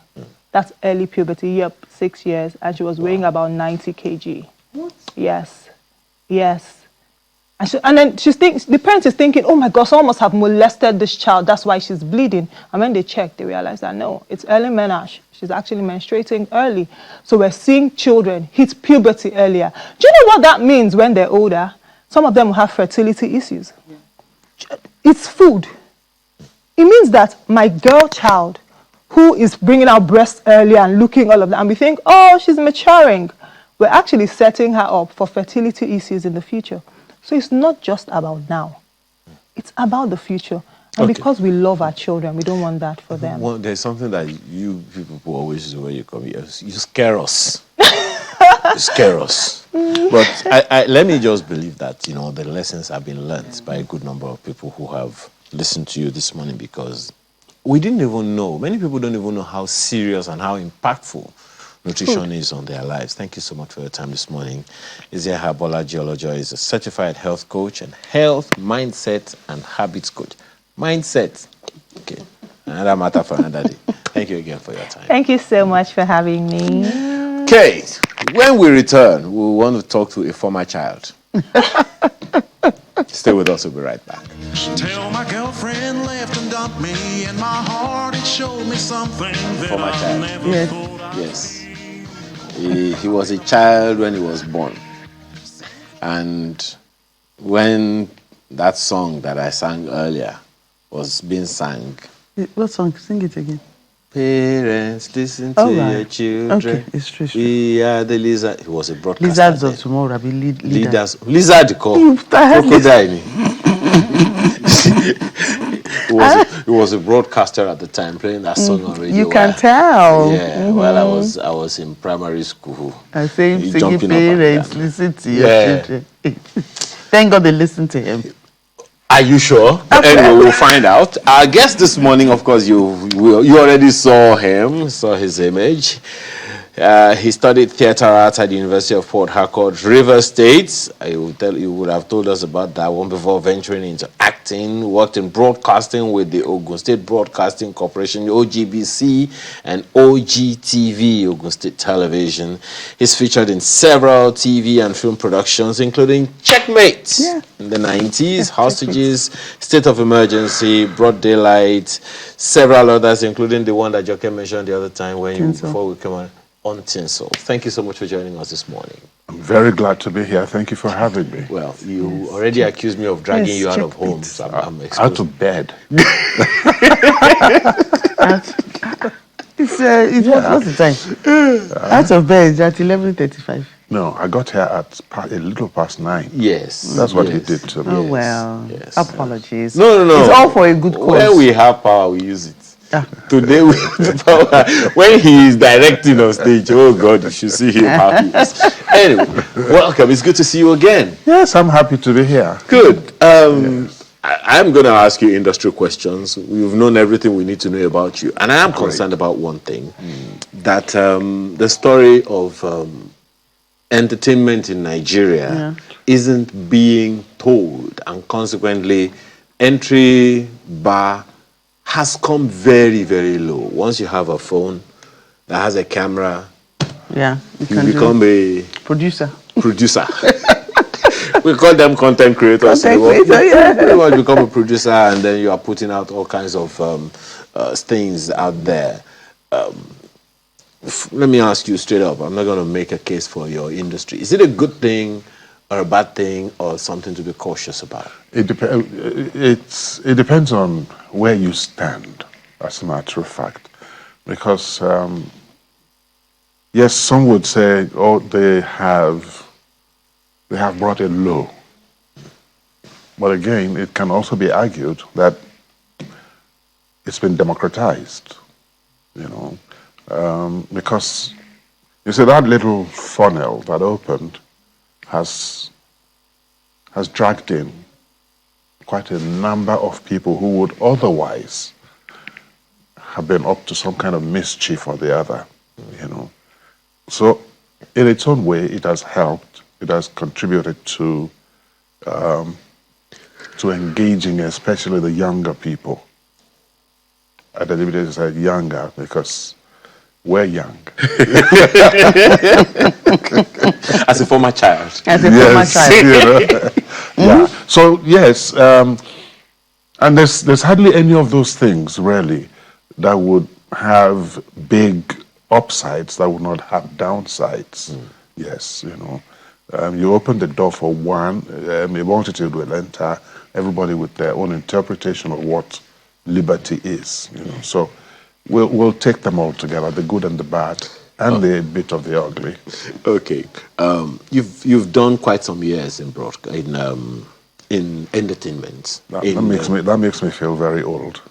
That's early puberty, yep, 6 years, and she was weighing about 90 kg. What? Yes, yes. And then the parent is thinking, oh my God, someone must have molested this child. That's why she's bleeding. And when they check, they realize that no, it's early menarche. She's actually menstruating early. So we're seeing children hit puberty earlier. Do you know what that means when they're older? Some of them will have fertility issues. Yeah. It's food. It means that my girl child, who is bringing out breasts earlier and looking all of that, and we think, oh, she's maturing. We're actually setting her up for fertility issues in the future. So it's not just about now. It's about the future. And because we love our children, we don't want that for them. Well, there's something that you people always do when you come here. You scare us. You scare us. But let me just believe that, you know, the lessons have been learned by a good number of people who have listened to you this morning, because we didn't even know. Many people don't even know how serious and how impactful nutrition is on their lives. Thank you so much for your time this morning. Ebola Geology is a certified health coach and health mindset and habits coach. Mindset. Okay. Another matter for another day. Thank you again for your time. Thank you so much for having me. Okay. When we return, we want to talk to a former child. Stay with us. We'll be right back. Tell my girlfriend left and dumped me, and my heart, it showed me something that Former I child. never thought I'd Yes. He was a child when he was born. And when that song that I sang earlier was being sung. What song? Sing it again. Parents, listen to your children. Okay, it's true. We are the lizard. He was a broadcaster. Lizards of tomorrow. Be leaders. Lizard call. Crocodile. He was a broadcaster at the time, playing that song on radio. You can tell. Yeah, while I was in primary school. I say, singing parents, listen to your children. Thank God they listened to him. Are you sure? Anyway, we'll find out. Our guest this morning, of course, you already saw him, saw his image. He studied theater arts at the University of Port Harcourt, Rivers State. You would have told us about that one before venturing into acting. Worked in broadcasting with the Ogun State Broadcasting Corporation, OGBC, and OGTV, Ogun State Television. He's featured in several TV and film productions, including Checkmate in the 90s, Hostages, State of Emergency, Broad Daylight, several others, including the one that Joke mentioned the other time before we came on Tinsel. Thank you so much for joining us this morning. I'm very glad to be here. Thank you for having me. Well, you already accused me of dragging you out of home. So I'm out of bed. What's the time? Out of bed at 11:35. No, I got here at a little past 9. Yes. That's what he did to me. Oh, well. Yes. Apologies. No. It's all for a good cause. When we have power, we use it. Today we have the power. When he is directing on stage, oh God, you should see him how he is. Anyway, welcome. It's good to see you again. Yes, I'm happy to be here. Good. I'm going to ask you industrial questions. We've known everything we need to know about you. And I am concerned about one thing, that the story of entertainment in Nigeria isn't being told. And consequently, entry bar has come very, very low. Once you have a phone that has a camera, you become a producer. We call them content creators. Content You become a producer, and then you are putting out all kinds of things out there. Let me ask you straight up. I'm not going to make a case for your industry. Is it a good thing or a bad thing or something to be cautious about? It depends on where you stand, as a matter of fact. Because, yes, some would say, oh, they have brought it low. But again, it can also be argued that it's been democratized. you know, because you see that little funnel that opened has dragged in quite a number of people who would otherwise have been up to some kind of mischief or the other, you know. So in its own way, it has helped, it has contributed to engaging especially the younger people. I deliberately said younger because we're young. As a former child. As a former child. You know? Yeah. So yes, and there's hardly any of those things really that would have big upsides that would not have downsides. Yes, you know. You open the door for one, a multitude will enter, everybody with their own interpretation of what liberty is. You know. So we'll take them all together, the good and the bad, and the bit of the ugly. Okay, you've done quite some years in in entertainment. That makes me feel very old.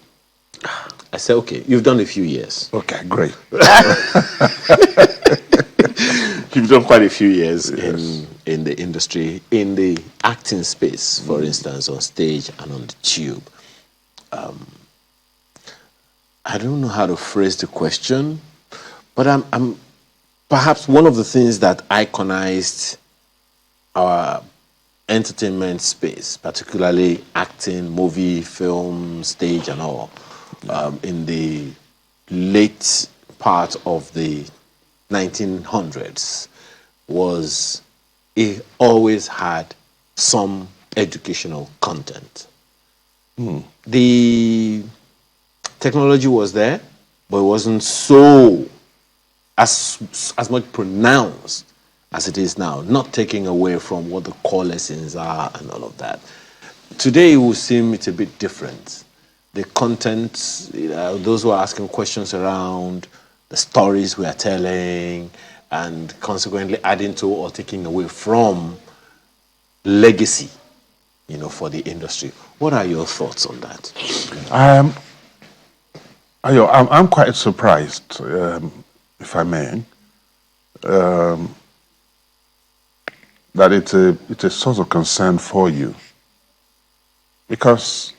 I said, okay, you've done a few years. Okay, great. You've done quite a few years in the industry, in the acting space, for instance, on stage and on the tube. I don't know how to phrase the question, but I'm perhaps one of the things that iconized our entertainment space, particularly acting, movie, film, stage, and all, in the late part of the 1900s, was it always had some educational content. The technology was there, but it wasn't so as much pronounced as it is now, not taking away from what the core lessons are and all of that. Today it will seem it's a bit different. The content, those who are asking questions around the stories we are telling, and consequently adding to or taking away from legacy, for the industry. What are your thoughts on that? I'm quite surprised, if I may, that it's a source of concern for you, because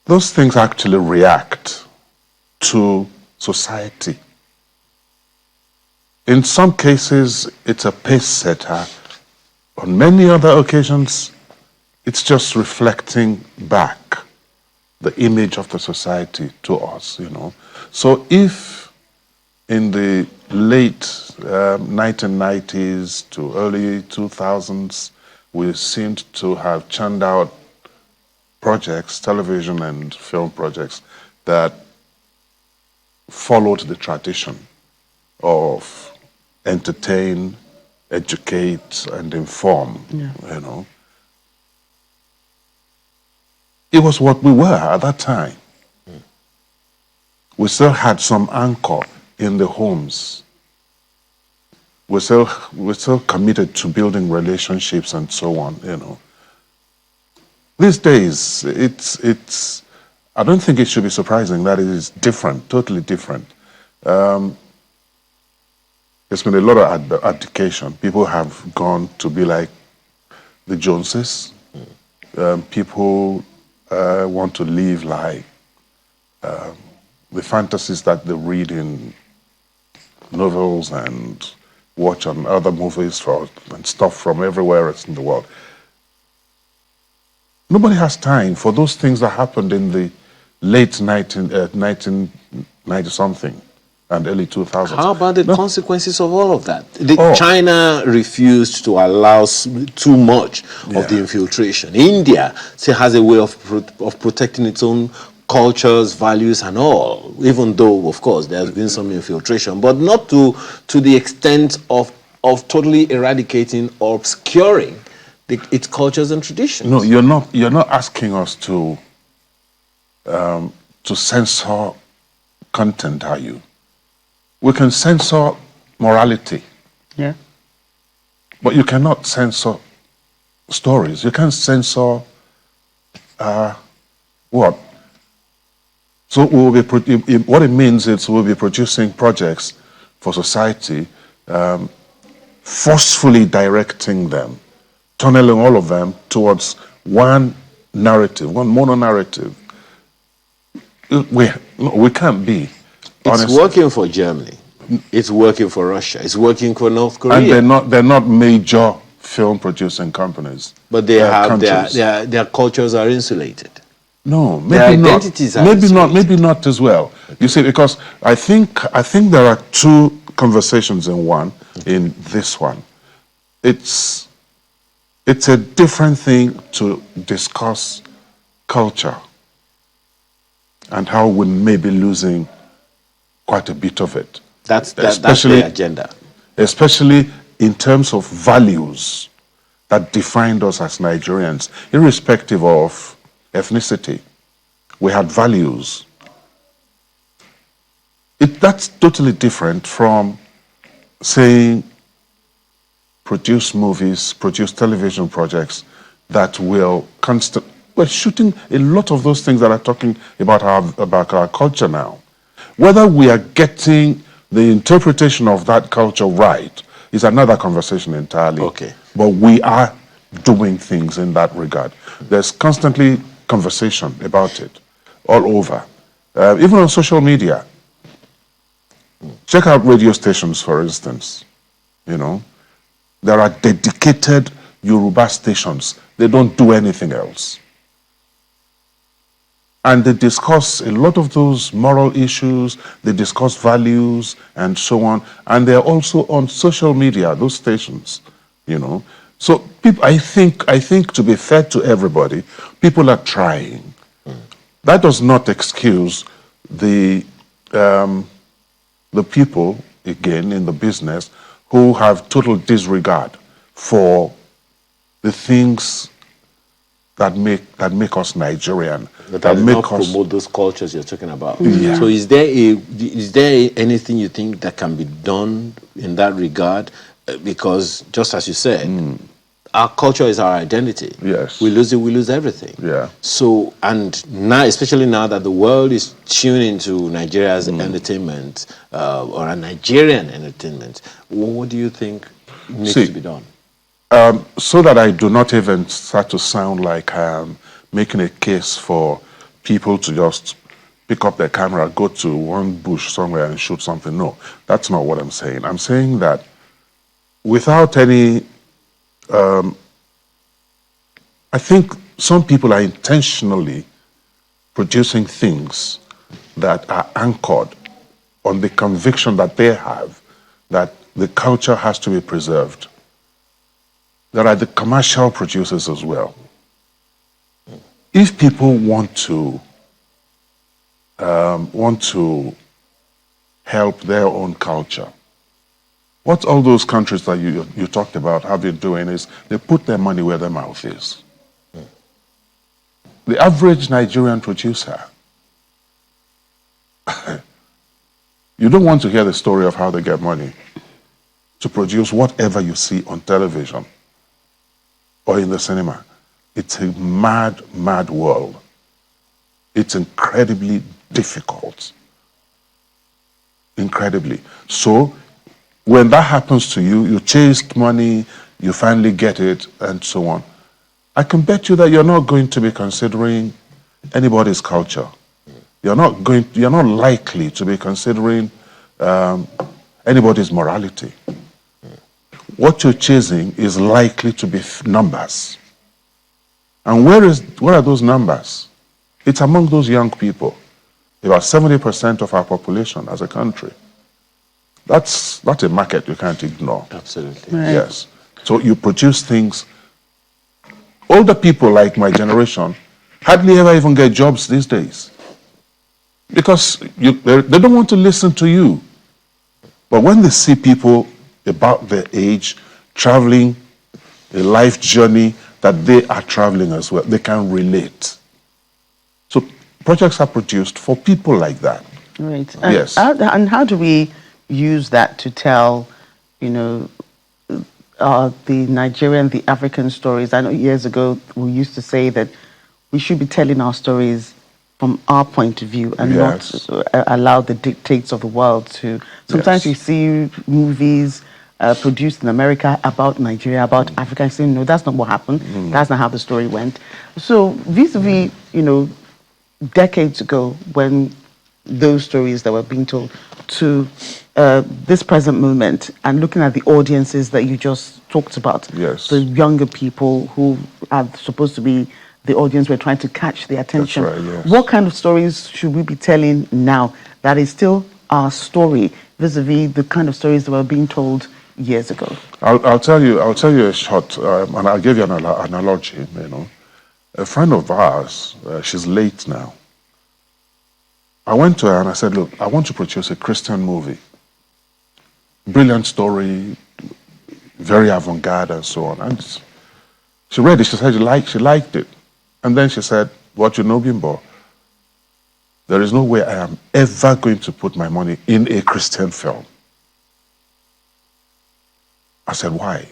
those things actually react to society. In some cases, it's a pace setter. On many other occasions, it's just reflecting back the image of the society to us, So if in the late 1990s to early 2000s, we seemed to have churned out projects, television and film projects, that followed the tradition of entertain, educate, and inform, It was what we were at that time. We still had some anchor in the homes. We're still committed to building relationships and so on, These days, I don't think it should be surprising that it is different, totally different. There's been a lot of abdication. People have gone to be like the Joneses. People want to live like the fantasies that they read in novels and watch on other movies and stuff from everywhere else in the world. Nobody has time for those things that happened in the late 1990-something and early 2000s. How about the consequences of all of that? China refused to allow too much of the infiltration. India still has a way of protecting its own cultures, values, and all, even though, of course, there's been some infiltration, but not to the extent of totally eradicating or obscuring its cultures and traditions. No, you're not asking us to censor content, are you? We can censor morality. Yeah. But you cannot censor stories. You can't censor what? So what it means is we'll be producing projects for society, forcefully directing them, tunneling all of them towards one narrative, one mono-narrative. We can't be. It's honestly. working for Germany. It's working for Russia. It's working for North Korea. And they're not major film producing companies. But they have their cultures are insulated. No, Their maybe not. identities are Maybe not. insulated. Maybe not as well. You see, because I think there are two conversations in one. In this one, it's a different thing to discuss culture and how we may be losing quite a bit of it. That's the agenda. Especially in terms of values that defined us as Nigerians, irrespective of ethnicity. We had values. That's totally different from saying produce movies, produce television projects that will we're shooting a lot of those things that are talking about our culture now. Whether we are getting the interpretation of that culture right is another conversation entirely. Okay. But we are doing things in that regard. There's constantly conversation about it all over. Even on social media. Check out radio stations, for instance. You know, there are dedicated Yoruba stations. They don't do anything else. And they discuss a lot of those moral issues, they discuss values and so on. And they're also on social media, those stations, you know. So people, I think to be fair to everybody, people are trying. That does not excuse the people, again, in the business who have total disregard for the things that make us Nigerian. That make us promote those cultures you're talking about. Yeah. So is there anything you think that can be done in that regard? Because just as you said, our culture is our identity. Yes. We lose it, we lose everything. Yeah. So, and now, especially now that the world is tuned into Nigeria's entertainment, or a Nigerian entertainment, what do you think needs to be done? So that I do not even start to sound like I'm making a case for people to just pick up their camera, go to one bush somewhere and shoot something. No, that's not what I'm saying. I'm saying that without any, I think some people are intentionally producing things that are anchored on the conviction that they have that the culture has to be preserved. There are the commercial producers as well. If people want to help their own culture, what all those countries that you talked about have been doing is they put their money where their mouth is. The average Nigerian producer, you don't want to hear the story of how they get money to produce whatever you see on television or in the cinema. It's a mad, mad world. It's incredibly difficult. Incredibly. So when that happens to you, you chased money, you finally get it, and so on. I can bet you that you're not going to be considering anybody's culture. You're not likely to be considering anybody's morality. What you're chasing is likely to be numbers. And where are those numbers? It's among those young people. About 70% of our population as a country. That's a market you can't ignore. Absolutely. Right. Yes. So you produce things. Older people like my generation hardly ever even get jobs these days. Because they don't want to listen to you. But when they see people about their age traveling a life journey that they are traveling as well, they can relate. So projects are produced for people like that. Right. And Yes. And how do we use that to tell, the Nigerian, the African stories? I know years ago we used to say that we should be telling our stories from our point of view and Yes. not allow the dictates of the world to. Sometimes you Yes. see movies produced in America about Nigeria, about Africa, and say, no, that's not what happened. That's not how the story went. So vis-a-vis, decades ago when those stories that were being told to this present moment and looking at the audiences that you just talked about, Yes. the younger people who are supposed to be the audience we're trying to catch their attention. That's right, yes. What kind of stories should we be telling now that is still our story vis-a-vis the kind of stories that were being told years ago? I'll tell you a short, and I'll give you an analogy. A friend of ours, she's late now. I went to her and I said, look, I want to produce a Christian movie. Brilliant story, very avant-garde and so on. And she read it, she said she liked it. And then she said, what you know, Bimbo, there is no way I am ever going to put my money in a Christian film. I said, why?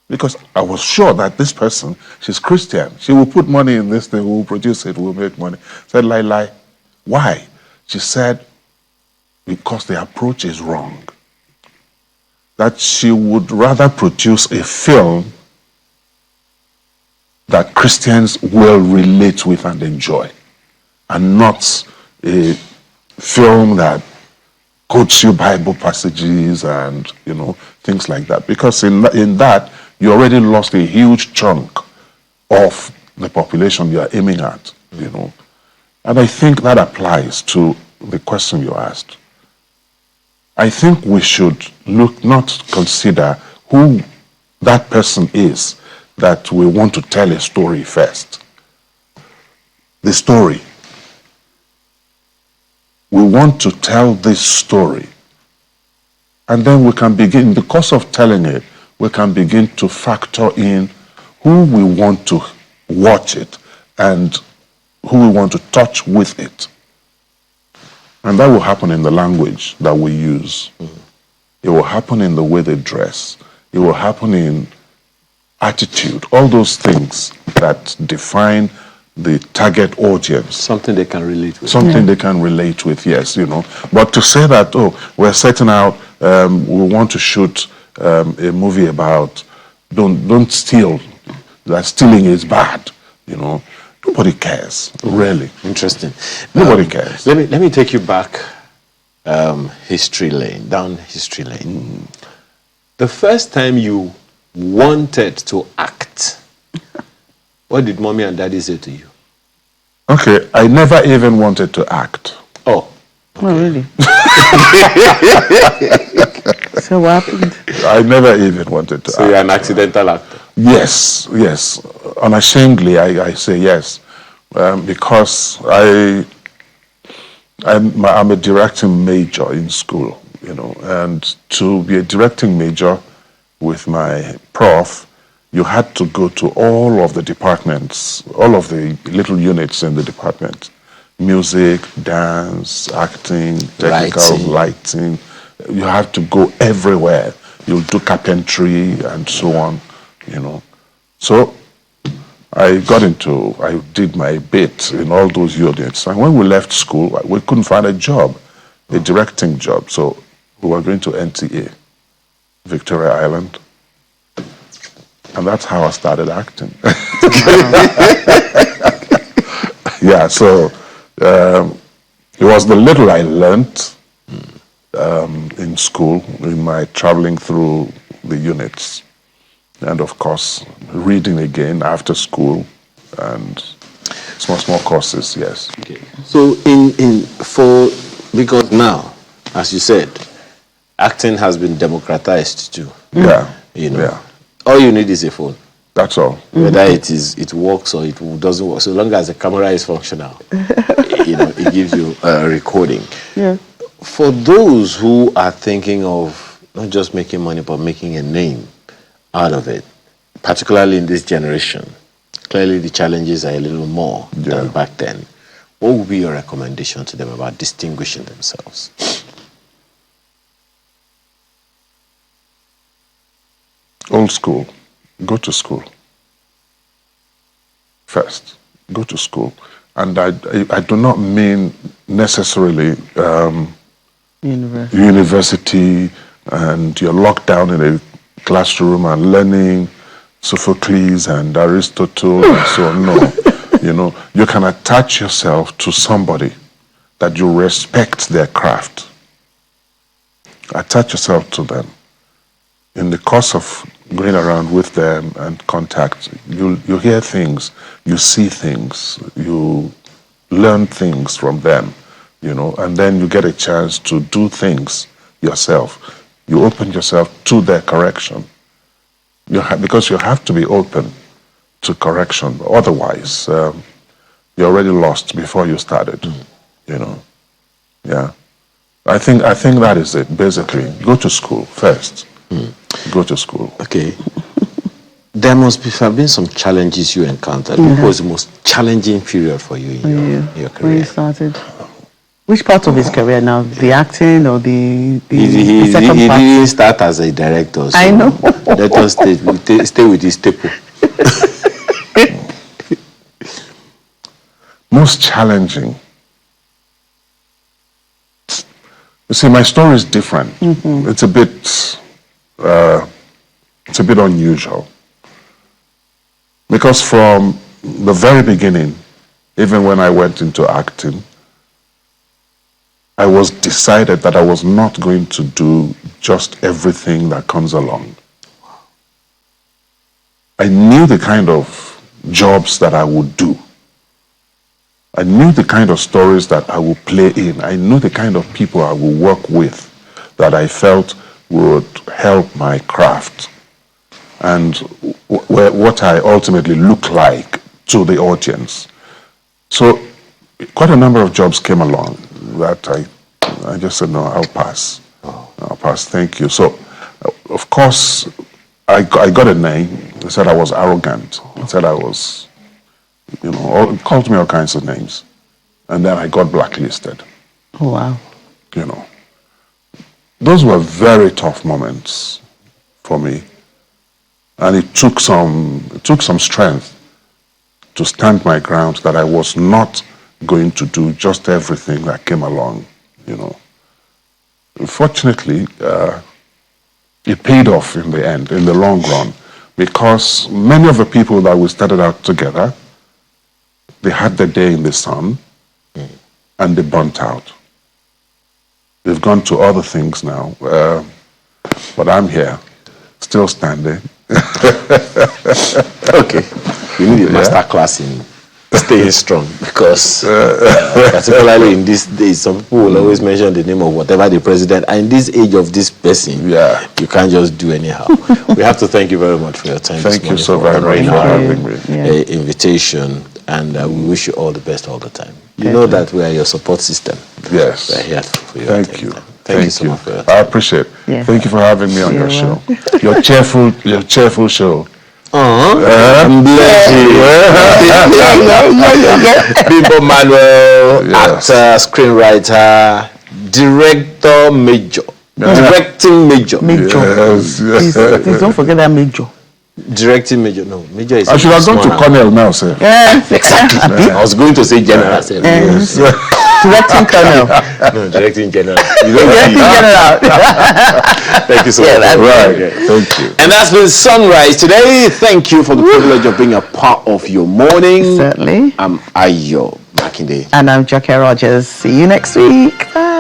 Because I was sure that this person, she's Christian. She will put money in this thing, will produce it, will make money. I said, lie. Why? She said, because the approach is wrong. That she would rather produce a film that Christians will relate with and enjoy, and not a film that quotes you Bible passages and things like that. Because in that you already lost a huge chunk of the population you are aiming at. And I think that applies to the question you asked. I think we should not consider who that person is that we want to tell a story first. The story. We want to tell this story. And then we can begin, in the course of telling it, we can begin to factor in who we want to watch it and who we want to touch with it. And that will happen in the language that we use. It will happen in the way they dress. It will happen in attitude. All those things that define the target audience. Something they can relate with. Something they can relate with, yes, But to say that, we're setting out, we want to shoot a movie about don't steal, that stealing is bad, Nobody cares, really. Interesting. Nobody cares. Let me take you back down history lane. The first time you wanted to act, what did mommy and daddy say to you? Okay, I never even wanted to act. Oh. Okay. Oh, really? So what happened? I never even wanted to act. So you're an accidental actor? Yes. Unashamedly, I say yes. Because I'm a directing major in school, and to be a directing major with my prof, you had to go to all of the departments, all of the little units in the department. Music, dance, acting, technical, lighting. You have to go everywhere. You'll do carpentry and so on, So I did my bit in all those units. And when we left school, we couldn't find a job, a directing job. So we were going to NTA, Victoria Island. And that's how I started acting. Yeah, so it was the little I learned in school, in my traveling through the units. And of course, reading again after school and small courses, yes. Okay. So because now, as you said, acting has been democratized too. Yeah. Yeah. All you need is a phone. That's all. Whether it works or it doesn't work, so long as the camera is functional, it gives you a recording. Yeah. For those who are thinking of not just making money but making a name out of it, particularly in this generation, clearly the challenges are a little more than back then. What would be your recommendation to them about distinguishing themselves? Old school. Go to school. First, go to school and I do not mean necessarily university and you're locked down in a classroom and learning Sophocles and Aristotle and so on. No, you know, you can attach yourself to somebody that you respect their craft. Attach yourself to them. In the course of going around with them and contact, you hear things, you see things, you learn things from them, you know, and then you get a chance to do things yourself. You open yourself to their correction. Because you have to be open to correction. Otherwise, you're already lost before you started, you know. Yeah. I think that is it, basically. Go to school first. Go to school. Okay. There must have been some challenges you encountered. What was the most challenging period for you in your career? When you started? Which part of his career now? The acting or the He second part? He didn't start as a director. So I know. Let us stay with his staple. Most challenging. You see, my story is different. It's a bit unusual. Because from the very beginning, even when I went into acting, I was decided that I was not going to do just everything that comes along. I knew the kind of jobs that I would do. I knew the kind of stories that I would play in. I knew the kind of people I would work with that I felt would help my craft and what I ultimately look like to the audience. So quite a number of jobs came along that I just said, no, I'll pass. I'll pass, thank you. So, of course, I got a name. They said I was arrogant. They said I was, you know, called me all kinds of names. And then I got blacklisted. Oh, wow. You know. Those were very tough moments for me. And it took some strength to stand my ground that I was not going to do just everything that came along, you know. Fortunately, it paid off in the end, in the long run, because many of the people that we started out together, they had their day in the sun and they burnt out. They've gone to other things now, but I'm here, still standing. Okay. We need a master class in staying strong because particularly in these days, some people will always mention the name of whatever the president, and in this age of this person, you can't just do anyhow. We have to thank you very much for your time. Thank you so very much for having me. Invitation, and we wish you all the best all the time. You know that we are your support system. Yes. We're here for you. Thank you. Thank you so much for your time. I appreciate it. Yeah. Thank you for having me on your show. Your cheerful show. Bless you. Bimbo Manuel, actor, screenwriter, director major, directing major. Yes. Please don't forget that major. Directing major, no, major is. I should have gone to Colonel now, sir. Yes, exactly. I was going to say general, sir. Yes. Directing colonel. No, directing general. You don't directing general. Thank you so much. Right. Thank you. And that's been Sunrise today. Thank you for the privilege of being a part of your morning. Certainly. I'm Ayo Makinde. And I'm Jackie Rogers. See you next week. Bye.